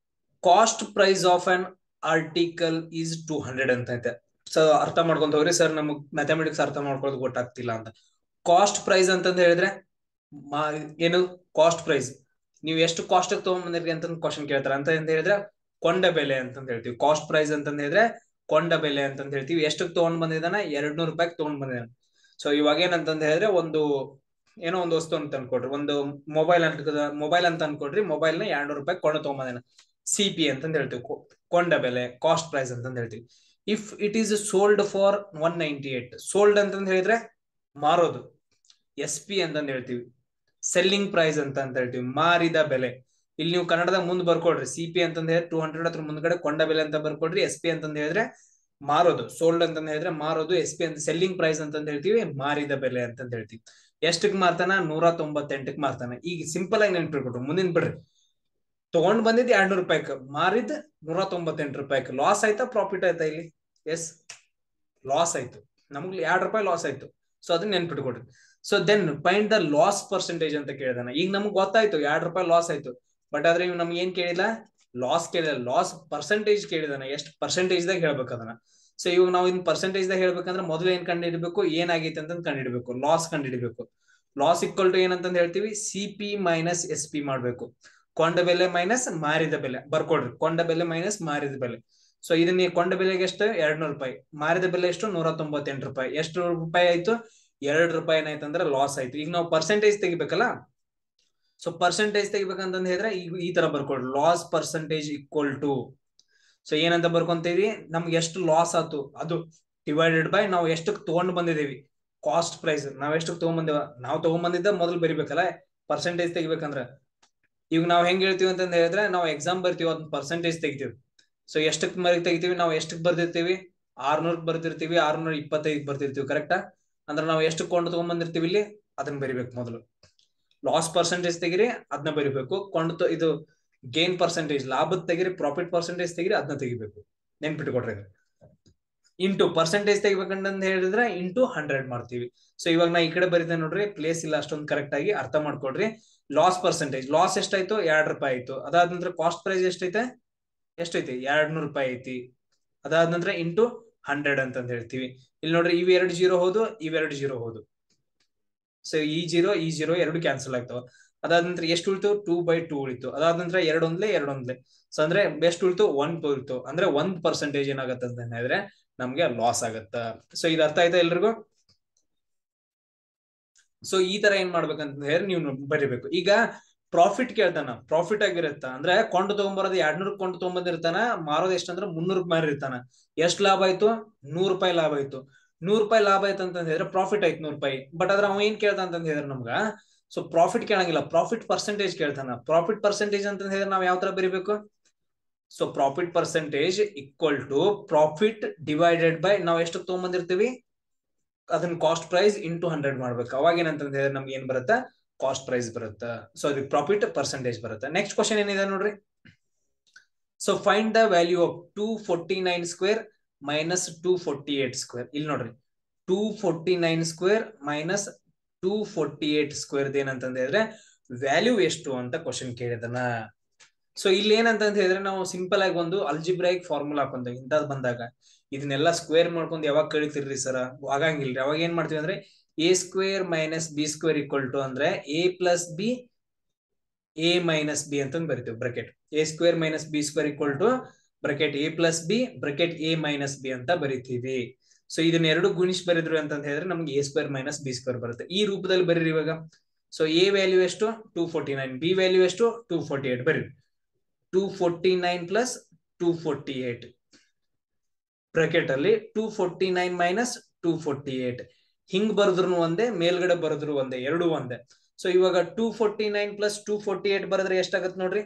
Cost price of an article is 200 ಅಂತ ಐತೆ. ಸೊ ಅರ್ಥ ಮಾಡ್ಕೊಂತ ಹೋಗ್ರಿ ಸರ್, ನಮಗ್ ಮ್ಯಾಥಮೆಟಿಕ್ಸ್ ಅರ್ಥ ಮಾಡ್ಕೊಳ್ಳೋದು ಗೊತ್ತಾಗ್ತಿಲ್ಲ ಅಂತ. ಕಾಸ್ಟ್ ಪ್ರೈಸ್ ಅಂತಂದ ಹೇಳಿದ್ರೆ ಏನು, ಕಾಸ್ಟ್ ಪ್ರೈಸ್ ನೀವು ಎಷ್ಟು ಕಾಸ್ಟ್ ತಗೊಂಡ್ಬಂದಿರಿ ಅಂತ ಕ್ವಶನ್ ಕೇಳ್ತಾರ. ಅಂತ ಹೇಳಿದ್ರೆ ಕೊಂಡ ಬೆಲೆ ಅಂತಂದ ಹೇಳ್ತೀವಿ. ಕಾಸ್ಟ್ ಪ್ರೈಸ್ ಅಂತಂದ ಹೇಳಿದ್ರೆ ಕೊಂಡ ಬೆಲೆ ಅಂತಂದ ಹೇಳ್ತೀವಿ. ಎಷ್ಟಕ್ಕೆ ತಗೊಂಡ್ ಬಂದಿದ್ದಾನ, 200 ರೂಪಾಯಿ ತಗೊಂಡ್ ಬಂದಿದ್ದಾನೆ. ಸೊ ಇವಾಗ ಏನಂತಂದ ಹೇಳಿದ್ರೆ ಏನೋ ಒಂದು ವಸ್ತು ಅಂತ ಅನ್ಕೊಡ್ರಿ, ಒಂದು ಮೊಬೈಲ್ ಅಂತ ಅನ್ಕೊಡ್ರಿ, ಮೊಬೈಲ್ ನ 200 ರೂಪಾಯಿ ಕೊಂಡು ತಗೊಂಬಂದಿನ, CP ಅಂತಂದ ಹೇಳ್ತೀವಿ, ಕೊಂಡ ಬೆಲೆ, ಕಾಸ್ಟ್ ಪ್ರೈಸ್ ಅಂತಂದ ಹೇಳ್ತೀವಿ. If it is sold for 198, sold ಅಂತಂದ ಹೇಳಿದ್ರೆ ಮಾರೋದು, SP ಅಂತಂದ ಹೇಳ್ತೀವಿ. ಸೆಲ್ಲಿಂಗ್ ಪ್ರೈಸ್ ಅಂತ ಹೇಳ್ತೀವಿ, ಮಾರಿದ ಬೆಲೆ. ಇಲ್ಲಿ ನೀವು ಕನ್ನಡದಾಗ ಮುಂದ್ ಬರ್ಕೊಡ್ರಿ, CP ಅಂತಂದ ಹೇಳಿದ್ರೆ 200 ಅದ್ರ ಮುಂದ್ಗಡೆ ಕೊಂಡ ಬೆಲೆ ಅಂತ ಬರ್ಕೊಡ್ರಿ. SP ಅಂತಂದ ಹೇಳಿದ್ರೆ ಮಾರೋದು, ಸೋಲ್ಡ್ ಅಂತಂದ ಹೇಳಿದ್ರೆ ಮಾರೋದು, SP ಅಂತ ಸೆಲ್ಲಿಂಗ್ ಪ್ರೈಸ್ ಅಂತಂದ ಹೇಳ್ತೀವಿ, ಮಾರಿದ ಬೆಲೆ ಅಂತಂದ ಹೇಳ್ತೀವಿ. ಎಷ್ಟಕ್ ಮಾರ್ತಾನ, 198ಕ್ಕೆ ಮಾರ್ತಾನ. ಈಗ ಸಿಂಪಲ್ ಆಗಿ ನೆನ್ಪಿಟ್ಕೊಟ್ರು, ಮುಂದಿನ ಬಿಡ್ರಿ. ತಗೊಂಡ್ ಬಂದಿದ್ 200 ರೂಪಾಯಿಕ್, ಮಾರಿದ್ 198 ರೂಪಾಯಿಕ್. ಲಾಸ್ ಆಯ್ತಾ ಪ್ರಾಫಿಟ್ ಆಯ್ತಾ ಇಲ್ಲಿ? ಎಸ್, ಲಾಸ್ ಆಯ್ತು. ನಮ್ಗ್ 2 ರೂಪಾಯಿ ಲಾಸ್ ಆಯ್ತು. ಸೊ ಅದನ್ನ ನೆನ್ಪಿಟ್ಕೊಡ್ರಿ. So then find the loss percentage ಅಂತ ಕೇಳಿದಾನ. ಈಗ ನಮ್ಗೆ ಗೊತ್ತಾಯ್ತು 2 ರೂಪಾಯಿ ಲಾಸ್ ಆಯ್ತು, ಬಟ್ ಆದ್ರೆ ಇವ್ ನಮ್ಗೆ ಏನ್ ಕೇಳಿಲ್ಲ, ಲಾಸ್ ಕೇಳಿಲ್ಲ, ಲಾಸ್ ಪರ್ಸೆಂಟೇಜ್ ಕೇಳಿದಾನ. ಎಷ್ಟು ಪರ್ಸೆಂಟೇಜ್ ದಾಗ ಹೇಳ್ಬೇಕು ಅದನ್ನ. ಸೊ ಇವಾಗ ನಾವು ಇನ್ ಪರ್ಸೆಂಟೇಜ್ ದಾಗ ಹೇಳ್ಬೇಕಂದ್ರೆ ಮೊದಲು ಏನ್ ಕಂಡಿಡ್ಬೇಕು, ಏನಾಗೈತೆ ಅಂತ ಕಂಡಿಡ್ಬೇಕು, ಲಾಸ್ ಕಂಡಿಡ್ಬೇಕು. ಲಾಸ್ ಈಕ್ವಲ್ ಟು ಏನಂತ ಹೇಳ್ತೀವಿ, CP ಮೈನಸ್ SP ಮಾಡ್ಬೇಕು. ಕೊಂಡ ಬೆಲೆ ಮೈನಸ್ ಮಾರಿದ ಬೆಲೆ ಬರ್ಕೊಡ್ರಿ, ಕೊಂಡ ಬೆಲೆ ಮೈನಸ್ ಮಾರಿದ ಬೆಲೆ. ಸೊ ಇದನ್ನ ಕೊಂಡ ಬೆಲೆಗೆ ಎಷ್ಟು, 200 ರೂಪಾಯಿ, ಮಾರಿದ ಬೆಲೆ ಎಷ್ಟು, 198 ರೂಪಾಯಿ. ಎಷ್ಟು ರೂಪಾಯಿ ಆಯ್ತು, 2 ರೂಪಾಯಿ ಏನಾಯ್ತಂದ್ರೆ ಲಾಸ್ ಆಯ್ತು. ಈಗ ನಾವು ಪರ್ಸೆಂಟೇಜ್ ತೆಗಿಬೇಕಲ್ಲ. ಸೊ ಪರ್ಸೆಂಟೇಜ್ ತೆಗಿಬೇಕಂತ ಹೇಳಿದ್ರೆ ಈಗ ಈ ತರ ಬರ್ಕೊಡ್ರಿ, loss percentage equal to, so ಏನಂತ ಬರ್ಕೊಂತೀವಿ, ನಮ್ಗೆ ಎಷ್ಟು ಲಾಸ್ ಆಯ್ತು ಅದು ಡಿವೈಡೆಡ್ ಬೈ ನಾವು ಎಷ್ಟಕ್ಕೆ ತಗೊಂಡ್ ಬಂದಿದ್ದೀವಿ, ಕಾಸ್ಟ್ ಪ್ರೈಸ್. ನಾವ್ ಎಷ್ಟಕ್ಕೆ ತಗೊಂಡ್ಬಂದೇವ, ನಾವು ತಗೊಂಡ್ಬಂದಿದ್ದ ಮೊದಲು ಬರಿಬೇಕಲ್ಲ ಪರ್ಸೆಂಟೇಜ್ ತೆಗಿಬೇಕಂದ್ರೆ. ಈಗ ನಾವ್ ಹೆಂಗ್ ಹೇಳ್ತೀವಿ ಅಂತ ಹೇಳಿದ್ರೆ, ನಾವು ಎಕ್ಸಾಮ್ ಬರ್ತೀವಿ, ಅದನ್ನ ಪರ್ಸೆಂಟೇಜ್ ತೆಗಿತೀವಿ. ಸೊ ಎಷ್ಟಕ್ ತೆಗಿತೀವಿ, ನಾವು ಎಷ್ಟಕ್ ಬರ್ದಿರ್ತೀವಿ, 600 ಬರ್ದಿರ್ತೀವಿ, 625 ಬರ್ದಿರ್ತೀವಿ, ಕರೆಕ್ಟಾ? ಅಂದ್ರೆ ನಾವು ಎಷ್ಟು ಕೊಂಡು ತಗೊಂಡ್ಬಂದಿರ್ತೀವಿ ಇಲ್ಲಿ, ಅದನ್ನ ಬರಿಬೇಕು ಮೊದಲು. ಲಾಸ್ ಪರ್ಸೆಂಟೇಜ್ ತೆಗಿರಿ ಅದನ್ನ ಬರಿಬೇಕು. ಇದು ಗೇನ್ ಪರ್ಸೆಂಟೇಜ್ ಲಾಭದ ತೆಗಿರಿ, ಪ್ರಾಫಿಟ್ ಪರ್ಸೆಂಟೇಜ್ ತೆಗಿರಿ ಅದನ್ನ ತೆಗಿಬೇಕು. ನೆನ್ಪಿಟ್ಕೊಡ್ರಿ. ಇಂಟು ಪರ್ಸೆಂಟೇಜ್ ತೆಗಿಬೇಕಂತ ಹೇಳಿದ್ರೆ ಇಂಟು 100 ಮಾಡ್ತೀವಿ. ಸೊ ಇವಾಗ ನಾ ಈ ಕಡೆ ಬರೀತೆ ನೋಡ್ರಿ, ಪ್ಲೇಸ್ ಇಲ್ಲ ಅಷ್ಟೊಂದು ಕರೆಕ್ಟ್ ಆಗಿ ಅರ್ಥ ಮಾಡ್ಕೊಡ್ರಿ. ಲಾಸ್ ಪರ್ಸೆಂಟೇಜ್, ಲಾಸ್ ಎಷ್ಟಾಯ್ತು? 2 ರೂಪಾಯಿ ಆಯ್ತು. ಅದಾದ ನಂತರ ಕಾಸ್ಟ್ ಪ್ರೈಸ್ ಎಷ್ಟೈತೆ? 200 ರೂಪಾಯಿ ಐತಿ. ಅದಾದ ನಂತರ ಇಂಟು 100 ಅಂತಂದ್ ಹೇಳ್ತೀವಿ. ಇಲ್ಲಿ ನೋಡ್ರಿ, ಇವೆರಡು ಜೀರೋ ಹೋದು, ಇವೆರಡು ಜೀರೋ ಹೋದು. ಸೊ ಈ ಜೀರೋ ಎರಡು ಕ್ಯಾನ್ಸಲ್ ಆಗ್ತಾವ. ಅದಾದ ನಂತರ ಎಷ್ಟು ಉಳಿತು? 2/2 ಉಳಿತು. ಅದಾದ ನಂತರ ಎರಡೊಂದ್ಲೆ. ಸೊ ಅಂದ್ರೆ ಬೆಸ್ಟ್ ಉಳಿತು 1 ಉಳಿತು. ಅಂದ್ರೆ 1% ಏನಾಗತ್ತ ಅಂತ ಹೇಳಿದ್ರೆ ನಮ್ಗೆ ಲಾಸ್ ಆಗತ್ತ. ಸೊ ಇದು ಅರ್ಥ ಆಯ್ತಾ ಎಲ್ರಿಗೂ? ಸೊ ಈ ತರ ಏನ್ ಮಾಡ್ಬೇಕಂತ ಹೇಳಿ ನೀವು ಬರಿಬೇಕು. ಈಗ ಪ್ರಾಫಿಟ್ ಕೇಳ್ತಾನ, ಪ್ರಾಫಿಟ್ ಆಗಿರುತ್ತ ಅಂದ್ರೆ ಕೊಂಡು ತಗೊಂಬರೋದು 200 ಕೊಂಡು ತಗೊಂಬಂದಿರ್ತಾನ, ಮಾರೋದು ಎಷ್ಟಂದ್ರೆ 300 ಮಾರಿರ್ತಾನ. ಎಷ್ಟು ಲಾಭ ಆಯ್ತು? 100 ರೂಪಾಯಿ ಲಾಭ ಆಯ್ತು. 100 ರೂಪಾಯಿ ಲಾಭ ಆಯ್ತು ಅಂತ ಹೇಳಿದ್ರೆ ಪ್ರಾಫಿಟ್ ಆಯ್ತು 100 ರೂಪಾಯಿ. ಬಟ್ ಅದ್ರ ಅವ ಏನ್ ಕೇಳ್ತಾನ ಅಂತ ಹೇಳಿದ್ರೆ ನಮ್ಗ ಸೊ ಪ್ರಾಫಿಟ್ ಕೇಳಂಗಿಲ್ಲ, ಪ್ರಾಫಿಟ್ ಪರ್ಸೆಂಟೇಜ್ ಕೇಳ್ತಾನ. ಪ್ರಾಫಿಟ್ ಪರ್ಸೆಂಟೇಜ್ ಅಂತ ಹೇಳಿದ್ರೆ ನಾವ್ ಯಾವ ತರ ಬರಿಬೇಕು? So profit percentage equal to profit divided by ನಾವ್ ಎಷ್ಟು ತಗೊಂಬಂದಿರ್ತೀವಿ ಅದನ್ನ ಕಾಸ್ಟ್ ಪ್ರೈಸ್ ಇಂಟು 100 ಮಾಡ್ಬೇಕು. ಅವಾಗ ಏನಂತ ಹೇಳಿದ್ರೆ ನಮ್ಗೆ ಏನ್ ಬರುತ್ತೆ? ಕಾಸ್ಟ್ ಪ್ರೈಸ್ ಬರುತ್ತೆ. ಸೊ ಅದಕ್ಕೆ ಪ್ರಾಫಿಟ್ ಪರ್ಸೆಂಟೇಜ್ ಬರುತ್ತೆ. ನೆಕ್ಸ್ಟ್ ಕ್ವಶನ್ ಏನಿದೆ ನೋಡ್ರಿ. So find the value of 249 square minus 248 square. ಇಲ್ಲಿ ನೋಡ್ರಿ, 249 ಸ್ಕ್ವೇರ್ ಮೈನಸ್ 248 ಸ್ಕ್ವೇರ್ ಏನಂತಂದ ಹೇಳಿದ್ರೆ ವ್ಯಾಲ್ಯೂ ಎಷ್ಟು ಅಂತ ಕ್ವಶನ್ ಕೇಳಿದನ. ಸೊ ಇಲ್ಲಿ ಏನಂತ ಹೇಳಿದ್ರೆ ನಾವು ಸಿಂಪಲ್ ಆಗಿ ಒಂದು ಅಲ್ಜಿಬ್ರಾಯಿಕ್ ಫಾರ್ಮುಲಾ ಹಾಕೊಂತೀವಿ. ಇಂಥದ್ ಬಂದಾಗ ಇದನ್ನೆಲ್ಲ ಸ್ಕ್ವೇರ್ ಮಾಡ್ಕೊಂಡು ಯಾವಾಗ ಕಳಿತಿರ್ರಿ ಸರ್? ಆಗಂಗಿಲ್ರಿ. ಅವಾಗ ಏನ್ ಮಾಡ್ತೀವಿ ಅಂದ್ರೆ A square minus B square equal to ಅಂದ್ರೆ A plus B A minus B ಅಂತಂದ್ ಬರಿತೀವಿ bracket. A square minus B square equal to bracket A plus B bracket A minus B ಅಂತ ಬರಿತೀವಿ. ಸೊ ಇದನ್ನ ಎರಡು ಗುಣಿಸಿ ಬರಿದ್ರು ಅಂತ ಹೇಳಿದ್ರೆ ನಮ್ಗೆ A square minus B square ಬರುತ್ತೆ. ಈ ರೂಪದಲ್ಲಿ ಬರೀರಿ ಇವಾಗ. ಸೊ ಎ ವ್ಯಾಲ್ಯೂ ಎಷ್ಟು? 249. ಬಿ ವ್ಯಾಲ್ಯೂ ಎಷ್ಟು? 248. ಬರೀ 249 ಪ್ಲಸ್ 248 ಬ್ರಾಕೆಟ್ ಅಲ್ಲಿ 249 ಮೈನಸ್ 248 ಹಿಂಗ್ ಬರೆದ್ರು ಒಂದೇ, ಮೇಲ್ಗಡೆ ಬರೆದ್ರು ಒಂದೇ, ಎರಡು ಒಂದೇ. ಸೊ ಇವಾಗ 249 ಪ್ಲಸ್ 248 ಬರೆದ್ರೆ ಎಷ್ಟಾಗತ್ತೆ ನೋಡ್ರಿ?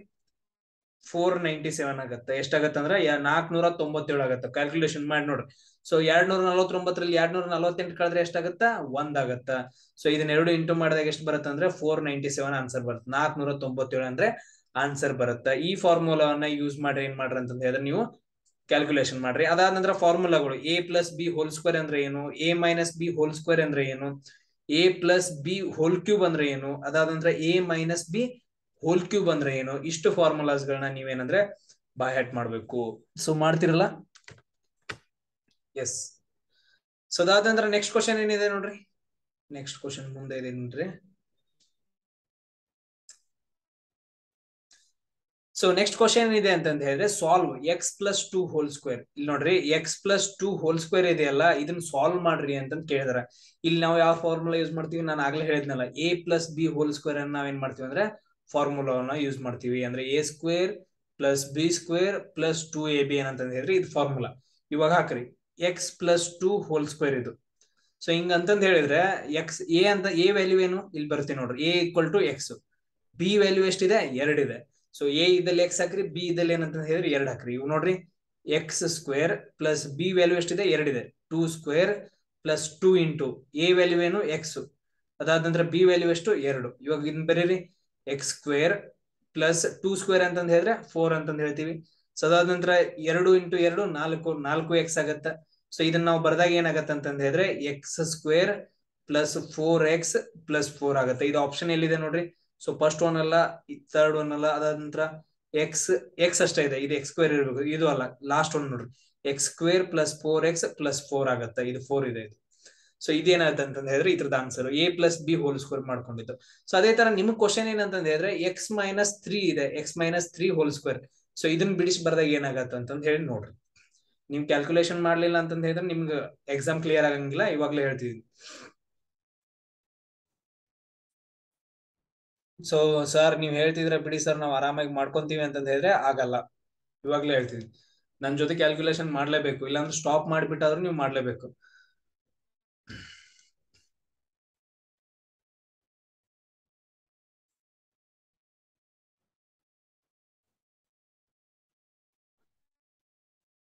497 ಆಗತ್ತೆ. ಎಷ್ಟಾಗತ್ತೆ ಅಂದ್ರೆ 497 ಆಗತ್ತೆ. ಕ್ಯಾಲ್ಕುಲೇಷನ್ ಮಾಡಿ ನೋಡ್ರಿ. ಸೊ 249ರಲ್ಲಿ 248 ಕಳೆದ್ರೆ ಎಷ್ಟಾಗತ್ತ? 1 ಆಗತ್ತ. ಸೊ ಇದನ್ನ ಎರಡು ಇಂಟು ಮಾಡಿದಾಗ ಎಷ್ಟು ಬರುತ್ತೆ ಅಂದ್ರೆ 497 ಆನ್ಸರ್ ಬರುತ್ತೆ. 497 ಅಂದ್ರೆ ಆನ್ಸರ್ ಬರುತ್ತೆ. ಈ ಫಾರ್ಮುಲಾವನ್ನ ಯೂಸ್ ಮಾಡ್ರಿ ಏನ್ ಮಾಡ್ರಿ ಅಂತ ಹೇಳಿದ್ರೆ ನೀವು ಕ್ಯಾಲ್ಕುಲೇಷನ್ ಮಾಡ್ರಿ. ಅದಾದ ನಂತರ ಫಾರ್ಮುಲಾಗಳು A plus B whole square ಅಂದ್ರೆ ಏನು, A minus B whole square ಅಂದ್ರೆ ಏನು, A plus B whole cube ಅಂದ್ರೆ ಏನು, ಅದಾದ ನಂತರ A minus B whole cube ಅಂದ್ರೆ ಏನು, ಇಷ್ಟು ಫಾರ್ಮುಲಾಸ್ ಗಳನ್ನ ನೀವೇನಂದ್ರೆ ಬೈ ಹ್ಯಾಟ್ ಮಾಡ್ಬೇಕು. ಸೊ ಮಾಡ್ತಿರಲ್ಲ? ಎಸ್. ಸೊ ಅದಾದ ನಂತರ ನೆಕ್ಸ್ಟ್ ಕ್ವಶನ್ ಏನಿದೆ ನೋಡ್ರಿ. ನೆಕ್ಸ್ಟ್ ಕ್ವಶನ್ ಮುಂದೆ ಇದೆ ನೋಡ್ರಿ. ಸೊ ನೆಕ್ಸ್ಟ್ ಕ್ವಶನ್ ಇದೆ ಅಂತ ಹೇಳಿದ್ರೆ solve X plus 2 whole square. ಇಲ್ಲಿ ನೋಡ್ರಿ, ಎಕ್ಸ್ ಪ್ಲಸ್ 2 ಹೋಲ್ ಸ್ಕ್ವೇರ್ ಇದೆಯಲ್ಲ ಇದನ್ನ ಸಾಲ್ವ್ ಮಾಡ್ರಿ ಅಂತ ಕೇಳಿದಾರೆ. ಇಲ್ಲಿ ನಾವು ಯಾವ ಫಾರ್ಮುಲಾ ಯೂಸ್ ಮಾಡ್ತೀವಿ? ನಾನು ಆಗ್ಲೇ ಹೇಳಿದ್ನಲ್ಲ, A plus B whole square ಅನ್ನ ನಾವೇನ್ ಮಾಡ್ತೀವಿ ಅಂದ್ರೆ ಫಾರ್ಮುಲಾವನ್ನ ಯೂಸ್ ಮಾಡ್ತೀವಿ. ಅಂದ್ರೆ A square plus B square plus 2ab ಏನಂತ ಹೇಳಿದ್ರೆ ಇದು ಫಾರ್ಮುಲಾ. ಇವಾಗ ಹಾಕ್ರಿ ಎಕ್ಸ್ ಪ್ಲಸ್ 2 ಹೋಲ್ ಸ್ಕ್ವೇರ್ ಇದು. ಸೊ ಹಿಂಗ ಅಂತಂದ್ ಹೇಳಿದ್ರೆ ಎಕ್ಸ್ ಎ ಅಂತ ಎ ವ್ಯಾಲ್ಯೂ ಏನು ಇಲ್ಲಿ ಬರುತ್ತೆ ನೋಡ್ರಿ, A equal to X. B value ಎಷ್ಟಿದೆ? 2 ಇದೆ. ಸೊ ಎ ಇದ್ದಲ್ಲಿ ಎಕ್ಸ್ ಹಾಕ್ರಿ, ಬಿ ಇದ್ದಲ್ಲಿ ಏನಂತ ಹೇಳಿದ್ರೆ 2 ಹಾಕ್ರಿ. ಇವ್ ನೋಡ್ರಿ, X square plus B value ಎಷ್ಟಿದೆ? 2 ಇದೆ. 2 square plus 2 into A value ಏನು? ಎಕ್ಸ್. ಅದಾದ ನಂತರ ಬಿ ವ್ಯಾಲ್ಯೂ ಎಷ್ಟು? 2. ಇವಾಗ ಇದನ್ನ ಬರೀರಿ, ಎಕ್ಸ್ ಸ್ಕ್ವೇರ್ ಪ್ಲಸ್ 2 ಸ್ಕ್ವೇರ್ ಅಂತಂದ್ ಹೇಳಿದ್ರೆ 4 ಅಂತಂದ್ ಹೇಳ್ತೀವಿ. ಸೊ ಅದಾದ ನಂತರ 2 ಇಂಟು 2 4 ಎಕ್ಸ್ ಆಗತ್ತ. ಸೊ ಇದನ್ನ ನಾವು ಬರ್ದಾಗ ಏನಾಗತ್ತೆ ಅಂತಂದ್ ಹೇಳಿದ್ರೆ X square plus 4x plus 4 ಆಗತ್ತೆ. ಇದು ಆಪ್ಷನ್ ಎಲ್ಲಿದೆ ನೋಡ್ರಿ. ಸೊ ಫಸ್ಟ್ ಒನ್ ಅಲ್ಲ, ಥರ್ಡ್ ಒನ್ ಅಲ್ಲ, ಅದಾದ ನಂತರ ಎಕ್ಸ್ ಅಷ್ಟೇ ಇದೆ, ಇದು ಎಕ್ಸ್ ಸ್ಕ್ವೇರ್ ಇರಬೇಕು. ಇದು ಅಲ್ಲ, ಲಾಸ್ಟ್ ಒನ್ ನೋಡ್ರಿ, X square plus 4x plus 4 ಆಗತ್ತೆ. ಇದು 4 ಇದೆ ಇದು. ಸೊ ಇದೇನಾಗುತ್ತೆ ಅಂತಂದ ಹೇಳಿದ್ರೆ ಇದ್ರದ್ದು answer A plus B whole square ಮಾಡ್ಕೊಂಡಿದ್ದು. ಸೊ ಅದೇ ತರ ನಿಮ್ಗೆ ಕ್ವಶನ್ ಏನಂತಂದ ಹೇಳಿದ್ರೆ ಎಕ್ಸ್ ಮೈನಸ್ 3 ಇದೆ, X minus 3 whole square. So ಇದನ್ನ ಬಿಡಿಸಿ ಬರ್ದಾಗ ಏನಾಗತ್ತೆ ಅಂತಂದ್ ಹೇಳಿ ನೋಡ್ರಿ. ನೀವು ಕ್ಯಾಲ್ಕುಲೇಷನ್ ಮಾಡ್ಲಿಲ್ಲ ಅಂತಂದ ಹೇಳಿದ್ರೆ ನಿಮ್ಗೆ ಎಕ್ಸಾಮ್ ಕ್ಲಿಯರ್ ಆಗಂಗಿಲ್ಲ, ಇವಾಗ್ಲೇ ಹೇಳ್ತಿದ್ದೀನಿ. ಸೊ ಸರ್ ನೀವ್ ಹೇಳ್ತಿದ್ರೆ ಬಿಡಿ ಸರ್ ನಾವು ಆರಾಮಾಗಿ ಮಾಡ್ಕೊಂತೀವಿ ಅಂತಂದ ಹೇಳಿದ್ರೆ ಆಗಲ್ಲ. ಇವಾಗ್ಲೇ ಹೇಳ್ತಿದ್ವಿ, ನನ್ ಜೊತೆ ಕ್ಯಾಲ್ಕುಲೇಷನ್ ಮಾಡ್ಲೇಬೇಕು, ಇಲ್ಲಾಂದ್ರೆ ಸ್ಟಾಪ್ ಮಾಡ್ಬಿಟ್ಟಾದ್ರೂ ನೀವು ಮಾಡ್ಲೇಬೇಕು.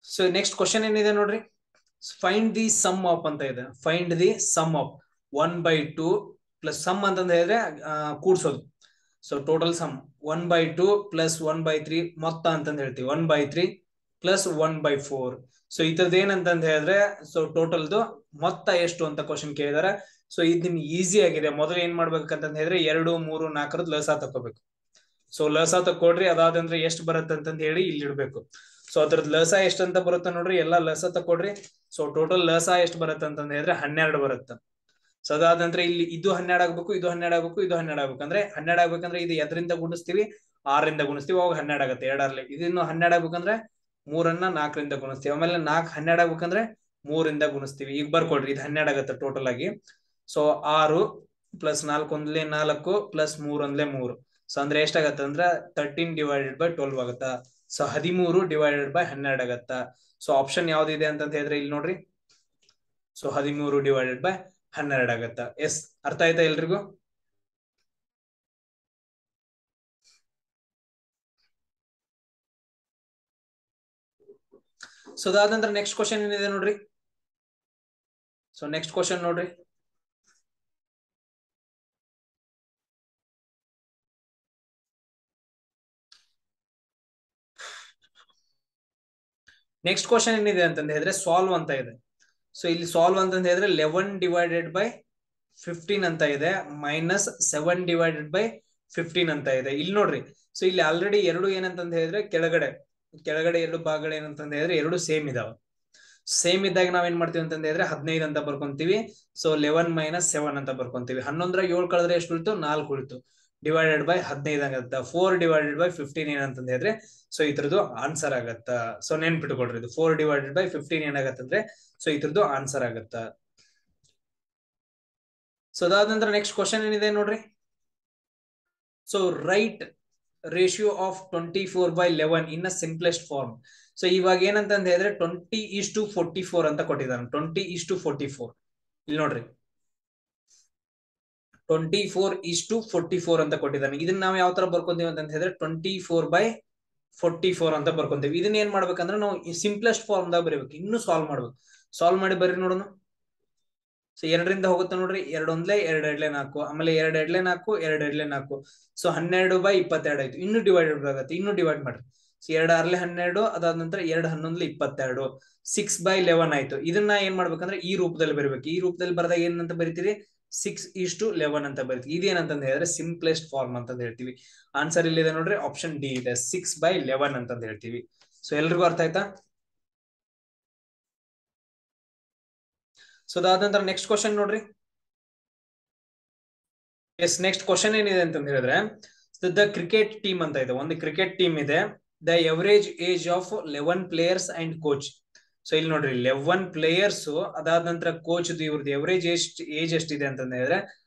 ಸೊ ನೆಕ್ಸ್ಟ್ ಕ್ವಶನ್ ಏನಿದೆ ನೋಡ್ರಿ, ಫೈಂಡ್ ದಿ ಸಮ್ ಆಫ್ ಅಂತ ಇದೆ. Find the sum of 1/2 plus sum ಅಂತಂದ ಹೇಳಿದ್ರೆ ಕೂಡ್ಸೋದು. ಸೊ ಟೋಟಲ್ ಸಮ್ 1/2 ಪ್ಲಸ್ 1/3 ಮೊತ್ತ ಅಂತಂದ ಹೇಳ್ತೀವಿ 1/3 ಪ್ಲಸ್ 1/4. ಸೊ ಇದ್ರದ್ದು ಏನಂತಂದ ಹೇಳಿದ್ರೆ ಸೊ ಟೋಟಲ್ದು ಮೊತ್ತ ಎಷ್ಟು ಅಂತ ಕ್ವಶನ್ ಕೇಳಿದಾರೆ. ಸೊ ಇದು ನಿಮ್ಗೆ ಈಸಿ ಆಗಿದೆ. ಮೊದಲು ಏನ್ ಮಾಡ್ಬೇಕಂತಂದ ಹೇಳಿದ್ರೆ 2, 3, 4 ಲಸ ತಕೋಬೇಕು. ಸೊ ಲಸ ತಕೊಡ್ರಿ, ಅದಾದಂದ್ರೆ ಎಷ್ಟು ಬರುತ್ತೆ ಅಂತಂದ ಹೇಳಿ ಇಲ್ಲಿ ಇಡ್ಬೇಕು. ಸೊ ಅದ್ರದ್ ಲಸ ಎಷ್ಟ್ ಅಂತ ಬರುತ್ತೆ ನೋಡ್ರಿ, ಎಲ್ಲಾ ಲಸ ತಕೊಡ್ರಿ. ಸೊ ಟೋಟಲ್ ಲಸ ಎಷ್ಟು ಬರುತ್ತೆ ಅಂತಂದ ಹೇಳಿದ್ರೆ 12 ಬರುತ್ತೆ. ಸೊ ಅದಾದ ನಂತರ ಇಲ್ಲಿ ಇದು 12 ಆಗ್ಬೇಕು, ಇದು 12 ಆಗ್ಬೇಕು, ಇದು 12 ಆಗ್ಬೇಕು. ಅಂದ್ರೆ 12 ಆಗ್ಬೇಕಂದ್ರೆ ಇದು ಎದರಿಂದ ಗುಣಿಸ್ತೀವಿ, 6ರಿಂದ ಗುಣಿಸ್ತೀವಿ, ಅವಾಗ 12 ಆಗುತ್ತೆ 2 ಇದಿನ್ನು 12 ಆಗ್ಬೇಕಂದ್ರೆ 3ನ್ನ 4ರಿಂದ ಗುಣಿಸ್ತೀವಿ. ಆಮೇಲೆ 4 12 ಆಗ್ಬೇಕಂದ್ರೆ 3ರಿಂದ ಗುಣಿಸ್ತೀವಿ. ಈಗ ಬರ್ಕೊಡ್ರಿ, ಇದು 12 ಆಗುತ್ತೆ ಟೋಟಲ್ ಆಗಿ. So 6 plus 4 ಒಂದ್ಲೆ 4 plus 3 ಒಂದ್ಲೆ 3. ಸೊ ಅಂದ್ರೆ ಎಷ್ಟಾಗತ್ತೆ ಅಂದ್ರೆ 13/12 ಆಗುತ್ತಾ. ಸೊ 13/12 ಆಗತ್ತ. ಸೊ ಆಪ್ಷನ್ ಯಾವ್ದಿದೆ ಅಂತ ಹೇಳಿದ್ರೆ ಇಲ್ಲಿ ನೋಡ್ರಿ. ಸೊ 13/12 ಆಗತ್ತ. ಎಸ್, ಅರ್ಥ ಆಯ್ತಾ ಎಲ್ರಿಗೂ? ಸೊ ಅದಾದ ನಂತರ ನೆಕ್ಸ್ಟ್ ಕ್ವಶನ್ ಏನಿದೆ ನೋಡ್ರಿ. ಸೊ ನೆಕ್ಸ್ಟ್ ಕ್ವಶನ್ ನೋಡ್ರಿ. ನೆಕ್ಸ್ಟ್ ಕ್ವಶನ್ ಏನಿದೆ ಅಂತಂದ ಹೇಳಿದ್ರೆ ಸಾಲ್ವ್ ಅಂತ ಇದೆ. ಸೊ ಇಲ್ಲಿ ಸಾಲ್ವ್ ಅಂತಂದ ಹೇಳಿದ್ರೆ 11/15 ಅಂತ ಇದೆ, ಮೈನಸ್ 7/15 ಅಂತ ಇದೆ. ಇಲ್ಲಿ ನೋಡ್ರಿ, ಸೊ ಇಲ್ಲಿ ಆಲ್ರೆಡಿ ಎರಡು ಏನಂತಂದ ಹೇಳಿದ್ರೆ ಕೆಳಗಡೆ ಎರಡು ಭಾಗಗಳು ಏನಂತಂದ ಹೇಳಿದ್ರೆ ಎರಡು ಸೇಮ್ ಇದಾವ. ಸೇಮ್ ಇದ್ದಾಗ ನಾವ್ ಏನ್ ಮಾಡ್ತೀವಿ ಅಂತಂದ ಹೇಳಿದ್ರೆ 15 ಅಂತ ಬರ್ಕೊಂತೀವಿ. ಸೊ 11 - 7 ಅಂತ ಬರ್ಕೊಂತೀವಿ. 11 7 ಕಳೆದ್ರೆ ಎಷ್ಟು ಉಳಿತು? 4 ಉಳಿತು. /15 ಆಗತ್ತ. 4/15 ಏನಂತಂದ ಹೇಳಿದ್ರೆ ಸೊ ಇದ್ರದ್ದು ಆನ್ಸರ್ ಆಗತ್ತ. ಸೊ ನೆನ್ಪಿಟ್ಕೊಳ್ರಿ, ಇದು 4/15 ಏನಾಗತ್ತಂದ್ರೆ ಸೊ ಇದ್ರದ್ದು ಆನ್ಸರ್ ಆಗತ್ತ. ಸೊ ಅದಾದ ನಂತರ ನೆಕ್ಸ್ಟ್ ಕ್ವಶನ್ ಏನಿದೆ ನೋಡ್ರಿ. So write ratio of 24/11 in a simplest form. So ಇವಾಗ ಏನಂತಂದ ಹೇಳಿದ್ರೆ 20:44 ಅಂತ ಕೊಟ್ಟಿದ್ದಾನೆ. 20:44 ಇಲ್ಲಿ ನೋಡ್ರಿ, 24:44 ಅಂತ ಕೊಟ್ಟಿದ್ದಾನೆ. ಇದನ್ನ ನಾವು ಯಾವ ತರ ಬರ್ಕೊಂತೀವಿ ಅಂತ ಹೇಳಿದ್ರೆ 24/44 ಅಂತ ಬರ್ಕೊಂತೀವಿ. ಇದನ್ನ ಏನ್ ಮಾಡ್ಬೇಕಂದ್ರೆ ನಾವು ಸಿಂಪ್ಲೆಸ್ಟ್ ಫಾರ್ಮ್ ದಾಗ ಬರೀಬೇಕು. ಇನ್ನು ಸಾಲ್ವ್ ಮಾಡ್ಬೇಕು. ಸಾಲ್ವ್ ಮಾಡಿ ಬರ್ರಿ ನೋಡೋಣ. ಸೊ 2ರಿಂದ ಹೋಗುತ್ತೆ ನೋಡ್ರಿ. 2 ಒಂದ್ಲೆ 2 2 4, ಆಮೇಲೆ 2 2 4 2 2 4. ಸೊ 12/22 ಆಯ್ತು. ಇನ್ನು ಡಿವೈಡೆಡ್ ಆಗುತ್ತೆ. ಇನ್ನು ಡಿವೈಡ್ ಮಾಡ್ರಿ. ಸೊ 2 6 12, ಅದಾದ ನಂತರ 2 11 22, 6/11 ಆಯ್ತು. ಇದನ್ನ ಏನ್ ಮಾಡ್ಬೇಕಂದ್ರೆ ಈ ರೂಪದಲ್ಲಿ ಬರೀಬೇಕು. ಈ ರೂಪದಲ್ಲಿ ಬರೆದಾಗ ಏನಂತ ಬರೀತೀರಿ? 6:11 ಅಂತ ಬರೀತೀವಿ. ಇದೇನಂತಂದ ಹೇಳಿದ್ರೆ ಸಿಂಪ್ಲೆಸ್ಟ್ ಫಾರ್ಮ್ ಅಂತ ಹೇಳ್ತೀವಿ. ಆನ್ಸರ್ ಇಲ್ಲಿದೆ ನೋಡ್ರಿ, ಆಪ್ಷನ್ ಡಿ ಇದೆ, 6/11 ಅಂತ ಹೇಳ್ತೀವಿ. ಸೊ ಎಲ್ರಿಗೂ ಅರ್ಥ ಆಯ್ತಾ? ಸೊ ಅದಾದ ನಂತರ ನೆಕ್ಸ್ಟ್ ಕ್ವಶನ್ ನೋಡ್ರಿ. ಎಸ್, ನೆಕ್ಸ್ಟ್ ಕ್ವಶನ್ ಏನಿದೆ ಅಂತ ಹೇಳಿದ್ರೆ ದ ಕ್ರಿಕೆಟ್ ಟೀಮ್ ಅಂತ ಇದೆ. ಒಂದು ಕ್ರಿಕೆಟ್ ಟೀಮ್ ಇದೆ. The average age of 11 players and coach. So ಇಲ್ಲಿ ನೋಡ್ರಿ 11 ಪ್ಲೇಯರ್ಸ್, ಅದಾದ ನಂತರ ಕೋಚ್ ಇವ್ರದ್ದು ಎವರೇಜ್ ಏಜ್ ಎಷ್ಟಿದೆ ಅಂತ ಹೇಳಿದ್ರೆ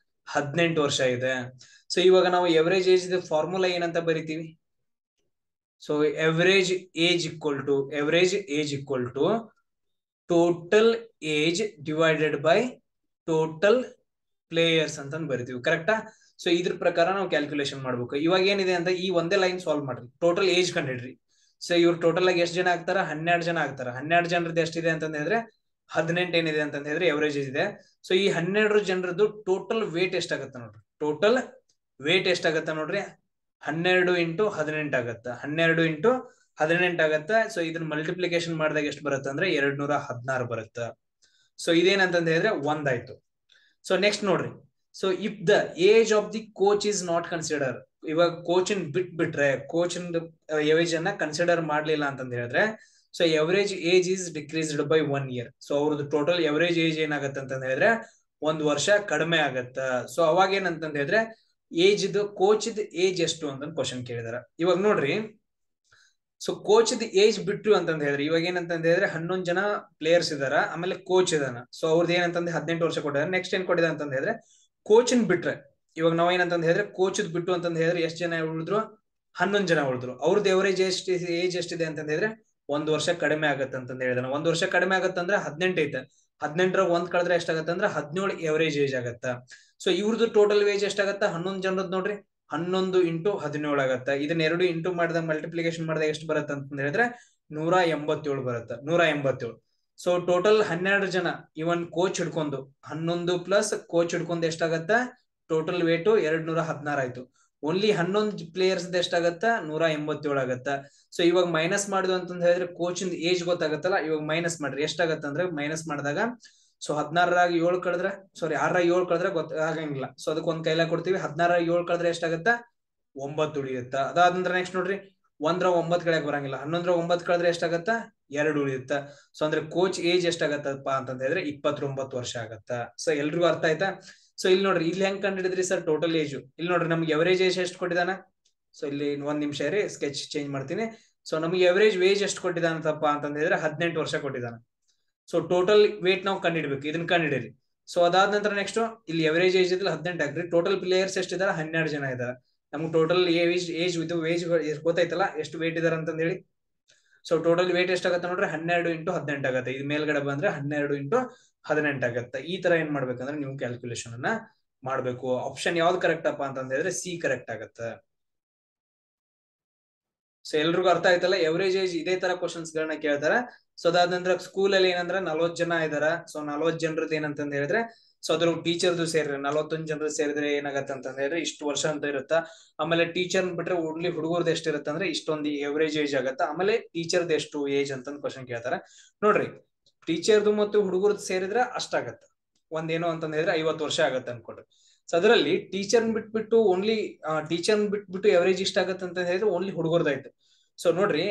18 ವರ್ಷ ಇದೆ. ಸೊ ಇವಾಗ ನಾವು ಎವರೇಜ್ ಏಜ್ ಫಾರ್ಮುಲಾ ಏನಂತ ಬರಿತೀವಿ? So average age equal to total age divided by total players ಅಂತ ಬರಿತೀವಿ. ಕರೆಕ್ಟಾ? ಸೊ ಇದ್ರ ಪ್ರಕಾರ ನಾವು ಕ್ಯಾಲ್ಕುಲೇಷನ್ ಮಾಡ್ಬೇಕು. ಇವಾಗ ಏನಿದೆ ಅಂತ ಈ ಒಂದೇ ಲೈನ್ ಸಾಲ್ವ್ ಮಾಡ್ರಿ. ಟೋಟಲ್ ಏಜ್ ಕಂಡಿಡ್ರಿ. ಸೊ ಇವ್ರು ಟೋಟಲ್ ಆಗಿ ಎಷ್ಟು ಜನ ಆಗ್ತಾರ? 12 ಜನ ಆಗ್ತಾರ. 12 ಜನರದ್ದು ಎಷ್ಟಿದೆ ಅಂತ ಹೇಳಿದ್ರೆ 18 ಏನಿದೆ ಅಂತ ಹೇಳಿದ್ರೆ ಎವರೇಜ್ ಇದೆ. ಸೊ ಈ 12 ಜನರದ್ದು ಟೋಟಲ್ ವೇಟ್ ಎಷ್ಟಾಗತ್ತ ನೋಡ್ರಿ. ಟೋಟಲ್ ವೇಟ್ ಎಷ್ಟಾಗತ್ತ ನೋಡ್ರಿ? 12 × 18 ಆಗತ್ತ. 12 × 18 ಆಗತ್ತ. ಸೊ ಇದನ್ನ ಮಲ್ಟಿಪ್ಲಿಕೇಶನ್ ಮಾಡಿದಾಗ ಎಷ್ಟು ಬರುತ್ತೆ ಅಂದ್ರೆ 216 ಬರುತ್ತೆ. ಸೊ ಇದೇನಂತಂದ ಹೇಳಿದ್ರೆ 1 ಆಯ್ತು. ಸೊ ನೆಕ್ಸ್ಟ್ ನೋಡ್ರಿ. So if the age of the coach is not consider, ಇವಾಗ ಕೋಚ್ ಬಿಟ್ರೆ ಕೋಚ್ ಏಜ್ ಅನ್ನ ಕನ್ಸಿಡರ್ ಮಾಡ್ಲಿಲ್ಲ ಅಂತಂದ ಹೇಳಿದ್ರೆ so average age is decreased by 1 year. So ಅವ್ರದ್ದು ಟೋಟಲ್ ಎವರೇಜ್ ಏಜ್ ಏನಾಗತ್ತೆ ಅಂತ ಹೇಳಿದ್ರೆ 1 ವರ್ಷ ಕಡಿಮೆ ಆಗತ್ತ. ಸೊ ಅವಾಗ ಏನಂತಂದ ಹೇಳಿದ್ರೆ ಏಜ್ ಕೋಚ್ ಏಜ್ ಎಷ್ಟು ಅಂತ ಕ್ವಶನ್ ಕೇಳಿದಾರೆ. ಇವಾಗ ನೋಡ್ರಿ, ಸೊ ಕೋಚ್ ಏಜ್ ಬಿಟ್ರು ಅಂತಂದ ಹೇಳಿದ್ರೆ ಇವಾಗ ಏನಂತಂದ ಹೇಳಿದ್ರೆ 11 ಜನ ಪ್ಲೇಯರ್ಸ್ ಇದಾರ, ಆಮೇಲೆ ಕೋಚ್ ಇದಾನ. ಸೊ ಅವ್ರದ್ದು ಏನಂತಂದ್ರೆ 18 ವರ್ಷ ಕೊಟ್ಟಿದ್ದಾರೆ. ನೆಕ್ಸ್ಟ್ ಏನ್ ಕೊಟ್ಟಿದೆ ಅಂತಂದ ಹೇಳಿದ್ರೆ ಕೋಚನ್ ಬಿಟ್ರೆ, ಇವಾಗ ನಾವ್ ಏನಂತಂದ ಹೇಳಿದ್ರೆ ಕೋಚ್ ಬಿಟ್ಟು ಅಂತಂದ ಹೇಳಿದ್ರೆ ಎಷ್ಟು ಜನ ಉಳಿದ್ರು? 11 ಜನ ಉಳಿದ್ರು. ಅವ್ರದ್ದು ಎವರೇಜ್ ಏಜ್ ಎಷ್ಟಿದೆ ಅಂತಂದ ಹೇಳಿದ್ರೆ 1 ವರ್ಷ ಕಡಿಮೆ ಆಗತ್ತೆ ಅಂತಂದ ಹೇಳಿದಾನೆ. 1 ವರ್ಷ ಕಡಿಮೆ ಆಗತ್ತಂದ್ರೆ 18 ಐತೆ. 18 1 ಕಳೆದ್ರೆ ಎಷ್ಟಾಗತ್ತೆ ಅಂದ್ರೆ 17 ಎವರೇಜ್ ಏಜ್ ಆಗತ್ತ. ಸೊ ಇವ್ರದ್ದು ಟೋಟಲ್ ಏಜ್ ಎಷ್ಟಾಗತ್ತ? 11 ಜನರದ್ದು ನೋಡ್ರಿ, 11 × 17 ಆಗತ್ತ. ಇದನ್ನ 2 ಇಂಟು ಮಾಡಿದಾಗ ಮಲ್ಟಿಪ್ಲಿಕೇಶನ್ ಮಾಡಿದಾಗ ಎಷ್ಟು ಬರುತ್ತೆ ಅಂತ ಹೇಳಿದ್ರೆ 187 ಬರುತ್ತೆ. 187. ಸೊ ಟೋಟಲ್ 12 ಜನ ಇವನ್ ಕೋಚ್ ಹಿಡ್ಕೊಂಡು 11 ಪ್ಲಸ್ ಕೋಚ್ ಹಿಡ್ಕೊಂಡು ಎಷ್ಟಾಗತ್ತ? ಟೋಟಲ್ ವೇಟ್ 216 ಆಯ್ತು. ಓನ್ಲಿ 11 ಪ್ಲೇಯರ್ಸ್ ಎಷ್ಟಾಗತ್ತ 187 ಆಗತ್ತ. ಸೊ ಇವಾಗ ಮೈನಸ್ ಮಾಡುದು ಅಂತಂದ ಹೇಳಿದ್ರೆ ಕೋಚ್ ಏಜ್ ಗೊತ್ತಾಗತ್ತಲ್ಲ, ಇವಾಗ ಮೈನಸ್ ಮಾಡ್ರಿ ಎಷ್ಟಾಗತ್ತ ಅಂದ್ರೆ ಮೈನಸ್ ಮಾಡಿದಾಗ ಸೊ 16ರಾಗ 7 ಕಳೆದ್ರೆ ಸಾರಿ 6ರಾಗ 7 ಕಳೆದ್ರೆ ಗೊತ್ತಾಗಂಗಿಲ್ಲ. ಸೊ ಅದಕ್ಕೆ ಒಂದ್ ಕೈಲ ಕೊಡ್ತೀವಿ. 16ರಾಗ 7 ಕಳೆದ್ರೆ ಎಷ್ಟಾಗತ್ತ 9 ಉಳಿಯುತ್ತ. ಅದಾದಂದ್ರೆ ನೆಕ್ಸ್ಟ್ ನೋಡ್ರಿ 1ರ 9 ಕಳೆಯಕ್ ಬರಂಗಿಲ್ಲ. 11ರ 9 ಕಳೆದ್ರೆ ಎಷ್ಟಾಗತ್ತ 2 ಉಳಿಯುತ್ತ. ಸೊ ಅಂದ್ರೆ ಕೋಚ್ ಏಜ್ ಎಷ್ಟಾಗತ್ತಪ್ಪ ಅಂತಂದ ಹೇಳಿದ್ರೆ 29 ವರ್ಷ ಆಗತ್ತ. ಸೊ ಎಲ್ರಿಗೂ ಅರ್ಥ ಆಯ್ತಾ? ಸೊ ಇಲ್ಲಿ ನೋಡ್ರಿ ಇಲ್ಲಿ ಹೆಂಗ್ ಕಂಡಿಡಿದ್ರಿ ಸರ್ ಟೋಟಲ್ ಏಜ್. ಇಲ್ಲಿ ನೋಡ್ರಿ ನಮ್ಗೆ ಎವರೇಜ್ ಏಜ್ ಎಷ್ಟು ಕೊಟ್ಟಿದಾನ. ಸೊ ಇಲ್ಲಿ ಒಂದ್ ನಿಮಿಷ ಇರಿ ಸ್ಕೆಚ್ ಚೇಂಜ್ ಮಾಡ್ತೀನಿ. ಸೊ ನಮ್ಗೆ ಎವರೇಜ್ ವೇಜ್ ಎಷ್ಟು ಕೊಟ್ಟಿದಾನಪ್ಪ ಅಂತಂದ ಹೇಳಿದ್ರೆ 18 ವರ್ಷ ಕೊಟ್ಟಿದಾನ. ಸೊ ಟೋಟಲ್ ವೇಟ್ ನಾವು ಕಂಡಿಡ್ಬೇಕು, ಇದನ್ನ ಕಂಡಿಡಿರಿ. ಸೊ ಅದಾದ ನಂತರ ನೆಕ್ಸ್ಟ್ ಇಲ್ಲಿ ಎವರೇಜ್ ಏಜ್ ಇದ್ರೆ 18 ಹಾಕ್ರಿ. ಟೋಟಲ್ ಪ್ಲೇಯರ್ಸ್ ಎಷ್ಟಿದಾರೆ 12 ಜನ ಇದಾರೆ. ನಮ್ಗೆ ಟೋಟಲ್ ಏಜ್ ಇದು ವೇಜ್ ಗೊತ್ತಾಯ್ತಲ್ಲ ಎಷ್ಟು ವೇಟ್ ಇದಾರೆ ಅಂತಂದ ಹೇಳಿ. ಸೊ ಟೋಟಲ್ ವೇಟ್ ಎಷ್ಟಾಗತ್ತೆ ನೋಡ್ರಿ 12 × 18 ಆಗತ್ತೆ. ಇದು ಮೇಲ್ಗಡೆ ಬಂದ್ರೆ 12 × 18 ಆಗತ್ತೆ. ಈ ತರ ಏನ್ ಮಾಡ್ಬೇಕಂದ್ರೆ ನೀವು ಕ್ಯಾಲ್ಕುಲೇಷನ್ ಅನ್ನ ಮಾಡ್ಬೇಕು. ಆಪ್ಷನ್ ಯಾವ್ದು ಕರೆಕ್ಟ್ ಅಪ್ಪ ಅಂತಂದ ಹೇಳಿದ್ರೆ ಸಿ ಕರೆಕ್ಟ್ ಆಗತ್ತೆ. ಸೊ ಎಲ್ರಿಗೂ ಅರ್ಥ ಆಯ್ತಲ್ಲ, ಎವರೇಜ್ ಏಜ್ ಇದೇ ತರ ಕ್ವಶನ್ಸ್ ಗಳನ್ನ ಕೇಳ್ತಾರೆ. ಸೊ ಅದಾದ ನಂತರ ಸ್ಕೂಲ್ ಅಲ್ಲಿ ಏನಂದ್ರೆ 40 ಜನ ಇದಾರ. ಸೊ 40 ಜನರದ್ದು ಏನಂತಂದ ಹೇಳಿದ್ರೆ ಸೊ ಅದ್ರ ಟೀಚರ್ದು ಸೇರಿದ್ರೆ 41 ಜನರು ಸೇರಿದ್ರೆ ಏನಾಗತ್ತೆ ಅಂತಂದ ಹೇಳಿದ್ರೆ ಇಷ್ಟು ವರ್ಷ ಅಂತ ಇರುತ್ತ. ಆಮೇಲೆ ಟೀಚರ್ ಬಿಟ್ರೆ ಓನ್ಲಿ ಹುಡುಗರ್ದು ಎಷ್ಟು ಇರುತ್ತೆ ಅಂದ್ರೆ ಇಷ್ಟೊಂದು ಎವರೇಜ್ ಏಜ್ ಆಗತ್ತ. ಆಮೇಲೆ ಟೀಚರ್ದು ಎಷ್ಟು ಏಜ್ ಅಂತ ಕ್ವಶನ್ ಕೇಳ್ತಾರ ನೋಡ್ರಿ. ಟೀಚರ್ದು ಮತ್ತು ಹುಡುಗರ್ದು ಸೇರಿದ್ರೆ ಅಷ್ಟಾಗತ್ತ. ಒಂದೇನೋ ಅಂತಂದ ಹೇಳಿದ್ರೆ 50 ವರ್ಷ ಆಗತ್ತೆ ಅನ್ಕೊಡ್ರಿ. ಸೊ ಅದರಲ್ಲಿ ಟೀಚರ್ ಬಿಟ್ಬಿಟ್ಟು ಓನ್ಲಿ ಟೀಚರ್ ಬಿಟ್ಬಿಟ್ಟು ಎವರೇಜ್ ಇಷ್ಟ ಆಗತ್ತೆ ಅಂತ ಹೇಳಿದ್ರೆ ಓನ್ಲಿ ಹುಡುಗರ್ದಾಯ್ತು. ಸೊ ನೋಡ್ರಿ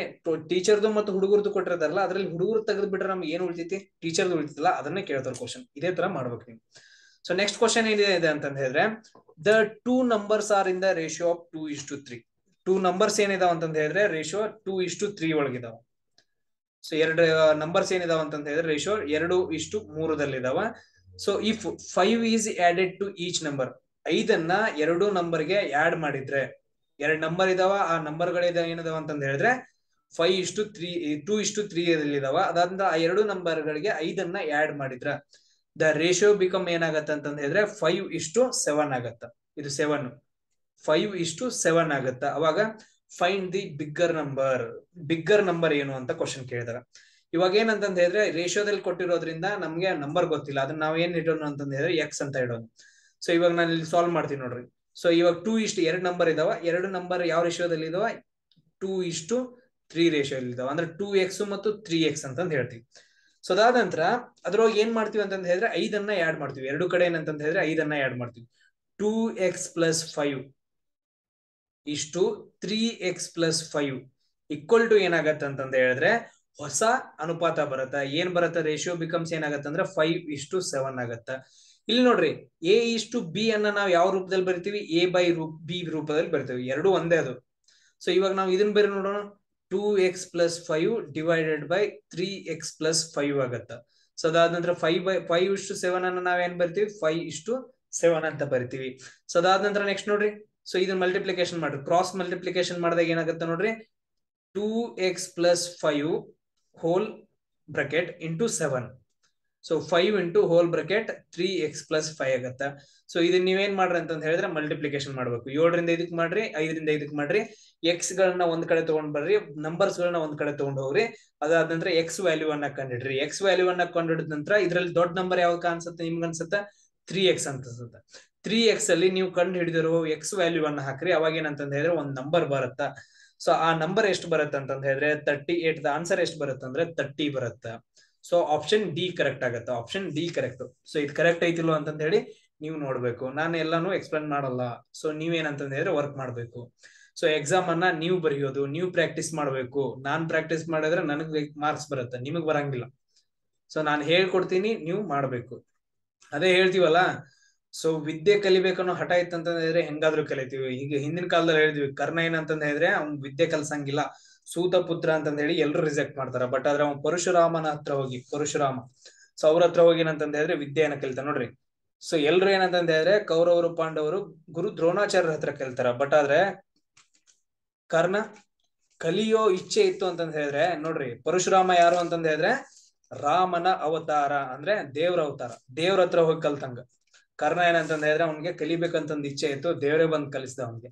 ಟೀಚರ್ದು ಮತ್ತು ಹುಡುಗರ್ದು ಕೊಟ್ಟಿರ್ತಾರಲ್ಲ, ಅದ್ರಲ್ಲಿ ಹುಡುಗರು ತೆಗೆದು ಬಿಟ್ರೆ ನಮ್ಗೆ ಏನ್ ಉಳಿತೈತಿ ಟೀಚರ್ದು ಉಳಿತಲ್ಲ. ಅದನ್ನೇ ಕೇಳ್ತಾರೆ ಕ್ವಶನ್. ಇದೇ ತರ ಮಾಡ್ಬೇಕು ನೀವು. ಸೊ ನೆಕ್ಸ್ಟ್ ಕ್ವಶನ್ ಏನಿದೆ ಅಂತ ಹೇಳಿದ್ರೆ the 2 numbers are in the ratio of 2:3. 2 numbers ಏನಿದಾವ ಅಂತಂದ ಹೇಳಿದ್ರೆ ರೇಷಿಯೋ 2:3 ಒಳಗಿದಾವ. ಸೊ 2 ನಂಬರ್ಸ್ ಏನಿದಾವ ಅಂತಂದ ಹೇಳಿದ್ರೆ ರೇಷಿಯೋ 2:3 ಇದಾವ. So if 5 is added to each number, 5ಅನ್ನ 2 ನಂಬರ್ಗೆ ಆಡ್ ಮಾಡಿದ್ರೆ, 2 ನಂಬರ್ ಇದಾವ, ಆ ನಂಬರ್ ಏನಿದಾವ ಅಂತಂದ ಹೇಳಿದ್ರೆ 5:3 2:3 ಇದಾವ. ಅದಾದ್ರಿಂದ ಆ 2 ನಂಬರ್ ಗಳಿಗೆ 5ಅನ್ನ ಆಡ್ ಮಾಡಿದ್ರ ದ ರೇಷಿಯೋ ಬಿಕಮ್ ಏನಾಗತ್ತ ಅಂತಂದ ಹೇಳಿದ್ರೆ 5:7 ಆಗತ್ತ. ಇದು 7 5:7 ಆಗತ್ತ. ಅವಾಗ find the bigger number. Bigger number ಏನು ಅಂತ ಕ್ವಶನ್ ಕೇಳಿದಾರ. ಇವಾಗ ಏನಂತಂದ ಹೇಳಿದ್ರೆ ರೇಷಿಯೋದಲ್ಲಿ ಕೊಟ್ಟಿರೋದ್ರಿಂದ ನಮ್ಗೆ ನಂಬರ್ ಗೊತ್ತಿಲ್ಲ. ಅದನ್ನ ನಾವ್ ಏನ್ ಇಡೋಣ ಅಂತಂದ ಹೇಳಿದ್ರೆ ಎಕ್ಸ್ ಅಂತ ಇಡೋಣ. ಸೊ ಇವಾಗ ನಾನು ಇಲ್ಲಿ ಸಾಲ್ವ್ ಮಾಡ್ತೀನಿ ನೋಡ್ರಿ. ಸೊ ಇವಾಗ 2:2 ನಂಬರ್ ಇದಾವ. 2 ನಂಬರ್ ಯಾವ ರೇಷಿಯೋದಲ್ಲಿ ಇದಾವ 2:3 ರೇಷಿಯೋದಲ್ಲಿ ಇದಾವ. ಅಂದ್ರೆ 2x ಮತ್ತು 3x ಅಂತಂದ ಹೇಳ್ತೀವಿ. ಸೊ ಅದಾದ ನಂತರ ಅದ್ರೊಳಗೆ ಏನ್ ಮಾಡ್ತೀವಿ ಅಂತಂದ ಹೇಳಿದ್ರೆ 5ಅನ್ನ ಆಡ್ ಮಾಡ್ತೀವಿ. 2 ಕಡೆ ಏನಂತಂದ ಹೇಳಿದ್ರೆ 5ಅನ್ನ ಆಡ್ ಮಾಡ್ತೀವಿ. 2x + 5 = 3x + 5 ಈಕ್ವಲ್ ಟು ಏನಾಗತ್ತೆ ಅಂತಂದ ಹೇಳಿದ್ರೆ ಹೊಸ ಅನುಪಾತ ಬರುತ್ತೆ. ಏನ್ ಬರುತ್ತೆ ರೇಷಿಯೋ ಬಿಕಮ್ಸ್ ಏನಾಗತ್ತೆ ಅಂದ್ರೆ 5:7 ಆಗತ್ತ. ಇಲ್ಲಿ ನೋಡ್ರಿ a:b ಅನ್ನ ನಾವು ಯಾವ ರೂಪದಲ್ಲಿ ಬರಿತೀವಿ a/b ರೂಪದಲ್ಲಿ ಬರಿತೀವಿ. ಎರಡು ಒಂದೇ ಅದು. ಸೊ ಇವಾಗ ನಾವು ಇದನ್ನ ಬೇರೆ ನೋಡೋಣ. 2x + 5 / 3x + 5 ಆಗತ್ತ. ಸೊ ಅದಾದ ನಂತರ 5:7 ಅನ್ನ ನಾವೇನ್ ಬರ್ತೀವಿ 5:7 ಅಂತ ಬರಿತೀವಿ. ಸೊ ಅದಾದ ನಂತರ ನೆಕ್ಸ್ಟ್ ನೋಡ್ರಿ. ಸೊ ಇದನ್ನ ಮಲ್ಟಿಪ್ಲಿಕೇಶನ್ ಮಾಡ್ರಿ. ಕ್ರಾಸ್ ಮಲ್ಟಿಪ್ಲಿಕೇಶನ್ ಮಾಡಿದಾಗ ಏನಾಗುತ್ತೆ ನೋಡ್ರಿ 2x + 5 whole bracket into 7. So 5 into whole bracket 3x + 5 ಆಗತ್ತ. ಸೊ ಇದನ್ನ ನೀವೇನ್ ಮಾಡ್ರಿ ಅಂತ ಹೇಳಿದ್ರೆ ಮಲ್ಟಿಪ್ಲಿಕೇಶನ್ ಮಾಡ್ಬೇಕು. 7ರಿಂದ 5ಕ್ಕೆ ಮಾಡ್ರಿ, 5ರಿಂದ 5ಕ್ಕೆ ಮಾಡ್ರಿ. ಎಕ್ಸ್ ಗಳನ್ನ ಒಂದ್ ಕಡೆ ತಗೊಂಡ್ ಬರ್ರಿ, ನಂಬರ್ಸ್ ಗಳನ್ನ ಒಂದ್ ಕಡೆ ತಗೊಂಡ್ ಹೋಗ್ರಿ. ಅದಾದ ನಂತರ ಎಕ್ಸ್ ವ್ಯಾಲ್ಯೂ ಅನ್ನ ಕಂಡಿಡ್ರಿ. ಎಕ್ಸ್ ವ್ಯಾಲ್ಯೂ ಅನ್ನ ಕಂಡಿಡಿದ ನಂತರ ಇದ್ರಲ್ಲಿ ದೊಡ್ಡ ನಂಬರ್ ಯಾವ್ದು ಅನ್ಸುತ್ತೆ ನಿಮ್ಗೆ ಅನ್ಸುತ್ತೆ 3x ಅಂತ ಅನ್ಸುತ್ತೆ. 3x ಅಲ್ಲಿ ನೀವು ಕಂಡು ಹಿಡಿದಿರೋ ಎಕ್ಸ್ ವ್ಯಾಲ್ಯೂ ಅನ್ನ ಹಾಕ್ರಿ. ಅವಾಗ ಏನಂತಂದ ಹೇಳಿದ್ರೆ ಒಂದ್ ನಂಬರ್ ಬರುತ್ತ. ಸೊ ಆ ನಂಬರ್ ಎಷ್ಟು ಬರುತ್ತೆ ಅಂತಂದ ಹೇಳಿದ್ರೆ 38. ದ ಆನ್ಸರ್ ಎಷ್ಟು ಬರುತ್ತೆ ಅಂದ್ರೆ 30 ಬರುತ್ತೆ. ಸೊ ಆಪ್ಷನ್ ಡಿ ಕರೆಕ್ಟ್ ಆಗುತ್ತೆ. Option D correct. ಸೊ ಇದು ಕರೆಕ್ಟ್ ಐತಿಲ್ವ ಅಂತಂದ ಹೇಳಿ ನೀವು ನೋಡ್ಬೇಕು. ನಾನು ಎಲ್ಲಾನು ಎಕ್ಸ್ಪ್ಲೇನ್ ಮಾಡಲ್ಲ. ಸೊ ನೀವೇನಂತಂದ ಹೇಳಿದ್ರೆ ವರ್ಕ್ ಮಾಡ್ಬೇಕು. ಸೊ ಎಕ್ಸಾಮ್ ಅನ್ನ ನೀವು ಬರೆಯೋದು, ನೀವು ಪ್ರಾಕ್ಟೀಸ್ ಮಾಡ್ಬೇಕು. ನಾನ್ ಪ್ರಾಕ್ಟೀಸ್ ಮಾಡಿದ್ರೆ ನನಗೆ ಮಾರ್ಕ್ಸ್ ಬರುತ್ತೆ, ನಿಮಗ್ ಬರಂಗಿಲ್ಲ. ಸೊ ನಾನು ಹೇಳ್ಕೊಡ್ತೀನಿ, ನೀವು ಮಾಡ್ಬೇಕು. ಅದೇ ಹೇಳ್ತೀವಲ್ಲ, ಸೊ ವಿದ್ಯೆ ಕಲಿಬೇಕನ್ನೋ ಹಠ ಇತ್ತಂತಂದ್ರೆ ಹೆಂಗಾದ್ರೂ ಕಲಿತೀವಿ. ಈಗ ಹಿಂದಿನ ಕಾಲದಲ್ಲಿ ಹೇಳಿದ್ವಿ ಕರ್ಣ ಏನಂತಂದ ಹೇಳಿದ್ರೆ ಅವ್ನ್ ವಿದ್ಯೆ ಕಲ್ಸಂಗಿಲ್ಲ, ಸೂತ ಪುತ್ರ ಅಂತಂದ ಹೇಳಿ ಎಲ್ರು ರಿಜೆಕ್ಟ್ ಮಾಡ್ತಾರ. ಬಟ್ ಆದ್ರೆ ಅವ್ನ್ ಪರಶುರಾಮನ ಹತ್ರ ಹೋಗಿ ಸೊ ಅವ್ರ ಹತ್ರ ಹೋಗಿ ಏನಂತಂದ ಹೇಳಿದ್ರೆ ವಿದ್ಯೆಯನ್ನ ಕಲಿತಾನ ನೋಡ್ರಿ. ಸೊ ಎಲ್ರು ಏನಂತಂದ ಹೇಳಿದ್ರೆ ಕೌರವರು ಪಾಂಡವರು ಗುರು ದ್ರೋಣಾಚಾರ್ಯರ ಹತ್ರ ಕಲಿತಾರ. ಬಟ್ ಆದ್ರೆ ಕರ್ಣ ಕಲಿಯೋ ಇಚ್ಛೆ ಇತ್ತು ಅಂತಂದ ಹೇಳಿದ್ರೆ ನೋಡ್ರಿ ಪರಶುರಾಮ ಯಾರು ಅಂತಂದ ಹೇಳಿದ್ರೆ ರಾಮನ ಅವತಾರ, ಅಂದ್ರೆ ದೇವ್ರ ಅವತಾರ. ದೇವ್ರ ಹತ್ರ ಹೋಗಿ ಕಲ್ತಂಗ. ಕರ್ಣ ಏನಂತಂದ ಹೇಳಿದ್ರೆ ಅವ್ನಿಗೆ ಕಲಿಬೇಕಂತಂದ್ ಇಚ್ಛೆ ಇತ್ತು, ದೇವ್ರೇ ಬಂದ್ ಕಲಿಸ್ದ ಅವ್ನಿಗೆ.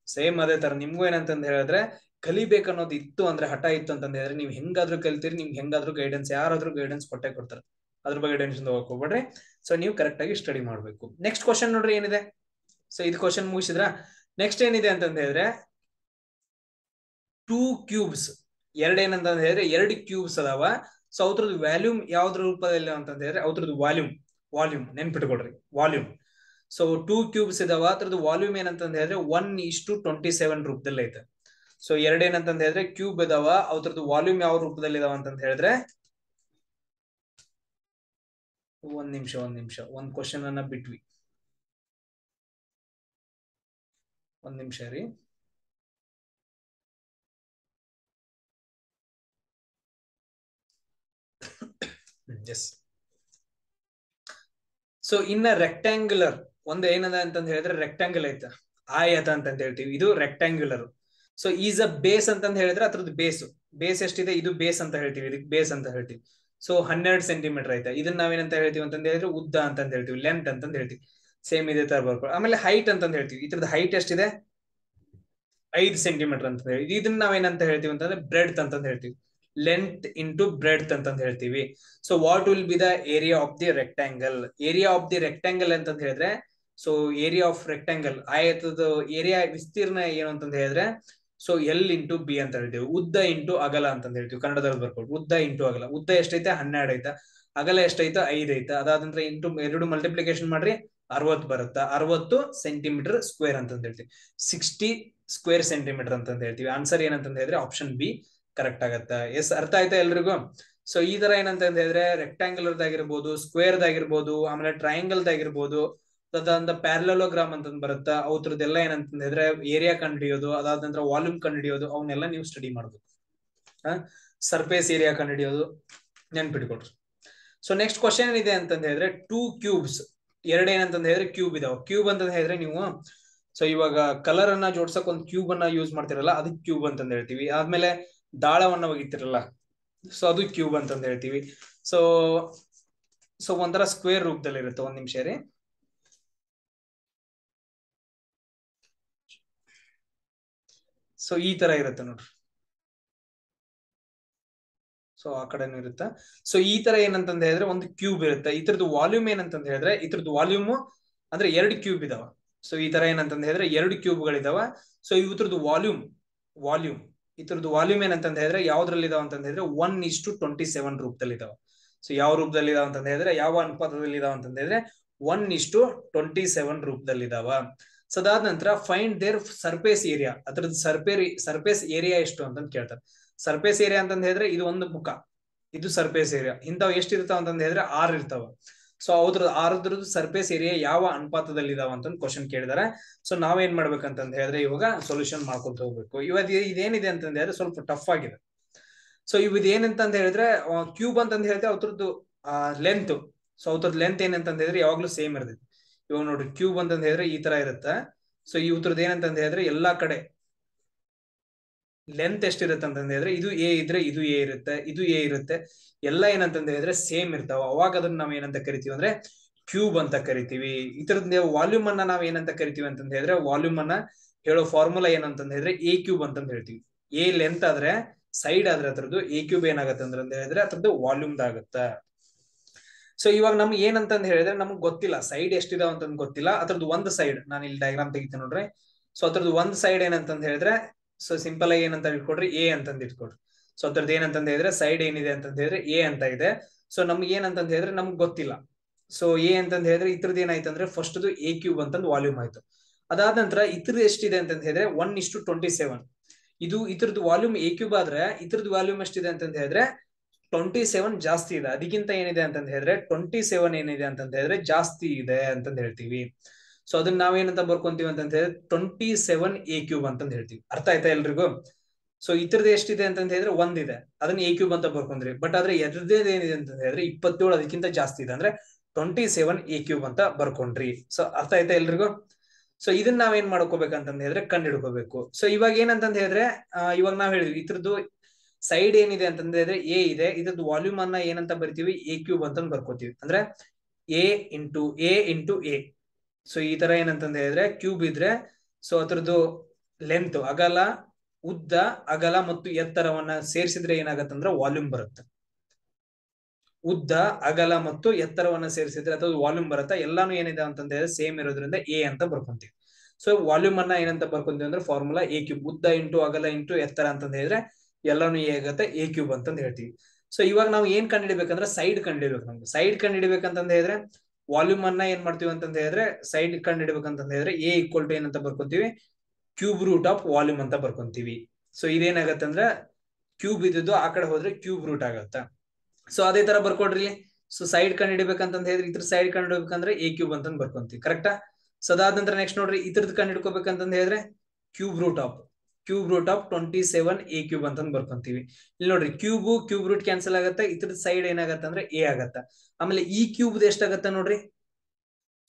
ಸೇಮ್ ಅದೇ ತರ ನಿಮ್ಗೂ ಏನಂತಂದ ಹೇಳಿದ್ರೆ ಕಲಿಬೇಕನ್ನೋದು ಇತ್ತು ಅಂದ್ರೆ ಹಠ ಇತ್ತು ಅಂತಂದ ಹೇಳಿದ್ರೆ ನೀವ್ ಹೆಂಗಾದ್ರೂ ಕಲಿತೀರಿ. ನಿಮ್ಗೆ ಹೆಂಗಾದ್ರೂ ಗೈಡೆನ್ಸ್ ಯಾರಾದ್ರೂ ಗೈಡೆನ್ಸ್ ಕೊಟ್ಟೆ ಕೊಡ್ತಾರೆ. ಅದ್ರ ಬಗ್ಗೆ ಟೆನ್ಷನ್ ಹೋಗಕ್ ಹೋಗ್ಬೇಡ್ರಿ. ಸೊ ನೀವು ಕರೆಕ್ಟ್ ಆಗಿ ಸ್ಟಡಿ ಮಾಡ್ಬೇಕು. ನೆಕ್ಸ್ಟ್ ಕ್ವಶನ್ ನೋಡ್ರಿ ಏನಿದೆ. ಸೊ ಇದು ಕ್ವಶನ್ ಮುಗಿಸಿದ್ರ ನೆಕ್ಸ್ಟ್ ಏನಿದೆ ಅಂತಂದ ಹೇಳಿದ್ರೆ 2 ಕ್ಯೂಬ್ಸ್ ಏನಂತ ಹೇಳಿದ್ರೆ 2 ಕ್ಯೂಬ್ಸ್ ಅದಾವ. ಸೊ ಅದ್ರದ್ದು ವ್ಯಾಲ್ಯೂಮ್ ಯಾವ್ದ್ರ ರೂಪದಲ್ಲಿ ಅಂತಂದ ಹೇಳಿದ್ರೆ ಅದ್ರದ್ದು ವಾಲ್ಯೂಮ್ ನೆನ್ಪಿಟ್ಕೊಡ್ರಿ, ವಾಲ್ಯೂಮ್. ಸೊ 2 ಕ್ಯೂಬ್ಸ್ ಇದಾವ, ಅದ್ರದ್ದು ವಾಲ್ಯೂಮ್ ಏನಂತಂದ ಹೇಳಿದ್ರೆ 1:27 ರೂಪದಲ್ಲಿ ಐತೆ. ಸೊ ಏನಂತಂದ ಹೇಳಿದ್ರೆ ಕ್ಯೂಬ್ ಇದಾವ, ಅದ್ರದ್ದು ವಾಲ್ಯೂಮ್ ಯಾವ ರೂಪದಲ್ಲಿ ಇದಾವ ಅಂತಂದ ಹೇಳಿದ್ರೆ ಒಂದ್ ನಿಮಿಷ ಒಂದ್ ಕ್ವಶನ್ ಅನ್ನ ಬಿಟ್ವಿ, ಒಂದ್ ನಿಮಿಷ ರೀ. ಎಸ್. ಸೊ ಇನ್ನ ರೆಕ್ಟ್ಯಾಂಗ್ಯುಲರ್ ಒಂದು ಏನದ ಅಂತಂದ ಹೇಳಿದ್ರೆ ರೆಕ್ಟ್ಯಾಂಗಲ್ ಐತ, ಆಯತ ಅಂತ ಹೇಳ್ತೀವಿ, ಇದು rectangular. So is a base ಅಂತಂದ ಹೇಳಿದ್ರೆ ಅದ್ರದ್ದು ಬೇಸ್ ಎಷ್ಟಿದೆ, ಇದು ಬೇಸ್ ಅಂತ ಹೇಳ್ತೀವಿ, ಇದಕ್ಕೆ ಬೇಸ್ ಅಂತ ಹೇಳ್ತೀವಿ. ಸೊ 12 ಸೆಂಟಿಮೀಟರ್ ಐತೆ. ಇದನ್ನ ನಾವೇನಂತ ಹೇಳ್ತೀವಿ ಅಂತಂದ ಹೇಳಿದ್ರೆ ಉದ್ದ ಅಂತಂದ ಹೇಳ್ತೀವಿ, ಲೆಂತ್ ಅಂತಂದ ಹೇಳ್ತೀವಿ. ಸೇಮ್ ಇದೇ ತರ ಬರ್ಕೊಳ್ಳಿ. ಆಮೇಲೆ ಹೈಟ್ ಅಂತಂದ ಹೇಳ್ತೀವಿ, ಇದ್ರದ್ದು ಹೈಟ್ ಎಷ್ಟಿದೆ 5 ಸೆಂಟಿಮೀಟರ್ ಅಂತ ಹೇಳಿ. ಇದನ್ನ ನಾವೇನಂತ ಹೇಳ್ತೀವಿ ಅಂತಂದ್ರೆ ಬ್ರೆಡ್ತ್ ಅಂತಂದ ಹೇಳ್ತೀವಿ, ಲೆಂತ್ ಇಂಟು ಬ್ರೆಡ್ತ್ ಅಂತಂದ ಹೇಳ್ತೀವಿ. So what will be the area of the rectangle? Area of the rectangle ಅಂತಂದ ಹೇಳಿದ್ರೆ, ಸೊ ಏರಿಯಾ ಆಫ್ ರೆಕ್ಟ್ಯಾಂಗಲ್ ಆಯತದ ಏರಿಯಾ ವಿಸ್ತೀರ್ಣ ಏನು ಅಂತಂದ ಹೇಳಿದ್ರೆ ಸೊ ಎಲ್ ಇಂಟು ಬಿ ಅಂತ ಹೇಳ್ತೀವಿ. ಉದ್ದ ಇಂಟು ಅಗಲ ಅಂತಂದ ಹೇಳ್ತೀವಿ, ಕನ್ನಡದಲ್ಲಿ ಬರ್ಕೊಂಡು ಉದ್ದ ಇಂಟು ಅಗಲ. ಉದ್ದ ಎಷ್ಟೈತೆ 12 ಐತ, ಅಗಲ ಎಷ್ಟೈತೆ 5 ಐತ. ಅದಾದ ನಂತರ ಇಂಟು 2 ಮಲ್ಟಿಪ್ಲಿಕೇಶನ್ ಮಾಡ್ರಿ 60 ಬರುತ್ತಾ. 60 ಸೆಂಟಿಮೀಟರ್ ಸ್ಕ್ವೇರ್ ಅಂತಂದ ಹೇಳ್ತೀವಿ, 60 ಸ್ಕ್ವೇರ್ ಸೆಂಟಿಮೀಟರ್ ಅಂತಂದ ಹೇಳ್ತೀವಿ. ಆನ್ಸರ್ ಏನಂತಂದ ಹೇಳಿದ್ರೆ ಆಪ್ಷನ್ ಬಿ ಕರೆಕ್ಟ್ ಆಗತ್ತ. ಎಸ್, ಅರ್ಥ ಆಯ್ತಾ ಎಲ್ರಿಗೂ? ಸೊ ಈ ತರ ಏನಂತ ಹೇಳಿದ್ರೆ ರೆಕ್ಟ್ಯಾಂಗುಲರ್ ಆಗಿರ್ಬೋದು, ಸ್ಕ್ವೇರ್ ಆಗಿರ್ಬೋದು, ಆಮೇಲೆ ಟ್ರಯಾಂಗಲ್ ಆಗಿರ್ಬೋದು, ಅದಾದ ಪ್ಯಾರಲೋಗ್ರಾಮ್ ಅಂತಂದ್ ಬರುತ್ತಾ, ಅವ್ರದ್ದೆಲ್ಲ ಏನಂತ ಹೇಳಿದ್ರೆ ಏರಿಯಾ ಕಂಡುಹಿಡಿಯೋದು, ಅದಾದ ನಂತರ ವಾಲ್ಯೂಮ್ ಕಂಡುಹಿಡಿಯೋದು, ಅವನ್ನೆಲ್ಲ ನೀವು ಸ್ಟಡಿ ಮಾಡ್ಬೇಕು. ಸರ್ಫೇಸ್ ಏರಿಯಾ ಕಂಡುಹಿಡಿಯೋದು ನೆನ್ಪಿಟ್ಕೊಡ್ರಿ. ಸೊ ನೆಕ್ಸ್ಟ್ ಕ್ವಶನ್ ಏನಿದೆ ಅಂತಂದ ಹೇಳಿದ್ರೆ 2 ಕ್ಯೂಬ್ಸ್ ಏನಂತಂದ ಹೇಳಿದ್ರೆ ಕ್ಯೂಬ್ ಇದಾವ. ಕ್ಯೂಬ್ ಅಂತಂದ ಹೇಳಿದ್ರೆ ನೀವು ಸೊ ಇವಾಗ ಕಲರ್ ಅನ್ನ ಜೋಡ್ಸಕ್ ಒಂದು ಕ್ಯೂಬ್ ಅನ್ನ ಯೂಸ್ ಮಾಡ್ತಿರಲ್ಲ, ಅದಕ್ಕೆ ಕ್ಯೂಬ್ ಅಂತಂದ ಹೇಳ್ತೀವಿ. ಆದ್ಮೇಲೆ ದಾಳವನ್ನ ಒಗಿತಿರಲ್ಲ, ಸೊ ಅದು ಕ್ಯೂಬ್ ಅಂತಂದ ಹೇಳ್ತೀವಿ. ಸೊ ಒಂಥರ ಸ್ಕ್ವೇರ್ ರೂಪದಲ್ಲಿ ಇರುತ್ತೆ. ಒಂದ್ ನಿಮಿಷ ರೀ. ಸೊ ಈ ತರ ಇರುತ್ತೆ ನೋಡ್ರಿ. ಸೊ ಆ ಕಡೆನೂ ಇರುತ್ತೆ. ಸೊ ಈ ತರ ಏನಂತಂದ ಹೇಳಿದ್ರೆ ಒಂದು ಕ್ಯೂಬ್ ಇರುತ್ತೆ. ಇದ್ರದ್ದು ವಾಲ್ಯೂಮ್ ಏನಂತಂದ ಹೇಳಿದ್ರೆ ಇದ್ರದ್ದು ವಾಲ್ಯೂಮ್ ಅಂದ್ರೆ 2 ಕ್ಯೂಬ್ ಇದಾವ. ಸೊ ಈ ತರ ಏನಂತಂದ ಹೇಳಿದ್ರೆ 2 ಕ್ಯೂಬ್ಗಳಿದಾವ. ಸೊ ಇದ್ರದ್ದು ವಾಲ್ಯೂಮ್ ಇದ್ರದ್ದು ವಾಲ್ಯೂಮ್ ಏನಂತಂದ ಹೇಳಿದ್ರೆ ಯಾವ್ದ್ರಲ್ಲಿ ಇದಾವ ಅಂತಂದ ಹೇಳಿದ್ರೆ 1:27 ರೂಪದಲ್ಲಿ ಇದಾವ. ಸೊ ಯಾವ ರೂಪದಲ್ಲಿ ಇದಾವ ಅಂತಂದ ಹೇಳಿದ್ರೆ, ಯಾವ ಅನುಪಾತದಲ್ಲಿ ಇದಾವ ಅಂತಂದ ಹೇಳಿದ್ರೆ 1:27 ರೂಪದಲ್ಲಿ ಇದಾವ. ಸೊ ಅದಾದ ನಂತರ ಫೈಂಡ್ ದೇರ್ ಸರ್ಫೇಸ್ ಏರಿಯಾ, ಅದ್ರದ್ದು ಸರ್ಫೇಸ್ ಏರಿಯಾ ಎಷ್ಟು ಅಂತಂದ್ ಕೇಳ್ತಾರೆ. ಸರ್ಫೇಸ್ ಏರಿಯಾ ಅಂತಂದ ಹೇಳಿದ್ರೆ ಇದು ಒಂದು ಮುಖ, ಇದು ಸರ್ಫೇಸ್ ಏರಿಯಾ. ಇಂಥವ್ ಎಷ್ಟಿರ್ತಾವ ಅಂತಂದ ಹೇಳಿದ್ರೆ 6 ಇರ್ತಾವ. ಸೊ ಅದ್ರದ್ದು ಸರ್ಫೇಸ್ ಏರಿಯಾ ಯಾವ ಅನುಪಾತದಲ್ಲಿ ಇದಾವ ಅಂತ ಕ್ವಶನ್ ಕೇಳಿದಾರೆ. ಸೊ ನಾವೇನ್ ಮಾಡ್ಬೇಕಂತಂದ ಹೇಳಿದ್ರೆ ಇವಾಗ ಸೊಲ್ಯೂಷನ್ ಮಾಡ್ಕೊಂತ ಹೋಗ್ಬೇಕು. ಇದೇನಿದೆ ಅಂತಂದ ಹೇಳಿದ್ರೆ ಸ್ವಲ್ಪ ಟಫ್ ಆಗಿದೆ. ಸೊ ಏನಂತಂದ ಹೇಳಿದ್ರೆ ಕ್ಯೂಬ್ ಅಂತಂದ ಹೇಳಿದ್ರೆ ಅದ್ರದ್ದು ಲೆಂತ್, ಸೊ ಅದ್ರದ್ದು ಲೆಂತ್ ಏನಂತಂದ ಹೇಳಿದ್ರೆ ಯಾವಾಗ್ಲೂ ಸೇಮ್ ಇರ್ತೈತಿ. ಇವಾಗ ನೋಡ್ರಿ ಕ್ಯೂಬ್ ಅಂತಂದ ಹೇಳಿದ್ರೆ ಈ ತರ ಇರುತ್ತೆ. ಸೊ ಇವ್ರದ್ದು ಏನಂತಂದ ಹೇಳಿದ್ರೆ ಎಲ್ಲಾ ಕಡೆ ಲೆಂತ್ ಎಷ್ಟಿರುತ್ತೆ ಅಂತಂದ ಹೇಳಿದ್ರೆ ಇದು ಎ ಇದ್ರೆ ಇದು ಎ ಇರುತ್ತೆ, ಇದು ಎ ಇರುತ್ತೆ, ಎಲ್ಲ ಏನಂತಂದ ಹೇಳಿದ್ರೆ ಸೇಮ್ ಇರ್ತಾವ. ಅವಾಗ ಅದನ್ನ ನಾವ್ ಏನಂತ ಕರಿತೀವಿ ಅಂದ್ರೆ ಕ್ಯೂಬ್ ಅಂತ ಕರಿತೀವಿ. ಇತರದ್ ವಾಲ್ಯೂಮ್ ಅನ್ನ ನಾವ್ ಏನಂತ ಕರಿತೀವಿ ಅಂತಂದ ಹೇಳಿದ್ರೆ ವಾಲ್ಯೂಮ್ ಅನ್ನ ಹೇಳೋ ಫಾರ್ಮುಲಾ ಏನಂತಂದ ಹೇಳಿದ್ರೆ ಎ ಕ್ಯೂಬ್ ಅಂತಂದ ಹೇಳ್ತೀವಿ. ಎ ಲೆಂತ್ ಆದ್ರೆ ಸೈಡ್ ಆದ್ರೆ ಅದ್ರದ್ದು ಎ ಕ್ಯೂಬ್ ಏನಾಗತ್ತೆ ಅಂತ ಹೇಳಿದ್ರೆ ಅದ್ರದ್ದು ವಾಲ್ಯೂಮ್ ಆಗುತ್ತ. ಸೊ ಇವಾಗ ನಮ್ಗೆ ಏನಂತಂದ್ ಹೇಳಿದ್ರೆ ನಮ್ಗೆ ಗೊತ್ತಿಲ್ಲ ಸೈಡ್ ಎಷ್ಟಿದಾವ ಅಂತಂದ್ ಗೊತ್ತಿಲ್ಲ. ಅದ್ರದ್ದು ಒಂದು ಸೈಡ್ ನಾನು ಇಲ್ಲಿ ಡಯಾಗ್ರಾಮ್ ತೆಗಿತೀನಿ ನೋಡ್ರಿ. ಸೊ ಅದ್ರದ್ದು ಒಂದ್ ಸೈಡ್ ಏನಂತಂದ್ ಹೇಳಿದ್ರೆ ಸೊ ಸಿಂಪಲ್ ಆಗಿ ಏನಂತ ಇಟ್ಕೊಡ್ರಿ ಎ ಅಂತಂದ್ ಇಟ್ಕೊಡ್ರಿ. ಸೊ ಅದ್ರದ್ದು ಏನಂತಂದ್ ಹೇಳಿದ್ರೆ ಸೈಡ್ ಏನಿದೆ ಅಂತಂದ್ ಹೇಳಿದ್ರೆ ಎ ಅಂತ ಇದೆ. ಸೊ ನಮ್ಗೆ ಏನಂತಂದ್ ಹೇಳಿದ್ರೆ ನಮ್ಗೆ ಗೊತ್ತಿಲ್ಲ. ಸೊ ಎ ಅಂತಂದ್ ಹೇಳಿದ್ರೆ ಇದ್ರದ್ದು ಏನಾಯ್ತು ಅಂದ್ರೆ ಫಸ್ಟ್ ಎ ಕ್ಯೂಬ್ ಅಂತಂದ್ ವಾಲ್ಯೂಮ್ ಆಯ್ತು. ಅದಾದ ನಂತರ ಇದ್ರದ್ದು ಎಷ್ಟಿದೆ ಅಂತಂದ್ ಹೇಳಿದ್ರೆ 1:27. ಇದ್ರದ್ದು ವಾಲ್ಯೂಮ್ ಎ ಕ್ಯೂಬ್ ಆದ್ರೆ ಇದ್ರದ್ದು ವಾಲ್ಯೂಮ್ ಎಷ್ಟಿದೆ ಅಂತಂದ್ ಹೇಳಿದ್ರೆ 27 ಜಾಸ್ತಿ ಇದೆ. ಅದಕ್ಕಿಂತ ಏನಿದೆ ಅಂತಂದ್ ಹೇಳಿದ್ರೆ 27 ಏನಿದೆ ಅಂತಂದ್ ಹೇಳಿದ್ರೆ ಜಾಸ್ತಿ ಇದೆ ಅಂತಂದ್ ಹೇಳ್ತೀವಿ. ಸೊ ಅದನ್ನ ನಾವೇನಂತ ಬರ್ಕೊಂತೀವಿ ಅಂತಂದ್ ಹೇಳಿದ್ರೆ 27 ಎ ಕ್ಯೂಬ್ ಅಂತಂದ್ ಹೇಳ್ತೀವಿ. ಅರ್ಥ ಆಯ್ತಾ ಎಲ್ರಿಗೂ? ಸೊ ಇತರದ್ದು ಎಷ್ಟಿದೆ ಅಂತಂದ್ ಹೇಳಿದ್ರೆ ಒಂದಿದೆ, ಅದನ್ನ ಎ ಕ್ಯೂಬ್ ಅಂತ ಬರ್ಕೊಂಡ್ರಿ. ಬಟ್ ಆದ್ರೆ ಎದ್ರದ್ದು ಏನಿದೆ ಅಂತಂದ್ ಹೇಳಿದ್ರೆ 27 ಅದಕ್ಕಿಂತ ಜಾಸ್ತಿ ಇದೆ, ಅಂದ್ರೆ 27 ಎ ಕ್ಯೂಬ್ ಅಂತ ಬರ್ಕೊಂಡ್ರಿ. ಸೊ ಅರ್ಥ ಆಯ್ತಾ ಎಲ್ರಿಗೂ? ಸೊ ಇದನ್ನ ನಾವೇನ್ ಮಾಡ್ಕೋಬೇಕಂತಂದ್ ಹೇಳಿದ್ರೆ ಕಂಡು ಹಿಡ್ಕೋಬೇಕು. ಸೊ ಇವಾಗ ಏನಂತಂದ್ ಹೇಳಿದ್ರೆ ಇವಾಗ ನಾವ್ ಹೇಳಿದ್ವಿ ಇದ್ರದ್ದು ಸೈಡ್ ಏನಿದೆ ಅಂತಂದ್ರೆ ಎ ಇದೆ, ಇದ್ರದ್ದು ವಾಲ್ಯೂಮ್ ಅನ್ನ ಏನಂತ ಬರ್ತೀವಿ ಎ ಕ್ಯೂಬ್ ಅಂತ ಬರ್ಕೋತೀವಿ. ಅಂದ್ರೆ ಎ ಇಂಟು ಎ. ಸೊ ಈ ತರ ಏನಂತಂದ ಹೇಳಿದ್ರೆ ಕ್ಯೂಬ್ ಇದ್ರೆ ಸೊ ಅದ್ರದ್ದು ಲೆಂತ್ ಅಗಲ, ಉದ್ದ, ಅಗಲ ಮತ್ತು ಎತ್ತರವನ್ನ ಸೇರಿಸಿದ್ರೆ ಏನಾಗತ್ತಂದ್ರೆ ವಾಲ್ಯೂಮ್ ಬರುತ್ತೆ. ಉದ್ದ, ಅಗಲ ಮತ್ತು ಎತ್ತರವನ್ನ ಸೇರಿಸಿದ್ರೆ ಅಥವಾ ವಾಲ್ಯೂಮ್ ಬರುತ್ತೆ. ಎಲ್ಲಾನು ಏನಿದೆ ಅಂತಂದ ಹೇಳಿದ್ರೆ ಸೇಮ್ ಇರೋದ್ರಿಂದ ಎ ಅಂತ ಬರ್ಕೊಂತೀವಿ. ಸೊ ವಾಲ್ಯೂಮ್ ಅನ್ನ ಏನಂತ ಬರ್ಕೊಂತೀವಿ ಅಂದ್ರೆ ಫಾರ್ಮುಲಾ ಎ ಕ್ಯೂಬ್, ಉದ್ದ ಇಂಟು ಅಗಲ ಇಂಟು ಎತ್ತರ ಅಂತಂದ್ ಹೇಳಿದ್ರೆ ಎಲ್ಲಾನು ಎ ಆಗತ್ತೆ, ಎ ಕ್ಯೂಬ್ ಅಂತಂದ್ ಹೇಳ್ತೀವಿ. ಸೊ ಇವಾಗ ನಾವು ಏನ್ ಕಂಡಿಡ್ಬೇಕಂದ್ರೆ ಸೈಡ್ ಕಂಡಿಡ್ಬೇಕು. ನಮ್ಗೆ ಸೈಡ್ ಕಂಡಿಡ್ಬೇಕಂತಂದ್ ಹೇಳಿದ್ರೆ ವಾಲ್ಯೂಮ್ ಅನ್ನ ಏನ್ ಮಾಡ್ತೀವಿ ಅಂತಂದ್ ಹೇಳಿದ್ರೆ ಸೈಡ್ ಕಂಡಿಡ್ಬೇಕಂತಂದ್ ಹೇಳಿದ್ರೆ ಎ ಈಕ್ವಲ್ ಟು ಏನಂತ ಬರ್ಕೊಂತೀವಿ, ಕ್ಯೂಬ್ ರೂಟ್ ಆಫ್ ವಾಲ್ಯೂಮ್ ಅಂತ ಬರ್ಕೊಂತೀವಿ. ಸೊ ಇದೇನಾಗತ್ತೆ ಅಂದ್ರೆ ಕ್ಯೂಬ್ ಇದ್ದು ಆ ಕಡೆ ಹೋದ್ರೆ ಕ್ಯೂಬ್ ರೂಟ್ ಆಗತ್ತ. ಸೊ ಅದೇ ತರ ಬರ್ಕೊಡ್ರಿ. ಸೊ ಸೈಡ್ ಕಂಡಿಡ್ಬೇಕಂತಂದ್ ಹೇಳಿದ್ರೆ ಇದ್ರ ಸೈಡ್ ಕಂಡಿಡ್ಬೇಕಂದ್ರೆ ಎ ಕ್ಯೂಬ್ ಅಂತಂದ್ ಬರ್ಕೊಂತೀವಿ, ಕರೆಕ್ಟಾ. ಸೊ ಅದಾದ ನಂತರ ನೆಕ್ಸ್ಟ್ ನೋಡ್ರಿ, ಇದ್ರದ್ದು ಕಂಡಿಡ್ಕೋಬೇಕಂತಂದ್ ಹೇಳಿದ್ರೆ cube root of 27 A cube ಅಂತಂದ್ ಬರ್ಕೊಂತೀವಿ. ಇಲ್ಲಿ ನೋಡ್ರಿ ಕ್ಯೂಬ್ ರೂಟ್ ಕ್ಯಾನ್ಸಲ್ ಆಗತ್ತೆ, ಇದ್ರದ್ ಸೈಡ್ ಏನಾಗತ್ತೆ ಅಂದ್ರೆ ಎ ಆಗತ್ತ. ಆಮೇಲೆ ಈ ಕ್ಯೂಬ್ ಎಷ್ಟಾಗತ್ತ ನೋಡ್ರಿ.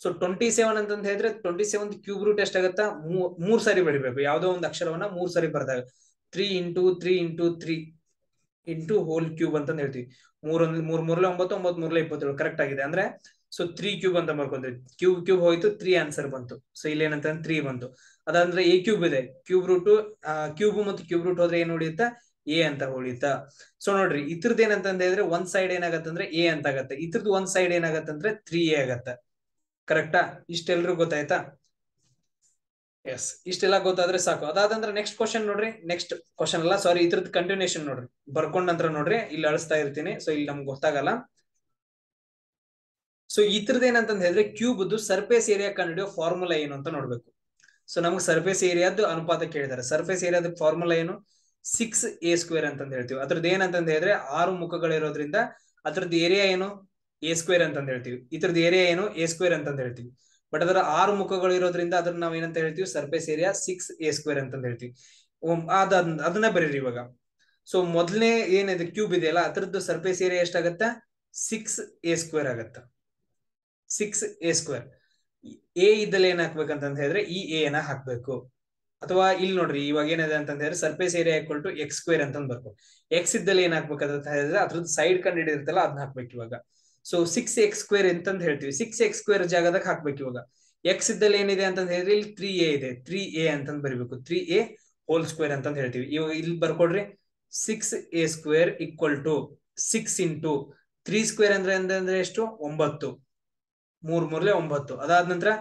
ಸೊ 27 ಅಂತಂದ್ ಹೇಳಿದ್ರೆ 27 ಕ್ಯೂಬ್ ರೂಟ್ ಎಷ್ಟಾಗತ್ತ, 3 ಸಾರಿ ಬರಿಬೇಕು. ಯಾವ್ದೋ ಒಂದು ಅಕ್ಷರವನ್ನ 3 ಸಾರಿ ಬರ್ದಾಗ 3 into 3 into 3 into whole cube ಅಂತಂದ್ ಹೇಳ್ತೀವಿ. 3 ಮೂರ್ಲೆ 9, 9 ಮೂರ್ಲೆ 27 ಕರೆಕ್ಟ್ ಆಗಿದೆ ಅಂದ್ರೆ ಸೊ 3 ಕ್ಯೂಬ್ ಅಂತ ಬರ್ಕೊಂತೀವಿ. ಕ್ಯೂಬ್ ಹೋಯ್ತು, 3 ಆನ್ಸರ್ ಬಂತು. ಸೊ ಇಲ್ಲಿ ಏನಂತ 3 ಬಂತು. ಅದಂದ್ರೆ ಎ ಕ್ಯೂಬ್ ಇದೆ, ಕ್ಯೂಬ್ ರೂಟ್ ಕ್ಯೂಬ್ ಮತ್ತು ಕ್ಯೂಬ್ ರೂಟ್ ಹೋದ್ರೆ ಏನ್ ಉಳಿಯುತ್ತಾ, ಎ ಅಂತ ಉಳಿಯುತ್ತಾ. ಸೊ ನೋಡ್ರಿ ಇದ್ರದ್ದು ಏನಂತಂದ್ ಹೇಳಿದ್ರೆ ಒಂದ್ ಸೈಡ್ ಏನಾಗತ್ತಂದ್ರೆ ಎ ಅಂತ ಆಗತ್ತೆ, ಇದ್ರದ್ದು ಒಂದ್ ಸೈಡ್ ಏನಾಗತ್ತಂದ್ರೆ 3a ಆಗತ್ತ, ಕರೆಕ್ಟಾ. ಇಷ್ಟೆಲ್ರಿಗೂ ಗೊತ್ತಾಯ್ತಾ? ಎಸ್, ಇಷ್ಟೆಲ್ಲ ಗೊತ್ತಾದ್ರೆ ಸಾಕು. ಅದಾದಂದ್ರೆ ನೆಕ್ಸ್ಟ್ ಕ್ವಶನ್ ನೋಡ್ರಿ, ನೆಕ್ಸ್ಟ್ ಕ್ವಶನ್ ಅಲ್ಲ ಸಾರಿ, ಇದ್ರದ್ದು ಕಂಟಿನ್ಯೂಷನ್ ನೋಡ್ರಿ. ಬರ್ಕೊಂಡ್ ನಂತರ ನೋಡ್ರಿ, ಇಲ್ಲಿ ಅಳಿಸ್ತಾ ಇರ್ತೀನಿ. ಸೊ ಇಲ್ಲಿ ನಮ್ಗೆ ಗೊತ್ತಾಗಲ್ಲ. ಸೊ ಇದ್ರದ್ದು ಏನಂತಂದ್ ಹೇಳಿದ್ರೆ ಕ್ಯೂಬ್ ಸರ್ಫೇಸ್ ಏರಿಯಾ ಕಂಡುಹಿಡಿಯೋ ಫಾರ್ಮುಲಾ ಏನು ಅಂತ ನೋಡ್ಬೇಕು. ಸೊ ನಮ್ಗೆ ಸರ್ಫೇಸ್ ಏರಿಯಾದ್ದು ಅನುಪಾತ ಕೇಳಿದ್ದಾರೆ. ಸರ್ಫೇಸ್ ಏರಿಯಾದ ಫಾರ್ಮುಲಾ ಏನು, 6a² ಅಂತಂದ್ ಹೇಳ್ತೀವಿ. ಅದ್ರದ್ದು ಏನಂತಂದ್ ಹೇಳಿದ್ರೆ 6 ಮುಖಗಳಿರೋದ್ರಿಂದ ಅದ್ರದ್ದು ಏರಿಯಾ ಏನು, a² ಅಂತಂದ್ ಹೇಳ್ತೀವಿ. ಇದ್ರದ್ದು ಏರಿಯಾ ಏನು, a² ಅಂತಂದ್ ಹೇಳ್ತೀವಿ. ಬಟ್ ಅದರ 6 ಮುಖಗಳು ಇರೋದ್ರಿಂದ ಅದನ್ನ ನಾವ್ ಏನಂತ ಹೇಳ್ತೀವಿ, ಸರ್ಫೇಸ್ ಏರಿಯಾ 6a² ಅಂತಂದ್ ಹೇಳ್ತೀವಿ. ಅದನ್ನ ಬರೀರಿ ಇವಾಗ. ಸೊ ಮೊದಲನೇ ಏನಿದೆ ಕ್ಯೂಬ್ ಇದೆಯಲ್ಲ ಅದ್ರದ್ದು ಸರ್ಫೇಸ್ ಏರಿಯಾ ಎಷ್ಟಾಗತ್ತ, 6a² ಆಗತ್ತ. 6a². ಎ ಇದ್ದಲ್ಲಿ ಏನ್ ಹಾಕ್ಬೇಕಂತ ಹೇಳಿದ್ರೆ ಈ ಎ ನ ಹಾಕ್ಬೇಕು. ಅಥವಾ ಇಲ್ಲಿ ನೋಡ್ರಿ ಇವಾಗ ಏನಿದೆ ಅಂತ ಹೇಳಿದ್ರೆ surface area equal to x² ಅಂತ ಬರ್ಬೇಕು. ಎಕ್ಸ್ ಇದ್ದಲ್ಲಿ ಏನ್ ಹಾಕ್ಬೇಕಂತ ಹೇಳಿದ್ರೆ ಅದ್ರದ್ದು ಸೈಡ್ ಕಂಡು ಹಿಡಿದಿರ್ತಲ್ಲ ಅದನ್ನ ಹಾಕ್ಬೇಕು ಇವಾಗ. ಸೊ 6x² ಅಂತಂದ್ ಹೇಳ್ತೀವಿ. 6x² ಜಾಗದಾಗ ಹಾಕ್ಬೇಕು ಇವಾಗ. ಎಕ್ಸ್ ಇದ್ದಲ್ಲಿ ಏನಿದೆ ಅಂತ ಹೇಳಿದ್ರೆ ಇಲ್ಲಿ 3a ಇದೆ, 3a ಅಂತಂದ್ ಬರಿಬೇಕು. 3a ಹೋಲ್ ಸ್ಕ್ವೇರ್ ಅಂತಂದ್ ಹೇಳ್ತೀವಿ. ಇವಾಗ ಇಲ್ಲಿ ಬರ್ಕೊಡ್ರಿ, 6a² ಈಕ್ವಲ್ ಟು 6 ಇಂಟು 3² ಅಂದ್ರೆ ಎಷ್ಟು, 9. 3 ಮೂರ್ಲೆ 9. ಅದಾದ ನಂತರ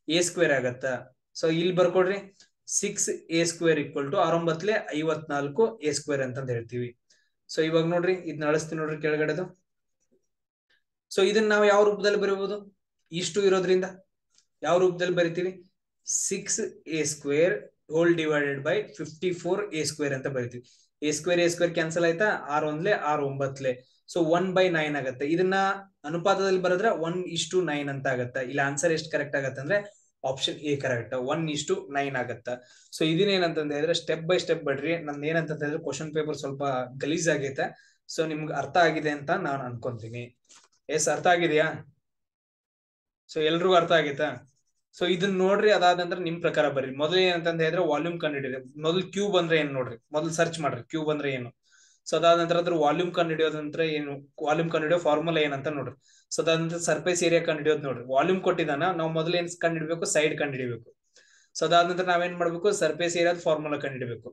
a² ಆಗತ್ತ. ಸೊ ಇಲ್ಲಿ ಬರ್ಕೊಡ್ರಿ, 6a² ಈಕ್ವಲ್ ಟು 6 9 54 a² ಅಂತಂದ್ ಹೇಳ್ತೀವಿ. ಸೊ ಇವಾಗ ನೋಡ್ರಿ ಇದನ್ನ ಅಳಿಸ್ತೀನಿ ನೋಡ್ರಿ ಕೆಳಗಡೆದು. ಸೊ ಇದನ್ನ ನಾವು ಯಾವ ರೂಪದಲ್ಲಿ ಬರೀಬಹುದು, ಇಷ್ಟು ಇರೋದ್ರಿಂದ ಯಾವ ರೂಪದಲ್ಲಿ ಬರಿತೀವಿ, 6a² whole divided by 54a² ಅಂತ ಬರಿತೀವಿ. a² ಕ್ಯಾನ್ಸಲ್ ಆಯ್ತಾ, 6 1 6 9. ಸೊ 1/9 ಆಗತ್ತೆ. ಇದನ್ನ ಅನುಪಾತದಲ್ಲಿ ಬರೆದ್ರೆ 1:9 ಅಂತ ಆಗತ್ತ. ಇಲ್ಲಿ ಆನ್ಸರ್ ಎಷ್ಟು ಕರೆಕ್ಟ್ ಆಗತ್ತೆ ಅಂದ್ರೆ ಆಪ್ಷನ್ ಎ ಕರೆಕ್ಟ್, 1:9 ಆಗತ್ತ. ಸೊ ಇದನ್ನೇನಂತಂದ ಹೇಳಿದ್ರೆ ಸ್ಟೆಪ್ ಬೈ ಸ್ಟೆಪ್ ಬಡ್ರಿ. ನಂದು ಏನಂತ ಹೇಳಿದ್ರೆ ಕ್ವಶನ್ ಪೇಪರ್ ಸ್ವಲ್ಪ ಗಲೀಜ್ ಆಗೈತೆ. ಸೊ ನಿಮ್ಗೆ ಅರ್ಥ ಆಗಿದೆ ಅಂತ ನಾನು ಅನ್ಕೊಂತೀನಿ. ಎಸ್, ಅರ್ಥ ಆಗಿದೆಯಾ? ಸೊ ಎಲ್ರಿಗೂ ಅರ್ಥ ಆಗೈತಾ? ಸೊ ಇದನ್ನ ನೋಡ್ರಿ. ಅದಾದ ನಂತರ ನಿಮ್ ಪ್ರಕಾರ ಬರ್ರಿ. ಮೊದಲು ಏನಂತಂದ ಹೇಳಿದ್ರೆ ವಾಲ್ಯೂಮ್ ಕಂಡುಹಿಡಿರಿ. ಮೊದಲು ಕ್ಯೂಬ್ ಅಂದ್ರೆ ಏನ್ ನೋಡ್ರಿ, ಮೊದಲು ಸರ್ಚ್ ಮಾಡ್ರಿ ಕ್ಯೂಬ್ ಅಂದ್ರೆ ಏನು. ಸೊ ಅದಾದ ನಂತರ ಅದ್ರ ವಾಲ್ಯೂಮ್ ಕಂಡುಹಿಡಿಯೋದಂದ್ರೆ ಏನು, ವಾಲ್ಯೂಮ್ ಕಂಡುಹಿಡಿಯೋ ಫಾರ್ಮುಲಾ ಏನಂತ ನೋಡ್ರಿ. ಸೊ ಅದಾದ ನಂತರ ಸರ್ಫೇಸ್ ಏರಿಯಾ ಕಂಡುಹಿಡಿಯೋದು ನೋಡ್ರಿ. ವಾಲ್ಯೂಮ್ ಕೊಟ್ಟಿದ್ದಾನ, ನಾವು ಮೊದಲು ಏನ್ ಕಂಡುಹಿಡಬೇಕು, ಸೈಡ್ ಕಂಡುಹಿಡಿಬೇಕು. ಸೊ ಅದಾದ ನಂತರ ನಾವೇನ್ ಮಾಡ್ಬೇಕು, ಸರ್ಫೇಸ್ ಏರಿಯಾದ ಫಾರ್ಮುಲಾ ಕಂಡುಹಿಡಬೇಕು.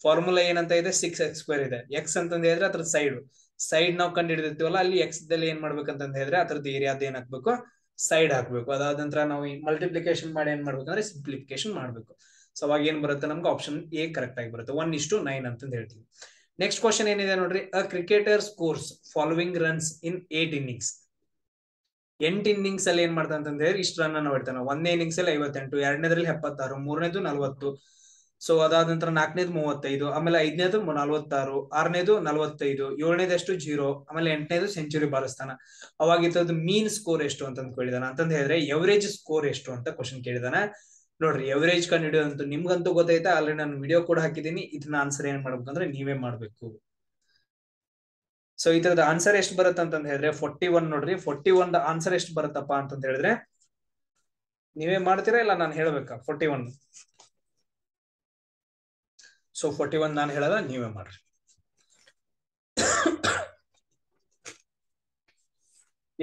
ಫಾರ್ಮುಲಾ ಏನಂತ ಇದೆ, 6x² ಇದೆ. ಎಕ್ಸ್ ಅಂತಂದ ಹೇಳಿದ್ರೆ ಅದ್ರ ಸೈಡ್ ನಾವು ಕಂಡುಹಿಡಿದಿರ್ತೀವಲ್ಲ, ಅಲ್ಲಿ ಎಕ್ಸ್ ದಲ್ಲಿ ಏನ್ ಮಾಡ್ಬೇಕಂತ ಹೇಳಿದ್ರೆ ಅದ್ರದ್ದು ಏರಿಯಾದ ಏನ್ ಹಾಕ್ಬೇಕು, ಸೈಡ್ ಹಾಕ್ಬೇಕು. ಅದಾದ ನಂತರ ನಾವು ಮಲ್ಟಿಪ್ಲಿಕೇಶನ್ ಮಾಡಿ ಏನ್ ಮಾಡ್ಬೇಕಂದ್ರೆ ಸಿಂಪ್ಲಿಫಿಕೇಶನ್ ಮಾಡ್ಬೇಕು. ಸೊ ಅವಾಗ ಏನ್ ಬರುತ್ತೆ ನಮ್ಗೆ, ಆಪ್ಷನ್ ಎ ಕರೆಕ್ಟ್ ಆಗಿ ಬರುತ್ತೆ, 1:9 ಅಂತಂದ್ ಹೇಳ್ತೀವಿ. ನೆಕ್ಸ್ಟ್ ಕ್ವಶನ್ ಏನಿದೆ ನೋಡ್ರಿ, a cricketer scores following runs in 8 innings. 8 innings ಅಲ್ಲಿ ಏನ್ ಮಾಡ್ತಾನೆ ಅಂತ ಹೇಳಿದ್ರೆ ಇಷ್ಟು ರನ್ ಅನ್ನು ಹೊಡಿತಾನೆ. 1ನೇ ಇನ್ನಿಂಗ್ಸ್ ಅಲ್ಲಿ 58, 2ನೇದ್ರಲ್ಲಿ 76, 3ನೇದು 40. ಸೊ ಅದಾದ ನಂತರ 4ನೇದು 35, ಆಮೇಲೆ 5ನೇದು 46, 6ನೇದು 45, 7ನೇದು ಎಷ್ಟು 0, ಆಮೇಲೆ 8ನೇದು ಸೆಂಚುರಿ ಬಾರಿಸ್ತಾನ. ಅವಾಗ ಇದ್ರದ್ದು ಮೀನ್ ಸ್ಕೋರ್ ಎಷ್ಟು ಅಂತಂದ್ ಕೇಳಿದಾನ. ಅಂತಂದ್ ಹೇಳಿದ್ರೆ ಎವರೇಜ್ ಸ್ಕೋರ್ ಎಷ್ಟು ಅಂತ ಕ್ವಶನ್ ಕೇಳಿದಾನ. ನೋಡ್ರಿ ಎವರೇಜ್ ಕಂಡು ಹಿಡಿಯೋದಂತೂ ನಿಮ್ಗಂತೂ ಗೊತ್ತೈತಾ, ಆಲ್ರೆಡಿ ನಾನು ವಿಡಿಯೋ ಕೂಡ ಹಾಕಿದ್ದೀನಿ. ಇದನ್ನ ಆನ್ಸರ್ ಏನ್ ಮಾಡ್ಬೇಕಂದ್ರೆ ನೀವೇ ಮಾಡ್ಬೇಕು. ಸೊ ಇದ್ರದ ಆನ್ಸರ್ ಎಷ್ಟು ಬರುತ್ತೆ ಅಂತಂದ್ ಹೇಳಿದ್ರೆ 41 ನೋಡ್ರಿ. 41 ಆನ್ಸರ್ ಎಷ್ಟು ಬರುತ್ತಪ್ಪ ಅಂತಂದ್ ಹೇಳಿದ್ರೆ ನೀವೇ ಮಾಡ್ತೀರಾ ಇಲ್ಲ ನಾನು ಹೇಳ್ಬೇಕಾ? 41. ಸೊ 41 ನಾನು ಹೇಳದ, ನೀವೇ ಮಾಡ್ರಿ.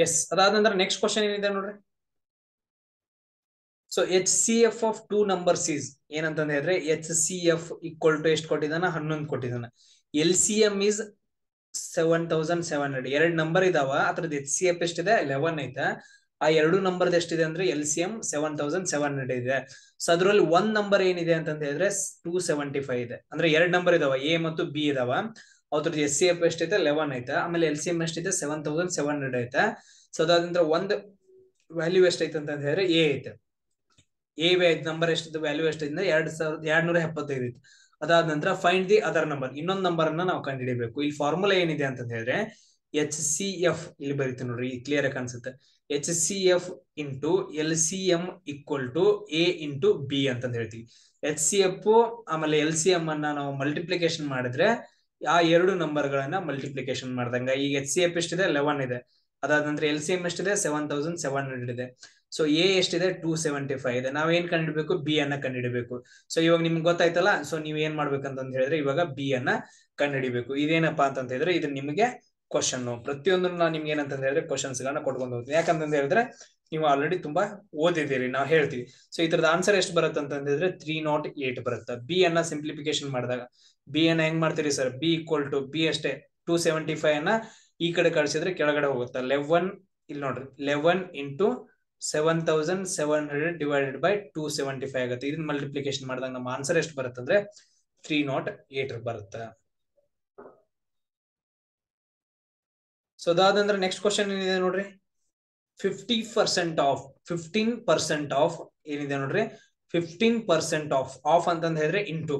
ಎಸ್, ಅದಾದ ನಂತರ ನೆಕ್ಸ್ಟ್ ಕ್ವಶನ್ ಏನಿದೆ ನೋಡ್ರಿ. So HCF of 2 numbers is ಏನಂತಂದ ಹೇಳಿದ್ರೆ HCF ಈಕ್ವಲ್ ಟು ಎಷ್ಟು ಕೊಟ್ಟಿದ್ದಾನ, 11 ಕೊಟ್ಟಿದ್ದಾನ. LCM is 7700. 2 ನಂಬರ್ ಇದಾವ, ಅದ್ರದ್ದು HCF ಎಷ್ಟಿದೆ, 11 ಐತೆ. ಆ ಎರಡು ನಂಬರ್ ಎಷ್ಟಿದೆ ಅಂದ್ರೆ LCM 7700 ಇದೆ. ಸೊ ಅದ್ರಲ್ಲಿ ಒಂದ್ ನಂಬರ್ ಏನಿದೆ ಅಂತ ಹೇಳಿದ್ರೆ 275 ಇದೆ. ಅಂದ್ರೆ ಎರಡ್ ನಂಬರ್ ಇದಾವ, ಎ ಮತ್ತು ಬಿ ಇದಾವ. ಅದ್ರದ್ದು SCF ಎಷ್ಟೈತೆ 11 ಐತೆ, ಆಮೇಲೆ LCM ಎಷ್ಟಿದೆ 7700 ಐತೆ. ಸೊ ಅದಾದಂದ್ರೆ ಒಂದ್ ವ್ಯಾಲ್ಯೂ ಎಷ್ಟೈತೆ ಅಂತ ಹೇಳಿದ್ರೆ ಎ ಐತೆ. ಎ ನಂಬರ್ ಎಷ್ಟಿದೆ, ವ್ಯಾಲ್ಯೂ ಎಷ್ಟಿದೆ ಅಂದ್ರೆ 2275 ಐತೆ. ಅದಾದ ನಂತರ ಫೈಂಡ್ ದಿ ಅದರ್ ನಂಬರ್, ಇನ್ನೊಂದು ನಂಬರ್ ಅನ್ನ ನಾವು ಕಂಡುಹಿಡಿಯಬೇಕು. ಈ ಫಾರ್ಮುಲಾ ಏನಿದೆ ಅಂತ ಹೇಳಿದ್ರೆ HCF, ಇಲ್ಲಿ ಬರೀತೀವಿ ನೋಡ್ರಿ, ಕ್ಲಿಯರ್ ಆಗಿ ಕಾಣಿಸುತ್ತೆ. HCF into LCM equal to A into B ಅಂತ ಹೇಳ್ತೀವಿ. HCF ಆಮೇಲೆ LCM ಅನ್ನ ನಾವು ಮಲ್ಟಿಪ್ಲಿಕೇಶನ್ ಮಾಡಿದ್ರೆ ಆ ಎರಡು ನಂಬರ್ ಗಳನ್ನ ಮಲ್ಟಿಪ್ಲಿಕೇಶನ್ ಮಾಡ್ದಂಗ. ಈಗ HCF ಎಷ್ಟಿದೆ 11 ಇದೆ, ಅದಾದ ನಂತರ LCM ಎಷ್ಟಿದೆ 7700 ಇದೆ. ಸೊ ಎ ಎಷ್ಟಿದೆ 275 ಇದೆ. ನಾವೇನ್ ಕಂಡಿಡ್ಬೇಕು, ಬಿ ಅನ್ನ ಕಂಡುಹಿಡಬೇಕು. ಸೊ ಇವಾಗ ನಿಮ್ಗೆ ಗೊತ್ತಾಯ್ತಲ್ಲ. ಸೊ ನೀವ್ ಏನ್ ಮಾಡ್ಬೇಕಂತ ಹೇಳಿದ್ರೆ ಇವಾಗ ಬಿ ಅನ್ನ ಕಂಡುಹಿಡಿಬೇಕು. ಇದೇನಪ್ಪಾ ಅಂತ ಹೇಳಿದ್ರೆ ಇದು ನಿಮಗೆ ಕ್ವಶನ್. ಪ್ರತಿಯೊಂದು ನಾನು ನಿಮ್ಗೆ ಏನಂತ ಹೇಳಿದ್ರೆ ಕ್ವಶನ್ಸ್ ಗಳನ್ನ ಕೊಟ್ಕೊಂಡು ಹೋಗ್ತೀನಿ. ಯಾಕಂತ ಹೇಳಿದ್ರೆ ನೀವು ಆಲ್ರೆಡಿ ತುಂಬಾ ಓದಿದ್ದೀರಿ, ನಾವು ಹೇಳ್ತೀವಿ. ಸೊ ಇದ್ರದ್ದು ಆನ್ಸರ್ ಎಷ್ಟು ಬರುತ್ತೆ ಅಂತ ಹೇಳಿದ್ರೆ 308 ಬರುತ್ತೆ. ಬಿ ಅನ್ನ ಸಿಂಪ್ಲಿಫಿಕೇಶನ್ ಮಾಡಿದಾಗ ಬಿ ಅನ್ನ ಹೆಂಗ್ ಮಾಡ್ತೀರಿ sir, B equal to B ಅಷ್ಟೇ 275 ಅನ್ನ ಈ ಕಡೆ ಕಳಿಸಿದ್ರೆ ಕೆಳಗಡೆ ಹೋಗುತ್ತೆ. 11 ಇಲ್ಲಿ ನೋಡ್ರಿ, 11 ಇಂಟು 7700 ಡಿವೈಡೆಡ್ ಬೈ 275 ಆಗುತ್ತೆ. ಇದನ್ನ ಮಲ್ಟಿಪ್ಲಿಕೇಶನ್ ಮಾಡಿದಾಗ ನಮ್ಮ ಆನ್ಸರ್ ಎಷ್ಟು ಬರುತ್ತೆ ಅಂದ್ರೆ 308 ಬರುತ್ತೆ. ಸೊ ಅದಾದಂದ್ರೆ ನೆಕ್ಸ್ಟ್ ಕ್ವಶನ್ ಏನಿದೆ ನೋಡ್ರಿ, 15% ಆಫ್ ಏನಿದೆ ನೋಡ್ರಿ, 15% ಆಫ್ ಅಂತಂದ್ ಹೇಳಿದ್ರೆ ಇಂಟು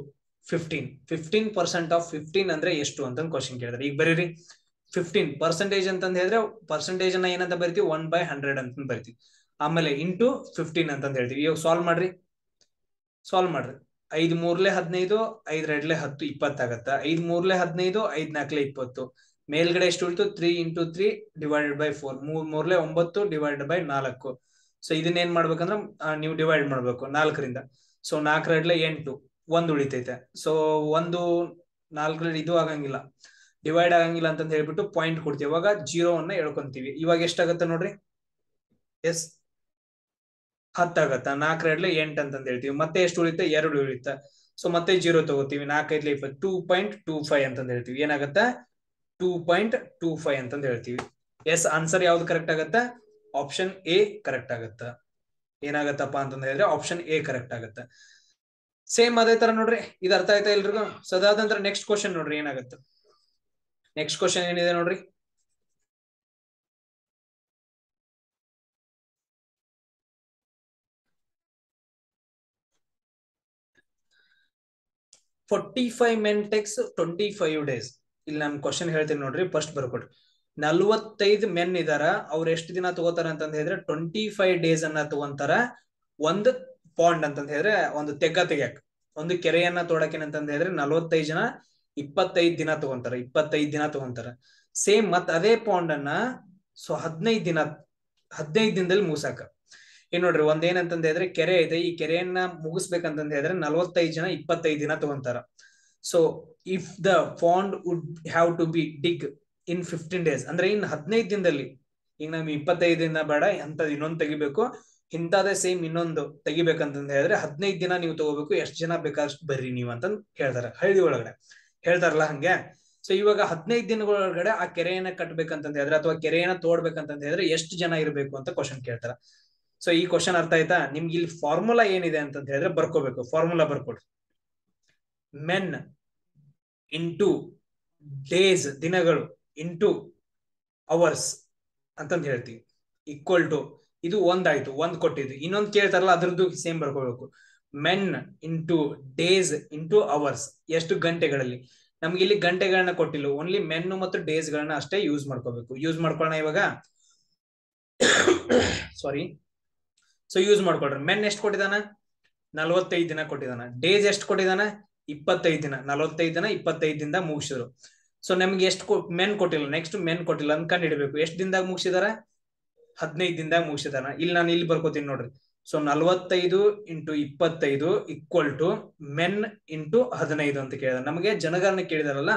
15% ಆಫ್ 15 ಅಂದ್ರೆ ಎಷ್ಟು ಅಂತ ಕ್ವಶನ್ ಕೇಳಿದ್ರೆ. ಈಗ ಬರೀರಿ 15% ಅಂತಂದ್ ಹೇಳಿದ್ರೆ ಪರ್ಸೆಂಟೇಜ್ ಅನ್ನ ಏನಂತ ಬರಿತೀವಿ 1/100 ಅಂತ ಬರಿತೀವಿ. ಆಮೇಲೆ ಇಂಟು 15 ಅಂತಂದ್ ಹೇಳ್ತೀವಿ. ಇವಾಗ ಸಾಲ್ವ್ ಮಾಡ್ರಿ. 5 3 15, 5 2 10, 20 ಆಗತ್ತ. 5 3 15, 5 4 20. ಮೇಲ್ಗಡೆ ಎಷ್ಟು ಉಳಿತು, 3 into 3 divided by 4, 3 3 9 divided by 4. So ಇದನ್ನ ಏನ್ ಮಾಡ್ಬೇಕಂದ್ರೆ ನೀವು ಡಿವೈಡ್ ಮಾಡ್ಬೇಕು 4 ರಿಂದ. ಸೊ 4 2 8, 1 ಉಳಿತೈತೆ. ಸೊ 1 4 ಇದು ಆಗಂಗಿಲ್ಲ, ಡಿವೈಡ್ ಆಗಂಗಿಲ್ಲ ಅಂತ ಹೇಳ್ಬಿಟ್ಟು ಪಾಯಿಂಟ್ ಕೊಡ್ತೀವಿ. ಇವಾಗ 0 ಅನ್ನ ಹೇಳ್ಕೊಂತೀವಿ. ಇವಾಗ ಎಷ್ಟಾಗತ್ತೆ ನೋಡ್ರಿ, ಎಸ್ 10 ಆಗತ್ತ. 4 2 8 ಅಂತ ಹೇಳ್ತೀವಿ. ಮತ್ತೆ ಎಷ್ಟು ಉಳಿಯುತ್ತೆ, 2 ಉಳಿಯುತ್ತೆ. ಸೊ ಮತ್ತೆ 0 ತಗೋತೀವಿ. 4 5 20, 2.25 ಅಂತ ಹೇಳ್ತೀವಿ. ಏನಾಗತ್ತ, 2.25 ಅಂತ ಹೇಳ್ತೀವಿ. ಎಸ್, ಆನ್ಸರ್ ಯಾವ್ದು ಕರೆಕ್ಟ್ ಆಗತ್ತ, ಆಪ್ಷನ್ ಎ ಕರೆಕ್ಟ್ ಆಗತ್ತ. ಏನಾಗತ್ತಪ್ಪ ಅಂತ ಹೇಳಿದ್ರೆ ಆಪ್ಷನ್ ಎ ಕರೆಕ್ಟ್ ಆಗತ್ತ. ಸೇಮ್ ಅದೇ ತರ ನೋಡ್ರಿ, ಇದು ಅರ್ಥ ಆಯ್ತಾ ಎಲ್ರಿಗೂ? ಸೊ ಅದಾದ ನಂತರ ನೆಕ್ಸ್ಟ್ ಕ್ವಶನ್ ನೋಡ್ರಿ ಏನಾಗತ್ತ. ನೆಕ್ಸ್ಟ್ ಕ್ವಶನ್ ಏನಿದೆ ನೋಡ್ರಿ, "45 men takes 25 days". ಇಲ್ಲಿ ನಾನು ಕ್ವಶನ್ ಹೇಳ್ತೀನಿ ನೋಡ್ರಿ, ಫಸ್ಟ್ ಬರ್ಕೊಡ್ರಿ. 45 ಮೆನ್ ಇದಾರ, ಅವ್ರು ಎಷ್ಟು ದಿನ ತಗೋತಾರ ಅಂತ ಹೇಳಿದ್ರೆ 25 ಡೇಸ್ ಅನ್ನ ತಗೊಂತಾರ ಒಂದು ಪಾಂಡ್ ಅಂತಂದ ಹೇಳಿದ್ರೆ ಒಂದು ತೆಗ್ಯಾಕ. ಒಂದು ಕೆರೆಯನ್ನ ತೋಡಕ್ಕೆ ಅಂತಂದ ಹೇಳಿದ್ರೆ 45 ಜನ 25 ದಿನ ತಗೊಂತಾರ. ಸೇಮ್ ಮತ್ ಅದೇ ಪಾಂಡ್ ಅನ್ನ 15 ದಿನದಲ್ಲಿ ಮುಗಿಸಾಕ. ಏನ್ ನೋಡ್ರಿ, ಒಂದೇನಂತಂದ ಹೇಳಿದ್ರೆ ಕೆರೆ ಇದೆ, ಈ ಕೆರೆಯನ್ನ ಮುಗಿಸ್ಬೇಕಂತಂದ ಹೇಳಿದ್ರೆ 45 ಜನ 25 ದಿನ ತಗೊಂತಾರ. So if the pond would have to be dig in 15 days, ಅಂದ್ರೆ ಇನ್ 15 ದಿನದಲ್ಲಿ, ಈಗ ನಮ್ಗೆ 25 ದಿನ ಬೇಡ, ಅಂತದ್ ಇನ್ನೊಂದು ತೆಗಿಬೇಕು, ಇಂಥದೇ ಸೇಮ್ ಇನ್ನೊಂದು ತೆಗಿಬೇಕಂತಂದ ಹೇಳಿದ್ರೆ 15 ದಿನ ನೀವು ತಗೋಬೇಕು, ಎಷ್ಟು ಜನ ಬೇಕಾದಷ್ಟು ಬರ್ರಿ ನೀವು ಅಂತ ಹೇಳ್ತಾರೆ. ಹಳ್ಳಿ ಒಳಗಡೆ ಹೇಳ್ತಾರಲ್ಲ ಹಂಗೆ. ಸೊ ಇವಾಗ 15 ದಿನಗಳೊಳಗಡೆ ಆ ಕೆರೆಯನ್ನ ಕಟ್ಬೇಕಂತಂದ ಹೇಳಿದ್ರೆ ಅಥವಾ ಕೆರೆಯನ್ನ ತೋಡ್ಬೇಕಂತಂದ ಹೇಳಿದ್ರೆ ಎಷ್ಟು ಜನ ಇರಬೇಕು ಅಂತ ಕ್ವಶನ್ ಕೇಳ್ತಾರ. ಸೊ ಈ ಕ್ವಶನ್ ಅರ್ಥ ಆಯ್ತಾ ನಿಮ್ಗೆ? ಇಲ್ಲಿ ಫಾರ್ಮುಲಾ ಏನಿದೆ ಅಂತ ಹೇಳಿದ್ರೆ ಬರ್ಕೋಬೇಕು. ಫಾರ್ಮುಲಾ ಬರ್ಕೊಡ್ರಿ. ಮೆನ್ ಇಂಟು ಡೇಸ್, ದಿನಗಳು, ಇಂಟು ಅವರ್ಸ್ ಅಂತಂದ ಹೇಳ್ತೀವಿ, ಈಕ್ವಲ್ ಟು, ಇದು ಒಂದಾಯ್ತು, ಒಂದ್ ಕೊಟ್ಟಿದ್ದು. ಇನ್ನೊಂದು ಕೇಳ್ತಾರಲ್ಲ ಅದ್ರದ್ದು ಸೇಮ್ ಬರ್ಕೋಬೇಕು. Men into days into hours, ಎಷ್ಟು ಗಂಟೆಗಳಲ್ಲಿ. ನಮ್ಗೆ ಇಲ್ಲಿ ಗಂಟೆಗಳನ್ನ ಕೊಟ್ಟಿಲ್ಲ, ಓನ್ಲಿ ಮೆನ್ ಮತ್ತು ಡೇಸ್ ಗಳನ್ನ ಅಷ್ಟೇ ಯೂಸ್ ಮಾಡ್ಕೋಬೇಕು. ಯೂಸ್ ಮಾಡ್ಕೊಳ್ಳೋಣ ಇವಾಗ. ಸಾರಿ. ಸೊ ಯೂಸ್ ಮಾಡ್ಕೊಳ್ರಿ. ಮೆನ್ ಎಷ್ಟು ಕೊಟ್ಟಿದಾನ, 45 ದಿನ ಕೊಟ್ಟಿದಾನ. ಡೇಸ್ ಎಷ್ಟು ಕೊಟ್ಟಿದಾನ, 25 ದಿನ. 45 ದಿನ 25 ದಿನದ ಮುಗಿಸಿದ್ರು. ಸೊ ನಮ್ಗೆ ಎಷ್ಟು ಮೆನ್ ಕೊಟ್ಟಿಲ್ಲ, ನೆಕ್ಸ್ಟ್ ಮೆನ್ ಕೊಟ್ಟಿಲ್ಲ ಅಂತ ಕಂಡು ಹಿಡಬೇಕು. ಎಷ್ಟು ದಿನದಾಗ ಮುಗಿಸಿದಾರ, 15 ದಿನದಾಗ ಮುಗಿಸಿದಾನ. ಇಲ್ಲಿ ನಾನು ಇಲ್ಲಿ ಬರ್ಕೋತೀನಿ ನೋಡ್ರಿ. So 45 into 25 equal to men into 15 ಅಂತ ಕೇಳಿದ. ನಮಗೆ ಜನಗಣನೆ ಕೇಳಿದಾರಲ್ಲ.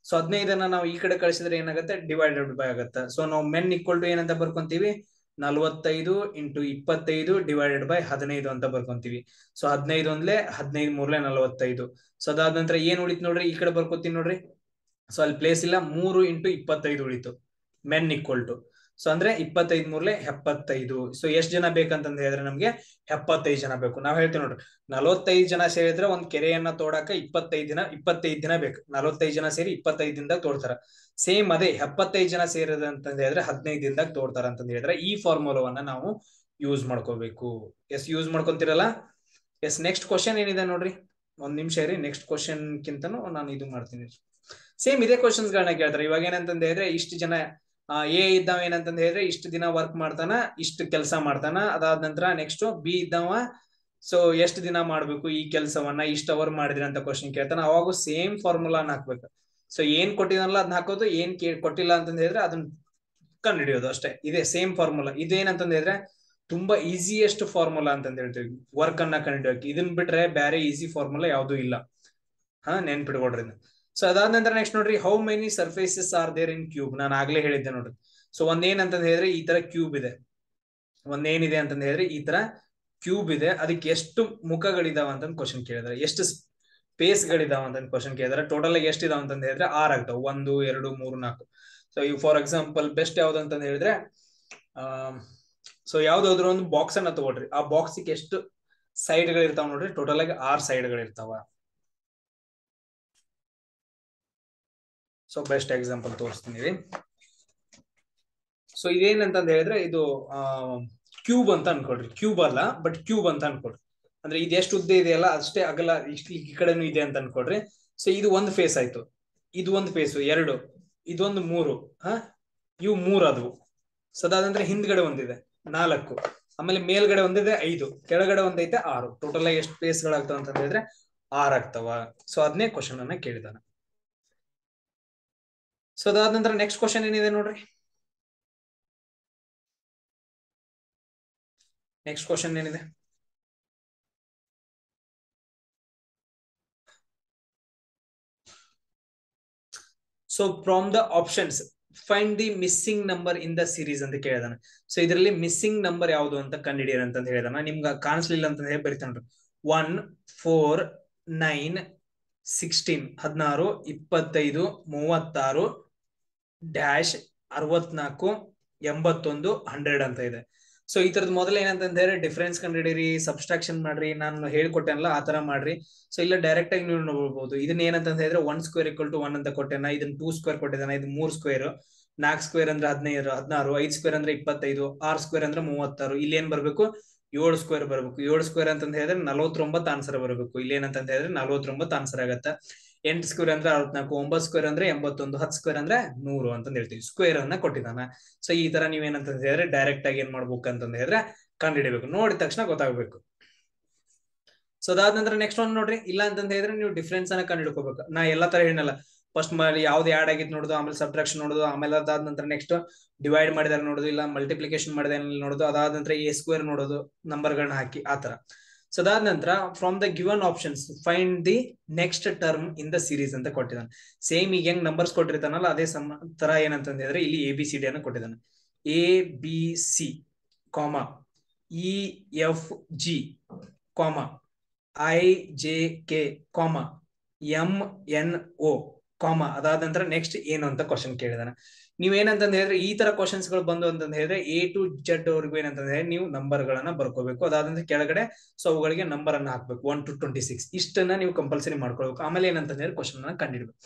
ಸೊ 15 ನಾವು ಈ ಕಡೆ ಕಳಿಸಿದ್ರೆ ಏನಾಗುತ್ತೆ, ಡಿವೈಡೆಡ್ ಬೈ ಆಗುತ್ತೆ. ಸೊ ನಾವು ಮೆನ್ ಈಕ್ವಲ್ ಟು ಏನಂತ ಬರ್ಕೊಂತೀವಿ, 45 ಇಂಟು 25 ಡಿವೈಡೆಡ್ ಬೈ 15 ಅಂತ ಬರ್ಕೊಂತೀವಿ. ಸೊ 15 ಒಂದ್ಲೆ 15 ಮೂರ್ಲೆ 45. ಸೊ ಅದಾದ ನಂತರ ಏನ್ ಉಳಿತು ನೋಡ್ರಿ, ಈ ಕಡೆ ಬರ್ಕೋತೀನಿ ನೋಡ್ರಿ. ಸೊ ಅಲ್ಲಿ ಪ್ಲೇಸ್ ಇಲ್ಲ, 3 ಇಂಟು 25 ಉಳಿತು ಮೆನ್ ಈಕ್ವಲ್ ಟು. ಸೊ ಅಂದ್ರೆ 25 ಮೂರ್ಲೆ 75. ಸೊ ಎಷ್ಟ್ ಜನ ಬೇಕಂತಂದ್ ಹೇಳಿದ್ರೆ ನಮ್ಗೆ 75 ಜನ ಬೇಕು. ನಾವ್ ಹೇಳ್ತೀವಿ ನೋಡ್ರಿ, 45 ಜನ ಸೇರಿದ್ರೆ ಒಂದ್ ಕೆರೆಯನ್ನ ತೋಡಾಕ 25 ದಿನ ಬೇಕು. 45 ಜನ ಸೇರಿ 25 ದಿನದಾಗ ತೋಡ್ತಾರ. ಸೇಮ್ ಅದೇ 75 ಜನ ಸೇರಿದ ಅಂತಂದ್ ಹೇಳಿದ್ರೆ 15 ದಿನದಾಗ ತೋಡ್ತಾರ ಅಂತಂದ್ ಹೇಳಿದ್ರೆ ಈ ಫಾರ್ಮುಲಾವನ್ನ ನಾವು ಯೂಸ್ ಮಾಡ್ಕೋಬೇಕು. ಎಸ್, ಯೂಸ್ ಮಾಡ್ಕೊಂತೀರಲ್ಲ. ಎಸ್, ನೆಕ್ಸ್ಟ್ ಕ್ವಶನ್ ಏನಿದೆ ನೋಡ್ರಿ, ಒಂದ್ ನಿಮಿಷ ಇರಿ. ನೆಕ್ಸ್ಟ್ ಕ್ವಶನ್ ಕಿಂತನೂ ನಾನು ಇದು ಮಾಡ್ತೀನಿ. ಸೇಮ್ ಇದೇ ಕ್ವಶನ್ಸ್ ಗಳನ್ನ ಕೇಳ್ತಾರೆ. ಇವಾಗ ಏನಂತಂದ ಹೇಳಿದ್ರೆ ಇಷ್ಟು ಜನ ಎ ಇದ್ದಾವ ಏನಂತಂದ ಹೇಳಿದ್ರೆ ಇಷ್ಟು ದಿನ ವರ್ಕ್ ಮಾಡ್ತಾನ, ಇಷ್ಟು ಕೆಲಸ ಮಾಡ್ತಾನ. ಅದಾದ ನಂತರ ನೆಕ್ಸ್ಟ್ ಬಿ ಇದ್ದಾವ ಸೊ ಎಷ್ಟು ದಿನ ಮಾಡ್ಬೇಕು ಈ ಕೆಲಸವನ್ನ, ಇಷ್ಟು ಅವರ್ ಮಾಡಿದ್ರಿ ಅಂತ ಕ್ವಶನ್ ಕೇಳ್ತಾನ. ಅವಾಗ ಸೇಮ್ ಫಾರ್ಮುಲಾನ ಹಾಕ್ಬೇಕು. ಸೊ ಏನ್ ಕೊಟ್ಟಿದಾನಲ್ಲ ಅದನ್ನ ಹಾಕೋದು, ಏನ್ ಕೊಟ್ಟಿಲ್ಲ ಅಂತಂದ ಹೇಳಿದ್ರೆ ಅದನ್ನ ಕಂಡು ಹಿಡಿಯೋದು ಅಷ್ಟೇ. ಇದೇ ಸೇಮ್ ಫಾರ್ಮುಲಾ. ಇದೇನಂತಂದ ಹೇಳಿದ್ರೆ ತುಂಬಾ ಈಸಿಯೆಸ್ಟ್ ಫಾರ್ಮುಲಾ ಅಂತಂದ ಹೇಳ್ತೀವಿ ವರ್ಕ್ ಅನ್ನ ಕಂಡುಹಿಡಿಯೋಕೆ. ಇದನ್ ಬಿಟ್ರೆ ಬೇರೆ ಈಸಿ ಫಾರ್ಮುಲಾ ಯಾವ್ದು ಇಲ್ಲ. ನೆನ್ಪಿಟ್ಕೊಡ್ರಿ. ಸೊ ಅದಾದ ನಂತರ ನೆಕ್ಸ್ಟ್ ನೋಡ್ರಿ, how many surfaces are there in cube. ನಾನು ಆಗ್ಲೇ ಹೇಳಿದ್ದೆ ನೋಡ್ರಿ. ಸೊ ಒಂದೇನಂತಂದ ಹೇಳಿದ್ರೆ ಈ ತರ ಕ್ಯೂಬ್ ಇದೆ. ಒಂದೇನಿದೆ ಅಂತಂದ ಹೇಳಿದ್ರೆ ಈ ತರ ಕ್ಯೂಬ್ ಇದೆ. ಅದಕ್ಕೆ ಎಷ್ಟು ಮುಖಗಳಿದಾವ ಅಂತ ಕ್ವಶನ್ ಕೇಳಿದ್ರೆ, ಎಷ್ಟು ಸ್ಪೇಸ್ ಗಳಿದಾವ ಅಂತ ಕ್ವಶನ್ ಕೇಳಿದ್ರೆ, ಟೋಟಲ್ ಆಗಿ ಎಷ್ಟಿದಾವ ಅಂತಂದ ಹೇಳಿದ್ರೆ 6 ಆಗ್ತಾವ. 1 2 3 4. ಸೊ ಇವು ಫಾರ್ ಎಕ್ಸಾಂಪಲ್ ಬೆಸ್ಟ್ ಯಾವ್ದು ಅಂತಂದ ಹೇಳಿದ್ರೆ ಸೊ ಯಾವ್ದಾದ್ರು ಒಂದು ಬಾಕ್ಸ್ ಅನ್ನ ತಗೊಳ್ರಿ. ಆ ಬಾಕ್ಸ್ ಎಷ್ಟು ಸೈಡ್ ಗಳಿರ್ತಾವ ನೋಡ್ರಿ, ಟೋಟಲ್ ಆಗಿ 6 ಸೈಡ್ ಗಳಿರ್ತಾವ. ಸೊ ಬೆಸ್ಟ್ ಎಕ್ಸಾಂಪಲ್ ತೋರಿಸ್ತೀನಿ. ಸೊ ಇದೇನಂತಂದ ಹೇಳಿದ್ರೆ ಇದು ಕ್ಯೂಬ್ ಅಂತ ಅನ್ಕೊಡ್ರಿ. ಕ್ಯೂಬ್ ಅಲ್ಲ, ಬಟ್ ಕ್ಯೂಬ್ ಅಂತ ಅನ್ಕೊಡ್ರಿ. ಅಂದ್ರೆ ಇದು ಎಷ್ಟು ಉದ್ದ ಇದೆಯಲ್ಲ ಅಷ್ಟೇ ಅಗಲ ಇಷ್ಟು ಈ ಕಡೆನೂ ಇದೆ ಅಂತ ಅನ್ಕೊಡ್ರಿ. ಸೊ ಇದು ಒಂದು ಫೇಸ್ ಆಯ್ತು, ಇದು ಒಂದು ಫೇಸ್ 2, ಇದೊಂದು 3, ಇವು 3 ಆದವು. ಸೊ ಅದಾದಂದ್ರೆ ಹಿಂದ್ಗಡೆ ಒಂದಿದೆ 4, ಆಮೇಲೆ ಮೇಲ್ಗಡೆ ಒಂದಿದೆ 5, ಕೆಳಗಡೆ ಒಂದೈತೆ 6. ಟೋಟಲ್ ಆಗಿ ಎಷ್ಟು ಫೇಸ್ ಗಳಾಗ್ತಾವ ಅಂತ ಹೇಳಿದ್ರೆ 6 ಆಗ್ತಾವ. ಸೊ ಅದನ್ನೇ ಕ್ವಶನ್ ಅನ್ನ ಕೇಳಿದಾನ. ಸೊ ಅದಾದ ನಂತರ ನೆಕ್ಸ್ಟ್ ಕ್ವಶನ್ ಏನಿದೆ ನೋಡ್ರಿ. ನೆಕ್ಸ್ಟ್ ಕ್ವಶನ್ ಏನಿದೆ, so from the options find the missing number in the series ಅಂತ ಕೇಳಿದಾನೆ. ಸೊ ಇದರಲ್ಲಿ ಮಿಸ್ಸಿಂಗ್ ನಂಬರ್ ಯಾವುದು ಅಂತ ಕಂಡುಹಿಡಿಯೋಣ ಅಂತ ಹೇಳಿದಾನ. ನಿಮ್ಗೆ ಕಾಣಿಸ್ಲಿಲ್ಲ ಅಂತ ಹೇಳಿ ಬರಿತಾನ್ರಿ. 1 4 9 16 16 25 36 ಡ್ಯಾಶ್ 64 81 100 ಅಂತ ಇದೆ. ಸೊ ಈ ತರದ್ ಮೊದಲ ಏನಂತಂದ್ರೆ ಡಿಫರೆನ್ಸ್ ಕಂಡುಹಿಡಿರಿ, ಸಬ್ಸ್ಟ್ರಾಕ್ಷನ್ ಮಾಡ್ರಿ, ನಾನು ಹೇಳ್ಕೊಟ್ಟೆನಲ್ಲ ಆ ತರ ಮಾಡ್ರಿ. ಸೊ ಇಲ್ಲ ಡೈರೆಕ್ಟ್ ಆಗಿ ನೀವು ನೋಡ್ಬೋದು. ಇದನ್ನ ಏನಂತ ಹೇಳಿದ್ರೆ 1 ಸ್ಕ್ವೇರ್ = 1 ಅಂತ ಕೊಟ್ಟೆನ, ಇದನ್ನ 2 ಸ್ಕ್ವೇರ್ ಕೊಟ್ಟಿದ್ದಾನ, ಇದು 3 ಸ್ಕ್ವೇರ್, 4 ಸ್ಕ್ವೇರ್ ಅಂದ್ರೆ 15 16, 5 ಸ್ಕ್ವೇರ್ ಅಂದ್ರೆ 25, 6 ಸ್ಕ್ವೇರ್ ಅಂದ್ರೆ 36. ಇಲ್ಲಿ ಏನ್ ಬರ್ಬೇಕು, 7 ಸ್ಕ್ವೇರ್ ಬರ್ಬೇಕು. 7 ಸ್ಕ್ವೇರ್ ಅಂತ ಹೇಳಿದ್ರೆ 49 ಆನ್ಸರ್ ಬರಬೇಕು. ಇಲ್ಲಿ ಏನಂತ ಹೇಳಿದ್ರೆ 49 ಆನ್ಸರ್ ಆಗತ್ತೆ. 8 ಸ್ಕ್ವೇರ್ ಅಂದ್ರೆ 64, 9 ಸ್ಕ್ವೇರ್ ಅಂದ್ರೆ 81, 10 ಸ್ಕ್ವೇರ್ ಅಂದ್ರೆ 100 ಅಂತ ಹೇಳ್ತೀವಿ. ಸ್ಕ್ವೇರ್ ಅನ್ನ ಕೊಟ್ಟಿದ್ದಾನ. ಸೊ ಈ ತರ ನೀವೇನಂತ ಹೇಳಿದ್ರೆ ಡೈರೆಕ್ಟ್ ಆಗಿ ಏನ್ ಮಾಡ್ಬೇಕು ಅಂತಂದ ಹೇಳಿದ್ರೆ ಕಂಡು ಹಿಡಿಬೇಕು. ನೋಡಿದ ತಕ್ಷಣ ಗೊತ್ತಾಗಬೇಕು. ಸೊ ಅದಾದ ನಂತರ ನೆಕ್ಸ್ಟ್ ಒಂದು ನೋಡ್ರಿ, ಇಲ್ಲ ಅಂತಂದ ಹೇಳಿದ್ರೆ ನೀವು ಡಿಫ್ರೆನ್ಸ್ ಅನ್ನ ಕಂಡು ಹಿಡ್ಕೋಬೇಕು. ನಾ ಎಲ್ಲಾ ತರ ಏನಲ್ಲ, ಫಸ್ಟ್ ಮಾಡಿ ಯಾವ್ದು ಆಡ್ ಆಗಿತ್ತು ನೋಡುದು, ಆಮೇಲೆ ಸಬ್ಟ್ರಾಕ್ಷನ್ ನೋಡುದು, ಆಮೇಲೆ ಅದಾದ ನಂತರ ನೆಕ್ಸ್ಟ್ ಡಿವೈಡ್ ಮಾಡಿದಾರೆ ನೋಡುದು, ಇಲ್ಲ ಮಲ್ಟಿಪ್ಲಿಕೇಶನ್ ಮಾಡಿದ ನೋಡುದು, ಅದಾದ ನಂತರ ಎ ಸ್ಕ್ವೇರ್ ನೋಡೋದು, ನಂಬರ್ ಗಳನ್ನ ಹಾಕಿ ಆ ತರ. ಸೊ ಅದಾದ ನಂತರ from the given options find the next term in the series ಅಂತ ಕೊಟ್ಟಿದ್ದಾನೆ. ಸೇಮ್ ಈಗ ಹೆಂಗ್ ನಂಬರ್ಸ್ ಕೊಟ್ಟಿರ್ತಾನಲ್ಲ ಅದೇ ತರ ಏನಂತ ಹೇಳಿದ್ರೆ ಇಲ್ಲಿ ABCD ಅನ್ನ ಕೊಟ್ಟಿದ್ದಾನೆ. ABC, EFG, IJK, MNO, ಅದಾದ ನಂತರ ನೆಕ್ಸ್ಟ್ ಏನು ಅಂತ ಕ್ವಶನ್ ಕೇಳಿದಾನೆ. ನೀವೇನಂತಂದ ಹೇಳಿದ್ರೆ ಈ ತರ ಕ್ವಶನ್ಸ್ ಗಳು ಬಂದು ಅಂತಂದ ಹೇಳಿದ್ರೆ A to Z ಅವ್ರಿಗೂ ಏನಂತಂದ್ರೆ ಹೇಳಿ ನೀವು ನಂಬರ್ ಗಳನ್ನ ಬರ್ಕೋಬೇಕು. ಅದಾದಂದ್ರೆ ಕೆಳಗಡೆ ಸೊ ಅವುಗಳಿಗೆ ನಂಬರ್ ಅನ್ನ ಹಾಕ್ಬೇಕು 1 to 26. ಇಷ್ಟನ್ನ ನೀವು ಕಂಪಲ್ಸರಿ ಮಾಡ್ಕೊಳ್ಬೇಕು. ಆಮೇಲೆ ಏನಂತ ಹೇಳಿ ಕ್ವಶನ್ ಅನ್ನ ಕಂಡಿಡ್ಬೇಕು.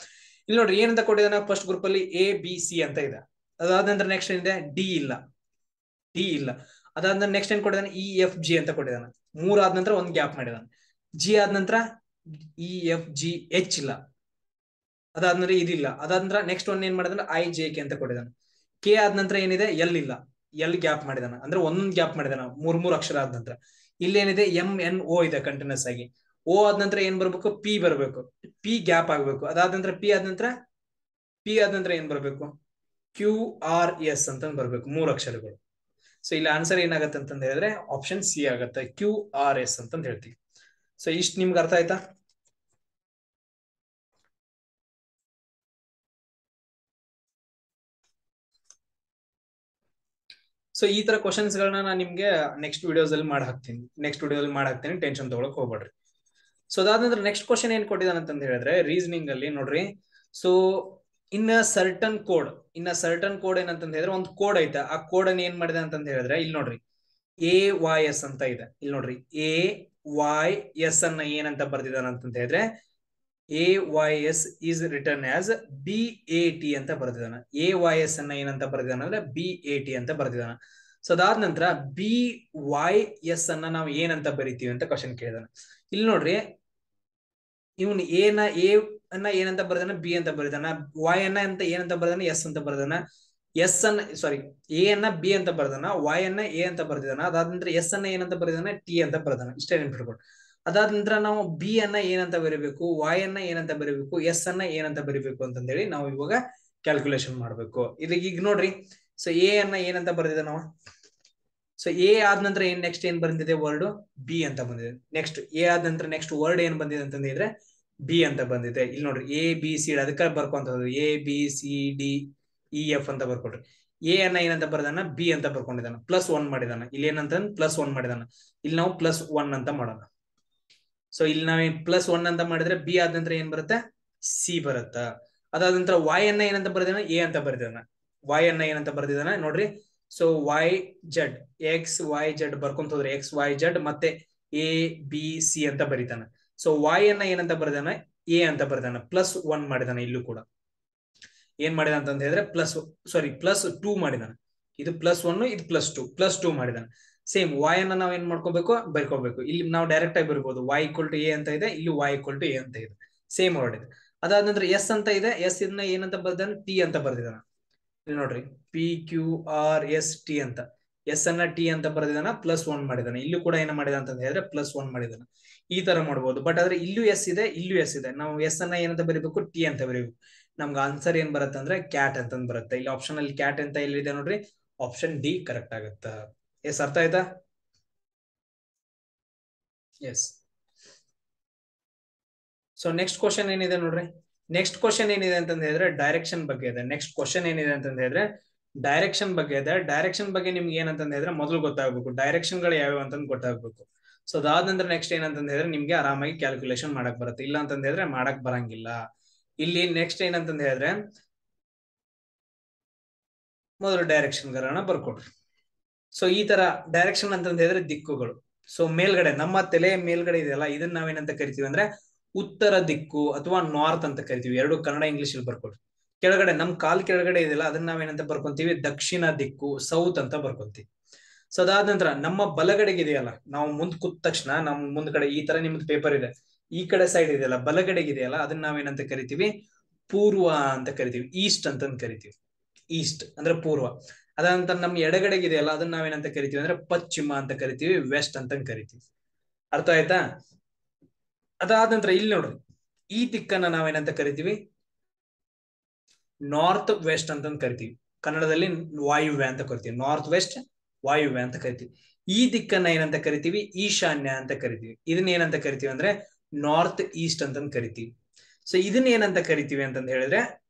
ಇಲ್ಲಿ ನೋಡ್ರಿ ಏನಂತ ಕೊಟ್ಟಿದಾನ, ಫಸ್ಟ್ ಗ್ರೂಪ್ ಅಲ್ಲಿ ABC ಅಂತ ಇದೆ. ಅದಾದ ನಂತರ ನೆಕ್ಸ್ಟ್ ಏನಿದೆ ಡಿ ಇಲ್ಲ. ಅದಾದ ನೆಕ್ಸ್ಟ್ ಏನ್ ಕೊಟ್ಟಿದಾನೆ EFG ಅಂತ ಕೊಟ್ಟಿದಾನೆ. 3 ಆದ ನಂತರ ಒಂದು ಗ್ಯಾಪ್ ಮಾಡಿದಾನೆ. G ಆದ ನಂತರ EFGH ಇಲ್ಲ. ಅದಾದ್ಮೇಲೆ ಇದಿಲ್ಲ. ಅದಾದ್ರ ನೆಕ್ಸ್ಟ್ ಒನ್ ಏನ್ ಮಾಡಿದಾನೆ IJK ಅಂತ ಕೊಟ್ಟಿದ್ದಾನೆ. K ಆದ ನಂತರ ಏನಿದೆ L ಇಲ್ಲ, L ಗ್ಯಾಪ್ ಮಾಡಿದಾನ, ಅಂದ್ರೆ ಒಂದೊಂದು ಗ್ಯಾಪ್ ಮಾಡಿದಾನ 3 ಅಕ್ಷರ ಆದ ನಂತರ. ಇಲ್ಲೇನಿದೆ MNO ಇದೆ ಕಂಟಿನ್ಯೂಸ್ ಆಗಿ. O ಆದ ನಂತರ ಏನ್ ಬರ್ಬೇಕು P ಬರ್ಬೇಕು, P ಗ್ಯಾಪ್ ಆಗ್ಬೇಕು. ಅದಾದ ನಂತರ P ಆದ ನಂತರ ಏನ್ ಬರ್ಬೇಕು QRS ಅಂತ ಬರ್ಬೇಕು, 3 ಅಕ್ಷರಗಳು. ಸೊ ಇಲ್ಲಿ ಆನ್ಸರ್ ಏನಾಗತ್ತೆ ಅಂತಂದ ಹೇಳಿದ್ರೆ ಆಪ್ಷನ್ C ಆಗತ್ತೆ, QRS ಅಂತ ಹೇಳ್ತೀವಿ. ಸೊ ಇಷ್ಟು ನಿಮ್ಗೆ ಅರ್ಥ ಆಯ್ತಾ? ಸೊ ಈ ತರ ಕ್ವಶನ್ಸ್ ಗಳನ್ನ ನಾನು ನಿಮ್ಗೆ ನೆಕ್ಸ್ಟ್ ವಿಡಿಯೋಸ್ ಅಲ್ಲಿ ಮಾಡಿ ಹಾಕ್ತೀನಿ. ಟೆನ್ಷನ್ ತಗೊಳಕ್ ಹೋಗ್ಬೇಡ್ರಿ. ಸೊ ಅದಾದ ನಂತರ ನೆಕ್ಸ್ಟ್ ಕ್ವಶನ್ ಏನ್ ಕೊಟ್ಟಿದ್ದಾನೆ ಅಂತ ಹೇಳಿದ್ರೆ ರೀಸನಿಂಗ್ ಅಲ್ಲಿ ನೋಡ್ರಿ. ಸೊ ಇನ್ನ ಸರ್ಟನ್ ಕೋಡ್, ಏನಂತಂದ ಹೇಳಿದ್ರೆ ಒಂದು ಕೋಡ್ ಐತೆ. ಆ ಕೋಡ್ ಅನ್ನ ಏನ್ ಮಾಡಿದೆ ಅಂತಂದ ಹೇಳಿದ್ರೆ ಇಲ್ಲಿ ನೋಡ್ರಿ, AYS ಅಂತ ಇದೆ. ಇಲ್ಲಿ ನೋಡ್ರಿ, AYS ಅನ್ನ ಏನಂತ ಬರ್ದಿದಾನ ಅಂತಂತ ಹೇಳಿದ್ರೆ AYS is written as BAT ಅಂತ ಬರ್ದಿದಾನ. AYS ಅನ್ನ ಏನಂತ ಬರ್ದಿದಾನ ಅಂದ್ರೆ BAT ಅಂತ ಬರ್ದಿದಾನ. ಸೊ ಅದಾದ ನಂತರ BYS ಅನ್ನ ನಾವು ಏನಂತ ಬರಿತೀವಿ ಅಂತ ಕ್ವಶನ್ ಕೇಳಿದಾನ. ಇಲ್ಲಿ ನೋಡ್ರಿ, ಇವನು ಎ ಅನ್ನ ಏನಂತ ಬರ್ದಾನ, ಬಿ ಅಂತ ಬರ್ದಾನ. Y ಅನ್ನ ಅಂತ ಏನಂತ ಬರ್ದಾನ, ಎಸ್ ಅಂತ ಬರ್ದಾನ. ಎ ಅನ್ನ ಬಿ ಅಂತ ಬರ್ದಾನ, Y ಅನ್ನ ಎ ಅಂತ ಬರ್ದಿದಾನ. ಅದಾದ ನಂತರ ಎಸ್ ಅನ್ನ ಏನಂತ ಬರ್ದಿದಾನ, ಟಿ ಅಂತ ಬರ್ದಾನ. ಇಷ್ಟೇ ನೆನ್ಪಿಟ್ಕೊಂಡು. ಅದಾದ ನಂತರ ನಾವು ಬಿ ಅನ್ನ ಏನಂತ ಬರೀಬೇಕು, Y ಅನ್ನ ಏನಂತ ಬರೀಬೇಕು, ಎಸ್ ಅನ್ನ ಏನಂತ ಬರೀಬೇಕು ಅಂತಂದೇಳಿ ನಾವು ಇವಾಗ ಕ್ಯಾಲ್ಕುಲೇಷನ್ ಮಾಡ್ಬೇಕು. ಈಗ ನೋಡ್ರಿ, ಸೊ ಎ ಅನ್ನ ಏನಂತ ಬರ್ದಿದ ನಾವು. ಸೊ ಎ ಆದ ನಂತರ ನೆಕ್ಸ್ಟ್ ಏನ್ ಬಂದಿದೆ ವರ್ಡ್, ಬಿ ಅಂತ ಬಂದಿದೆ. ನೆಕ್ಸ್ಟ್ ಎ ಆದ ನಂತರ ನೆಕ್ಸ್ಟ್ ವರ್ಡ್ ಏನ್ ಬಂದಿದೆ ಅಂತಂದ್ರೆ ಬಿ ಅಂತ ಬಂದಿದೆ. ಇಲ್ಲಿ ನೋಡ್ರಿ, ABCD ಅದಕ್ಕೆ ಬರ್ಕೊಂತ ABCDEF ಅಂತ ಬರ್ಕೊಡ್ರಿ. ಎ ಅನ್ನ ಏನಂತ ಬರ್ದಾನ, ಬಿ ಅಂತ ಬರ್ಕೊಂಡಿದ್ದಾನ, +1 ಮಾಡಿದಾನ. ಇಲ್ಲಿ ಏನಂತ +1 ಮಾಡಿದಾನ. ಇಲ್ಲಿ ನಾವು +1 ಅಂತ ಮಾಡೋಣ. ಸೊ ಇಲ್ಲಿ ನಾವೇನ್ +1 ಅಂತ ಮಾಡಿದ್ರೆ ಬಿ ಆದ ನಂತರ ಏನ್ ಬರುತ್ತೆ, ಸಿ ಬರುತ್ತ. ಅದಾದ ನಂತರ Y ಅನ್ನ ಏನಂತ ಬರ್ದಿದಾನ, ಎ ಅಂತ ಬರ್ದಿದಾನ. Y ಅನ್ನ ಏನಂತ ಬರ್ದಿದಾನ ನೋಡ್ರಿ. ಸೊ XYZ ಬರ್ಕೊಂತ ಹೋದ್ರೆ XYZ ಮತ್ತೆ ABC ಅಂತ ಬರೀತಾನ. ಸೊ Y ಅನ್ನ ಏನಂತ ಬರ್ದಾನ, ಎ ಅಂತ ಬರ್ದಾನ, +1 ಮಾಡಿದಾನ. ಇಲ್ಲೂ ಕೂಡ ಏನ್ ಮಾಡಿದ ಅಂತ ಹೇಳಿದ್ರೆ +2 ಮಾಡಿದಾನ. ಇದು +1, ಇದು +2 ಮಾಡಿದಾನ. ಸೇಮ್ Y ಅನ್ನ ನಾವ್ ಏನ್ ಮಾಡ್ಕೋಬೇಕು, ಬರ್ಕೋಬೇಕು. ಇಲ್ಲಿ ನಾವು ಡೈರೆಕ್ಟ್ ಆಗಿ ಬರ್ಬೋದು, Y = A ಅಂತ ಇದೆ, ಇಲ್ಲಿ Y = A ಅಂತ ಇದೆ. ಸೇಮ್ ವರ್ಡ್ ಇದೆ. ಅದಾದ ನಂತರ ಎಸ್ ಅಂತ ಇದೆ, ಎಸ್ ಇದನ್ನ ಏನಂತ ಬರ್ದಾನ, ಟಿ ಅಂತ ಬರ್ದಿದಾನ. ಇಲ್ಲಿ ನೋಡ್ರಿ, PQRST ಅಂತ. ಎಸ್ ಅನ್ನ ಟಿ ಅಂತ ಬರ್ದಿದಾನ, +1 ಮಾಡಿದಾನ. ಇಲ್ಲೂ ಕೂಡ ಏನ ಮಾಡಿದ ಅಂತ ಹೇಳಿದ್ರೆ +1 ಮಾಡಿದಾನ. ಈ ತರ ಮಾಡ್ಬೋದು. ಬಟ್ ಆದ್ರೆ ಇಲ್ಲೂ ಎಸ್ ಇದೆ, ಇಲ್ಲೂ ಎಸ್ ಇದೆ. ನಾವು ಎಸ್ ಅನ್ನ ಏನಂತ ಬರೀಬೇಕು, ಟಿ ಅಂತ ಬರೀಬೇಕು. ನಮ್ಗೆ ಆನ್ಸರ್ ಏನ್ ಬರುತ್ತೆ ಅಂದ್ರೆ ಕ್ಯಾಟ್ ಅಂತ ಬರುತ್ತೆ. ಇಲ್ಲಿ ಆಪ್ಷನ್ ಅಲ್ಲಿ ಕ್ಯಾಟ್ ಅಂತ ಎಲ್ಲಿದೆ ನೋಡ್ರಿ, ಆಪ್ಷನ್ ಡಿ ಕರೆಕ್ಟ್ ಆಗುತ್ತ. ಎಸ್, ಅರ್ಥ ಆಯ್ತಾ? ಎಸ್. ಸೊ ನೆಕ್ಸ್ಟ್ ಕ್ವಶನ್ ಏನಿದೆ ನೋಡ್ರಿ, ನೆಕ್ಸ್ಟ್ ಕ್ವಶನ್ ಏನಿದೆ ಅಂತ ಹೇಳಿದ್ರೆ ಡೈರೆಕ್ಷನ್ ಬಗ್ಗೆ ಇದೆ. ನೆಕ್ಸ್ಟ್ ಕ್ವಶನ್ ಏನಿದೆ ಅಂತ ಹೇಳಿದ್ರೆ ಡೈರೆಕ್ಷನ್ ಬಗ್ಗೆ ಇದೆ. ಡೈರೆಕ್ಷನ್ ಬಗ್ಗೆ ನಿಮ್ಗೆ ಏನಂತ ಹೇಳಿದ್ರೆ ಮೊದಲು ಗೊತ್ತಾಗಬೇಕು, ಡೈರೆಕ್ಷನ್ ಗಳು ಯಾವ್ಯಾವ ಅಂತ ಗೊತ್ತಾಗಬೇಕು. ಸೊ ಅದಾದ ನಂತರ ನೆಕ್ಸ್ಟ್ ಏನಂತ ಹೇಳಿದ್ರೆ ನಿಮ್ಗೆ ಆರಾಮಾಗಿ ಕ್ಯಾಲ್ಕುಲೇಷನ್ ಮಾಡಕ್ ಬರುತ್ತೆ. ಇಲ್ಲ ಅಂತ ಹೇಳಿದ್ರೆ ಮಾಡಕ್ ಬರಂಗಿಲ್ಲ. ಇಲ್ಲಿ ನೆಕ್ಸ್ಟ್ ಏನಂತ ಹೇಳಿದ್ರೆ ಮೊದಲು ಡೈರೆಕ್ಷನ್ ಗಳನ್ನ ಬರ್ಕೊಡ್ರಿ. ಸೊ ಈ ತರ ಡೈರೆಕ್ಷನ್ ಅಂತ ಹೇಳಿದ್ರೆ ದಿಕ್ಕುಗಳು. ಸೊ ಮೇಲ್ಗಡೆ ನಮ್ಮ ತಲೆ ಮೇಲ್ಗಡೆ ಇದೆಯಲ್ಲ, ಇದನ್ನ ನಾವೇನಂತ ಕರಿತೀವಿ ಅಂದ್ರೆ ಉತ್ತರ ದಿಕ್ಕು ಅಥವಾ ನಾರ್ತ್ ಅಂತ ಕರಿತೀವಿ. ಎರಡು ಕನ್ನಡ ಇಂಗ್ಲಿಷ್ ಅಲ್ಲಿ ಬರ್ಕೊಡ್ರಿ. ಕೆಳಗಡೆ ನಮ್ ಕಾಲ್ ಕೆಳಗಡೆ ಇದೆಯಲ್ಲ, ಅದನ್ನ ನಾವೇನಂತ ಬರ್ಕೊಂತೀವಿ, ದಕ್ಷಿಣ ದಿಕ್ಕು, ಸೌತ್ ಅಂತ ಬರ್ಕೊಂತೀವಿ. ಸೊ ಅದಾದ ನಂತರ ನಮ್ಮ ಬಲಗಡೆಗೆ ಇದೆಯಲ್ಲ, ನಾವು ಮುಂದ್ ಕೂತ ತಕ್ಷಣ ನಮ್ ಮುಂದ್ಗಡೆ ಈ ತರ ನಿಮ್ದು ಪೇಪರ್ ಇದೆ, ಈ ಕಡೆ ಸೈಡ್ ಇದೆಯಲ್ಲ, ಬಲಗಡೆಗೆ ಇದೆಯಲ್ಲ, ಅದನ್ನ ನಾವೇನಂತ ಕರಿತೀವಿ, ಪೂರ್ವ ಅಂತ ಕರಿತೀವಿ, ಈಸ್ಟ್ ಅಂತ ಕರಿತೀವಿ. ಈಸ್ಟ್ ಅಂದ್ರೆ ಪೂರ್ವ. ಅದಂತ ನಮ್ ಎಡಗಡೆಗೆ ಇದೆಯಲ್ಲ, ಅದನ್ನ ನಾವೇನಂತ ಕರಿತೀವಿ ಅಂದ್ರೆ ಪಶ್ಚಿಮ ಅಂತ ಕರಿತೀವಿ, ವೆಸ್ಟ್ ಅಂತ ಕರಿತೀವಿ. ಅರ್ಥ ಆಯ್ತಾ? ಅದಾದ ನಂತರ ಇಲ್ಲಿ ನೋಡ್ರಿ, ಈ ದಿಕ್ಕನ್ನ ನಾವೇನಂತ ಕರಿತೀವಿ, ನಾರ್ತ್ ವೆಸ್ಟ್ ಅಂತ ಕರಿತೀವಿ. ಕನ್ನಡದಲ್ಲಿ ವಾಯುವ್ಯ ಅಂತ ಕರಿತೀವಿ. ನಾರ್ತ್ ವೆಸ್ಟ್ ವಾಯುವ್ಯ ಅಂತ ಕರಿತೀವಿ. ಈ ದಿಕ್ಕನ್ನ ಏನಂತ ಕರಿತೀವಿ, ಈಶಾನ್ಯ ಅಂತ ಕರಿತೀವಿ. ಇದನ್ನ ಏನಂತ ಕರಿತೀವಿ ಅಂದ್ರೆ ನಾರ್ತ್ ಈಸ್ಟ್ ಅಂತ ಕರಿತೀವಿ. ಸೊ ಇದನ್ನ ಏನಂತ ಕರಿತೀವಿ ಅಂತಂದ ಹೇಳಿದ್ರೆ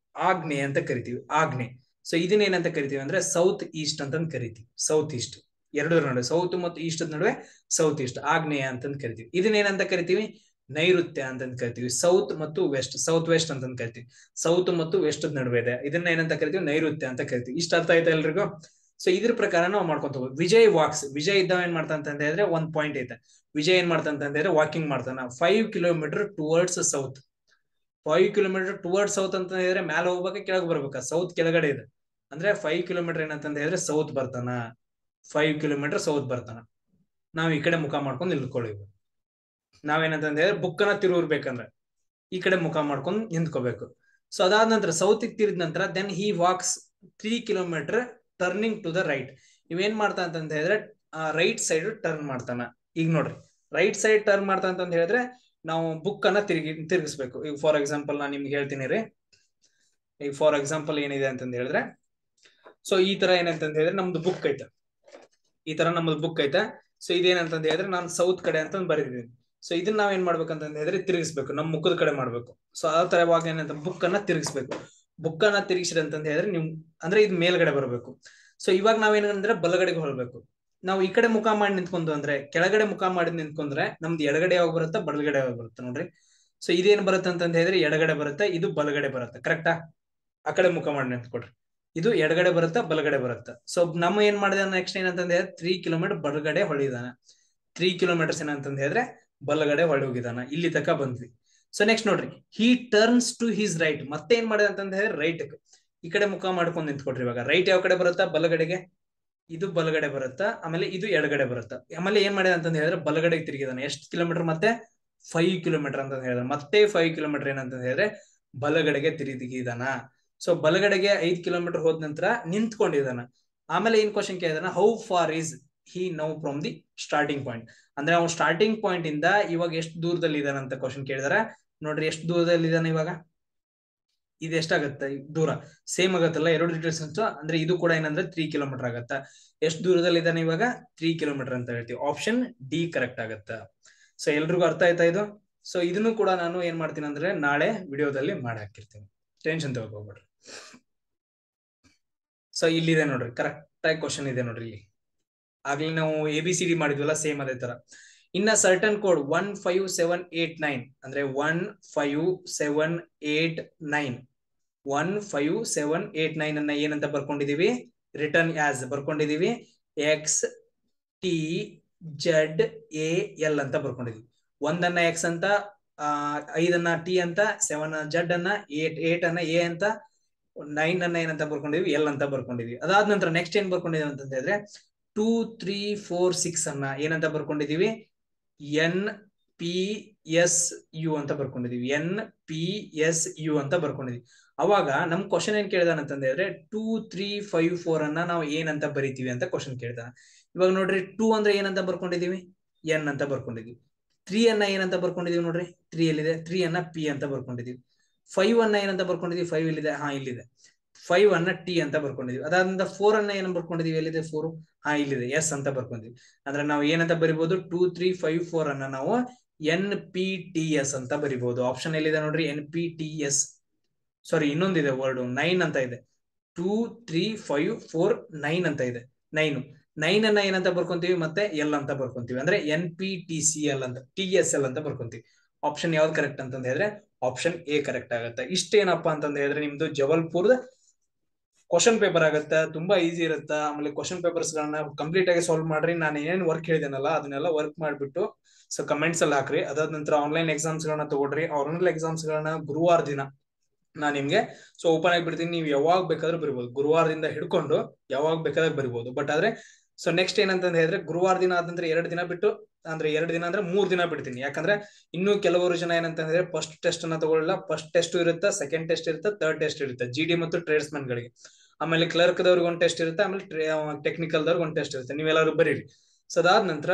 ಆಗ್ನೇಯ ಅಂತ ಕರಿತೀವಿ, ಆಗ್ನೇಯ. ಸೊ ಇದನ್ನ ಏನಂತ ಕರಿತೀವಿ ಅಂದ್ರೆ ಸೌತ್ ಈಸ್ಟ್ ಅಂತ ಕರಿತೀವಿ. ಸೌತ್ ಈಸ್ಟ್, ಎರಡರ ನಡುವೆ, ಸೌತ್ ಮತ್ತು ಈಸ್ಟ್ ನಡುವೆ ಸೌತ್ ಈಸ್ಟ್, ಆಗ್ನೇಯ ಅಂತ ಕರಿತೀವಿ. ಇದನ್ನ ಏನಂತ ಕರಿತೀವಿ, ನೈಋತ್ಯ ಅಂತ ಕರಿತೀವಿ. ಸೌತ್ ಮತ್ತು ವೆಸ್ಟ್, ಸೌತ್ ವೆಸ್ಟ್ ಅಂತ ಕರಿತೀವಿ. ಸೌತ್ ಮತ್ತು ವೆಸ್ಟ್ ನಡುವೆ ಇದೆ, ಇದನ್ನ ಏನಂತ ಕರಿತೀವಿ, ನೈಋತ್ಯ ಅಂತ ಕರಿತೀವಿ. ಇಷ್ಟ ಅರ್ಥ ಆಯ್ತಾ ಎಲ್ರಿಗೂ? ಸೊ ಇದ್ರ ಪ್ರಕಾರ ನಾವು ಮಾಡ್ಕೊಂತ ಹೋಗ್ಬೋದು. ವಿಜಯ್ ವಾಕ್ಸ್, ವಿಜಯ್ ಇದ್ದವ ಏನ್ ಮಾಡ್ತಾನ ಅಂತ ಹೇಳಿದ್ರೆ ಒಂದ್ ಪಾಯಿಂಟ್ ಐತೆ. ವಿಜಯ್ ಏನ್ ಮಾಡ್ತಾನ ಅಂತ ಹೇಳಿದ್ರೆ ವಾಕಿಂಗ್ ಮಾಡ್ತಾನ 5 kilometre towards south. 5 kilometre towards south ಅಂತ ಹೇಳಿದ್ರೆ ಮ್ಯಾಲ ಹೋಗ್ಬೇಕಾ ಕೆಳಗೆ ಬರ್ಬೇಕಾ? ಸೌತ್ ಕೆಳಗಡೆ ಇದೆ ಅಂದ್ರೆ 5 ಕಿಲೋಮೀಟರ್ ಏನಂತ ಹೇಳಿದ್ರೆ ಸೌತ್ ಬರ್ತಾನ. 5 ಕಿಲೋಮೀಟರ್ ಸೌತ್ ಬರ್ತಾನ. ನಾವ್ ಈ ಕಡೆ ಮುಖ ಮಾಡ್ಕೊಂಡು ನಿಲ್ಕೊಳ್ಳಿವಿ. ನಾವೇನಂತ ಹೇಳಿದ್ರೆ ಬುಕ್ ಅನ್ನ ತಿರುರ್ಬೇಕಂದ್ರೆ ಈ ಕಡೆ ಮುಖ ಮಾಡ್ಕೊಂಡು ನಿಂತ್ಕೋಬೇಕು. ಸೊ ಅದಾದ ನಂತರ ಸೌತ್ ತಿರುಗಿದ ನಂತರ then he walks 3 kilometre turning to the right. ಇವೇನ್ ಮಾಡ್ತಾ ಅಂತ ಹೇಳಿದ್ರೆ ರೈಟ್ ಸೈಡ್ ಟರ್ನ್ ಮಾಡ್ತಾನ. ಈಗ ನೋಡ್ರಿ, ರೈಟ್ ಸೈಡ್ ಟರ್ನ್ ಮಾಡ್ತಾ ಅಂತ ಹೇಳಿದ್ರೆ ನಾವು ಬುಕ್ ಅನ್ನ ತಿರುಗಿಸ್ಬೇಕು. ಈಗ ಫಾರ್ ಎಕ್ಸಾಂಪಲ್ ನಾನು ನಿಮ್ಗೆ ಹೇಳ್ತೀನಿ ರೀ. ಈಗ ಫಾರ್ ಎಕ್ಸಾಂಪಲ್ ಏನಿದೆ ಅಂತಂದ ಹೇಳಿದ್ರೆ, ಸೊ ಈ ತರ ಏನಂತ ಹೇಳಿದ್ರೆ ನಮ್ದು ಬುಕ್ ಐತೆ, ಈ ತರ ನಮ್ದು ಬುಕ್ ಐತೆ. ಸೊ ಇದೇನಂತಂದ ಹೇಳಿದ್ರೆ ನಾನು ಸೌತ್ ಕಡೆ ಅಂತ ಬರೆದಿದ್ದೀನಿ. ಸೊ ಇದನ್ನ ನಾವ್ ಏನ್ ಮಾಡ್ಬೇಕಂತ ಹೇಳಿದ್ರೆ ತಿರುಗಿಸ್ಬೇಕು, ನಮ್ ಮುಖದ ಕಡೆ ಮಾಡ್ಬೇಕು. ಸೊ ಆ ತರವಾಗ ಏನಂತ ಬುಕ್ ಅನ್ನ ತಿರುಗಿಸ್ಬೇಕು. ಬುಕ್ ಅನ್ನ ತಿರುಗಿಸಿರಿ ಅಂತಂದ ಹೇಳಿದ್ರೆ ನಿಮ್ ಅಂದ್ರೆ ಇದು ಮೇಲ್ಗಡೆ ಬರಬೇಕು. ಸೊ ಇವಾಗ ನಾವೇನಂದ್ರೆ ಬಲಗಡೆಗೆ ಹೊರಬೇಕು. ನಾವು ಈ ಕಡೆ ಮುಖ ಮಾಡಿ ನಿಂತ್ಕೊಂಡು ಅಂದ್ರೆ ಕೆಳಗಡೆ ಮುಖ ಮಾಡಿ ನಿಂತ್ಕೊಂಡ್ರೆ ನಮ್ದು ಎಡಗಡೆ ಯಾವಾಗ ಬರುತ್ತೆ, ಬಲಗಡೆ ಯಾವಾಗ ಬರುತ್ತೆ ನೋಡ್ರಿ. ಸೊ ಇದೇನ್ ಬರುತ್ತೆ ಅಂತಂದ ಹೇಳಿದ್ರೆ ಎಡಗಡೆ ಬರುತ್ತೆ, ಇದು ಬಲಗಡೆ ಬರುತ್ತೆ. ಕರೆಕ್ಟಾ? ಆ ಕಡೆ ಮುಖ ಮಾಡಿ ನಿಂತ್ಕೊಡ್ರಿ. ಇದು ಎಡಗಡೆ ಬರುತ್ತಾ ಬಲಗಡೆ ಬರುತ್ತಾ? ಸೊ ನಮ್ಮ ಏನ್ ಮಾಡಿದ ನೆಕ್ಸ್ಟ್ ಏನಂತಂದ್ರೆ 3 ಕಿಲೋಮೀಟರ್ ಬಲಗಡೆ ಹೊಳಿದಾನ, 3 ಕಿಲೋಮೀಟರ್ಸ್ ಏನಂತಂದ ಹೇಳಿದ್ರೆ ಬಲಗಡೆ ಹೊಳಿ ಹೋಗಿದಾನ. ಇಲ್ಲಿ ತನಕ ಬಂದ್ವಿ. ಸೊ ನೆಕ್ಸ್ಟ್ ನೋಡ್ರಿ, ಹಿ ಟರ್ನ್ಸ್ ಟು ಹಿಸ್ ರೈಟ್. ಮತ್ತೆ ಏನ್ ಮಾಡಿದ ಅಂತಂದ ಹೇಳಿದ್ರೆ ರೈಟ್ ಈ ಕಡೆ ಮುಖ ಮಾಡ್ಕೊಂಡು ನಿಂತ್ಕೊಡ್ರಿ. ಇವಾಗ ರೈಟ್ ಯಾವ ಕಡೆ ಬರುತ್ತಾ? ಬಲಗಡೆಗೆ. ಇದು ಬಲಗಡೆ ಬರುತ್ತಾ, ಆಮೇಲೆ ಇದು ಎಡಗಡೆ ಬರುತ್ತಾ. ಆಮೇಲೆ ಏನ್ ಮಾಡಿದ ಅಂತಂದ ಹೇಳಿದ್ರೆ ಬಲಗಡೆಗೆ ತಿರುಗಿದಾನೆ. ಎಷ್ಟು ಕಿಲೋಮೀಟರ್? ಮತ್ತೆ 5 ಕಿಲೋಮೀಟರ್ ಅಂತ ಹೇಳಿದ್ರೆ ಮತ್ತೆ 5 ಕಿಲೋಮೀಟರ್ ಏನಂತ ಹೇಳಿದ್ರೆ ಬಲಗಡೆಗೆ ತಿರುಗಿದಾನ. ಸೊ ಬಲಗಡೆಗೆ 5 ಕಿಲೋಮೀಟರ್ ಹೋದ ನಂತರ ನಿಂತ್ಕೊಂಡಿದಾನ. ಆಮೇಲೆ ಏನ್ ಕ್ವಶನ್ ಕೇಳಿದಾನ? How far is he now from the starting point. ಅಂದ್ರೆ ಅವ್ನು ಸ್ಟಾರ್ಟಿಂಗ್ ಪಾಯಿಂಟ್ ಇಂದ ಇವಾಗ ಎಷ್ಟು ದೂರದಲ್ಲಿ ಇದಾನ ಅಂತ ಕ್ವಶನ್ ಕೇಳಿದಾರ. ನೋಡ್ರಿ ಎಷ್ಟು ದೂರದಲ್ಲಿ ಇದಾನ ಇವಾಗ. ಇದು ಎಷ್ಟಾಗತ್ತ ದೂರ? ಸೇಮ್ ಆಗತ್ತಲ್ಲ, ಎರಡು ಡಿಸ್ಟೆನ್ಸ್. ಅಂದ್ರೆ ಇದು ಕೂಡ ಏನಂದ್ರೆ 3 ಕಿಲೋಮೀಟರ್ ಆಗತ್ತ. ಎಷ್ಟು ದೂರದಲ್ಲಿ ಇದಾನೆ ಇವಾಗ? 3 ಕಿಲೋಮೀಟರ್ ಅಂತ ಹೇಳ್ತೀವಿ. ಆಪ್ಷನ್ ಡಿ ಕರೆಕ್ಟ್ ಆಗತ್ತ. ಸೊ ಎಲ್ರಿಗೂ ಅರ್ಥ ಆಯ್ತಾ ಇದು? ಸೊ ಇದನ್ನು ಕೂಡ ನಾನು ಏನ್ ಮಾಡ್ತೀನಿ ಅಂದ್ರೆ ನಾಳೆ ವಿಡಿಯೋದಲ್ಲಿ ಮಾಡಿ ಹಾಕಿರ್ತೀನಿ, ಟೆನ್ಷನ್ ತಗೋಬೇಡ್ರಿ. ಸೊ ಇಲ್ಲಿದೆ ನೋಡ್ರಿ, ಕರೆಕ್ಟ್ ಆಗಿ ಕ್ವಶನ್ ಇದೆ ನೋಡ್ರಿ. ಇಲ್ಲಿ ಆಗ್ಲಿ ನಾವು ABCD ಮಾಡಿದ್ವಲ್ಲ, ಸೇಮ್ ಅದೇ ತರ. ಇನ್ನ ಸರ್ಟನ್ ಕೋಡ್ 15789 ಅಂದ್ರೆ 15789 15789 ಅನ್ನ ಏನಂತ ಬರ್ಕೊಂಡಿದೀವಿ? ರಿಟರ್ನ್ ಆಸ್ ಬರ್ಕೊಂಡಿದೀವಿ. XTZAL ಅಂತ ಬರ್ಕೊಂಡಿದೀವಿ. 1 ಅನ್ನ X ಅಂತ, 5 ಅನ್ನ T ಅಂತ, 7 Z ಅನ್ನ, 8 ಅನ್ನ A ಅಂತ, 9 ಅನ್ನ ಏನಂತ ಬರ್ಕೊಂಡಿದೀವಿ? L ಅಂತ ಬರ್ಕೊಂಡಿದೀವಿ. ಅದಾದ ನಂತರ ನೆಕ್ಸ್ಟ್ ಏನ್ ಬರ್ಕೊಂಡಿದೀವಿ ಅಂತ ಹೇಳಿದ್ರೆ 2 3 4 6 ಅನ್ನ ಏನಂತ ಬರ್ಕೊಂಡಿದೀವಿ? NPSU ಅಂತ ಬರ್ಕೊಂಡಿದೀವಿ. NPSU ಅಂತ ಬರ್ಕೊಂಡಿದೀವಿ. ಅವಾಗ ನಮ್ ಕ್ವಶನ್ ಏನ್ ಕೇಳಿದಾನ ಅಂತ ಹೇಳಿದ್ರೆ 2 3 5 4 ಅನ್ನ ನಾವು ಏನಂತ ಬರಿತೀವಿ ಅಂತ ಕ್ವಶನ್ ಕೇಳಿದಾನ. ಇವಾಗ ನೋಡ್ರಿ 2 ಅಂದ್ರೆ ಏನಂತ ಬರ್ಕೊಂಡಿದೀವಿ? N ಅಂತ ಬರ್ಕೊಂಡಿದೀವಿ. 3 ಅನ್ನ ಏನಂತ ಬರ್ಕೊಂಡಿದೀವಿ? ನೋಡ್ರಿ 3 ಎಲ್ಲಿದೆ? 3 ಅನ್ನ P ಅಂತ ಬರ್ಕೊಂಡಿದೀವಿ. 5 ಅನ್ನ ಏನಂತ ಬರ್ಕೊಂಡಿದೀವಿ? 5 ಇಲ್ಲಿದೆ, ಇಲ್ಲಿದೆ. 5 ಅನ್ನ T ಅಂತ ಬರ್ಕೊಂಡಿದೀವಿ. ಅದಾದ್ರಿಂದ 4 ಅನ್ನ ಏನ್ ಬರ್ಕೊಂಡಿದೀವಿ? ಎಲ್ಲಿದೆ 4? ಇಲ್ಲಿದೆ, S ಅಂತ ಬರ್ಕೊಂಡಿದೀವಿ. ಅಂದ್ರೆ ನಾವು ಏನಂತ ಬರಿಬಹುದು? 2 3 5 4 ಅನ್ನ ನಾವು NPTS ಅಂತ ಬರಿಬಹುದು. ಆಪ್ಷನ್ ಎಲ್ಲಿದೆ ನೋಡ್ರಿ? NPTS. ಸಾರಿ, ಇನ್ನೊಂದಿದೆ ವರ್ಡ್, 9 ಅಂತ ಇದೆ. 2 3 5 4 9 ಅಂತ ಇದೆ. 9 ಅನ್ನ ಏನಂತ ಬರ್ಕೊಂತೀವಿ? ಮತ್ತೆ L ಅಂತ ಬರ್ಕೊಂತೀವಿ. ಅಂದ್ರೆ NPTCL ಅಂತ, TSL ಅಂತ ಬರ್ಕೊಂತೀವಿ. ಆಪ್ಷನ್ ಯಾವ್ದು ಕರೆಕ್ಟ್ ಅಂತಂದ ಹೇಳಿದ್ರೆ ಆಪ್ಷನ್ ಎ ಕರೆಕ್ಟ್ ಆಗುತ್ತೆ. ಇಷ್ಟೇನಪ್ಪಾ ಅಂತಂದ ಹೇಳಿದ್ರೆ ನಿಮ್ದು ಜಬಲ್ಪುರ್ದ ಕ್ವಶನ್ ಪೇಪರ್ ಆಗುತ್ತೆ. ತುಂಬಾ ಈಸಿ ಇರುತ್ತೆ. ಆಮೇಲೆ ಕ್ವಶನ್ ಪೇಪರ್ಸ್ ಗಳನ್ನ ಕಂಪ್ಲೀಟ್ ಆಗಿ ಸಾಲ್ವ್ ಮಾಡ್ರಿ. ನಾನು ಏನೇನು ವರ್ಕ್ ಹೇಳಿದೇನಲ್ಲ ಅದನ್ನೆಲ್ಲ ವರ್ಕ್ ಮಾಡ್ಬಿಟ್ಟು ಸೊ ಕಮೆಂಟ್ಸ್ ಅಲ್ಲಿ ಹಾಕ್ರಿ. ಅದಾದ ನಂತರ ಆನ್ಲೈನ್ ಎಕ್ಸಾಮ್ಸ್ ಗಳನ್ನ ತಗೊಳ್ರಿ. ಆನ್ಲೈನ್ ಎಕ್ಸಾಮ್ಸ್ ಗಳನ್ನ ಗುರುವಾರ ದಿನ ನಾನು ನಿಮ್ಗೆ ಸೊ ಓಪನ್ ಆಗಿ ಬಿಡ್ತೀನಿ. ನೀವು ಯಾವಾಗ ಬೇಕಾದ್ರೂ ಬರಿಬಹುದು. ಗುರುವಾರದಿಂದ ಹಿಡ್ಕೊಂಡು ಯಾವಾಗ ಬೇಕಾದ್ರೂ ಬರಿಬಹುದು. ಬಟ್ ಆದ್ರೆ ಸೊ ನೆಕ್ಸ್ಟ್ ಏನಂತ ಹೇಳಿದ್ರೆ ಗುರುವಾರ ದಿನ ಆದ ನಂತರ 2 ದಿನ ಬಿಟ್ಟು, ಅಂದ್ರೆ 2 ದಿನ ಅಂದ್ರೆ 3 ದಿನ ಬಿಡ್ತೀನಿ. ಯಾಕಂದ್ರೆ ಇನ್ನು ಕೆಲವರು ಜನ ಏನಂತ ಹೇಳಿದ್ರೆ ಫಸ್ಟ್ ಟೆಸ್ಟ್ ಅನ್ನ ತಗೊಳ್ಳಲ್ಲ. ಫಸ್ಟ್ ಟೆಸ್ಟ್ ಇರುತ್ತೆ, ಸೆಕೆಂಡ್ ಟೆಸ್ಟ್ ಇರುತ್ತೆ, ಥರ್ಡ್ ಟೆಸ್ಟ್ ಇರುತ್ತೆ. GD ಮತ್ತು ಟ್ರೇಡ್ಸ್ ಮನ್ ಗಳಿಗೆ. ಆಮೇಲೆ ಕ್ಲರ್ಕ್ ದವ್ರಿಗೆ ಒಂದು ಟೆಸ್ಟ್ ಇರುತ್ತೆ, ಆಮೇಲೆ ಟೆಕ್ನಿಕಲ್ ದವ್ರಿಗೆ ಒಂದು ಟೆಸ್ಟ್ ಇರುತ್ತೆ. ನೀವೆಲ್ಲರೂ ಬರೀರಿ. ಸೊ ಅದಾದ ನಂತರ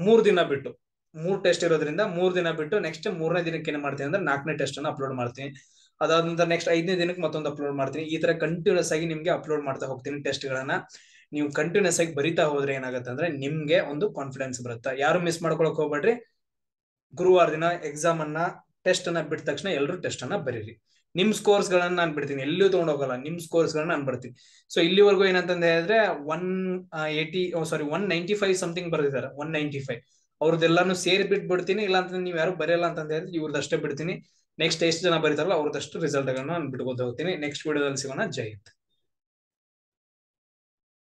3 ದಿನ ಬಿಟ್ಟು, 3 ಟೆಸ್ಟ್ ಇರೋದ್ರಿಂದ 3 ದಿನ ಬಿಟ್ಟು ನೆಕ್ಸ್ಟ್ 3ನೇ ದಿನಕ್ಕೆ ಏನ್ ಮಾಡ್ತೀನಿ ಅಂದ್ರೆ 4ನೇ ಟೆಸ್ಟ್ ಅನ್ನ ಅಪ್ಲೋಡ್ ಮಾಡ್ತೀನಿ. ಅದಾದ ನಂತರ ನೆಕ್ಸ್ಟ್ 5ನೇ ದಿನಕ್ಕೆ ಮತ್ತೊಂದು ಅಪ್ಲೋಡ್ ಮಾಡ್ತೀನಿ. ಈ ತರ ಕಂಟಿನ್ಯೂಸ್ ಆಗಿ ನಿಮ್ಗೆ ಅಪ್ಲೋಡ್ ಮಾಡ್ತಾ ಹೋಗ್ತೀನಿ ಟೆಸ್ಟ್ ಗಳನ್ನ. ನೀವು ಕಂಟಿನ್ಯೂಸ್ ಆಗಿ ಬರಿತಾ ಹೋದ್ರೆ ಏನಾಗುತ್ತೆ ಅಂದ್ರೆ ನಿಮ್ಗೆ ಒಂದು ಕಾನ್ಫಿಡೆನ್ಸ್ ಬರುತ್ತೆ. ಯಾರು ಮಿಸ್ ಮಾಡ್ಕೊಳಕ್ ಹೋಗ್ಬೇಡ್ರಿ. ಗುರುವಾರ ದಿನ ಎಕ್ಸಾಮ್ ಅನ್ನ, ಟೆಸ್ಟ್ ಅನ್ನ ಬಿಟ್ಟ ತಕ್ಷಣ ಎಲ್ಲರೂ ಟೆಸ್ಟ್ ಅನ್ನ ಬರೀರಿ. ನಿಮ್ ಸ್ಕೋರ್ಸ್ ಗಳನ್ನ ನಾನು ಬಿಡ್ತೀನಿ, ಎಲ್ಲೂ ತಗೊಂಡ್ ಹೋಗಲ್ಲ. ನಿಮ್ ಸ್ಕೋರ್ಸ್ ಗಳನ್ನ ನಾನು ಬರ್ತೀನಿ. ಸೊ ಇಲ್ಲಿವರೆಗೂ ಏನಂತಂದ ಹೇಳಿದ್ರೆ 195 ಸಮಥಿಂಗ್ ಬರ್ದಿದ್ದಾರೆ. 195 ಅವ್ರದ್ದೆಲ್ಲಾನು ಸೇರಿ ಬಿಟ್ಬಿಡ್ತೀನಿ. ಇಲ್ಲ ಅಂತಂದ್ರೆ ನೀವು ಯಾರು ಬರೆಯಲ್ಲ ಅಂತಂದ ಹೇಳಿದ್ರೆ ಇವ್ರದಷ್ಟೇ ಬಿಡ್ತೀನಿ. ನೆಕ್ಸ್ಟ್ ಎಷ್ಟು ಜನ ಬರೀತಾರಲ್ಲ ಅವ್ರದಷ್ಟು ರಿಸಲ್ಟ್ ಗಳನ್ನ ನಾನು ಬಿಟ್ಕೊತ ಹೋಗ್ತೀನಿ. ನೆಕ್ಸ್ಟ್ ವಿಡಿಯೋದಲ್ಲಿ ಸಿಗೋಣ. ಜೈ ಹಿಂದ್.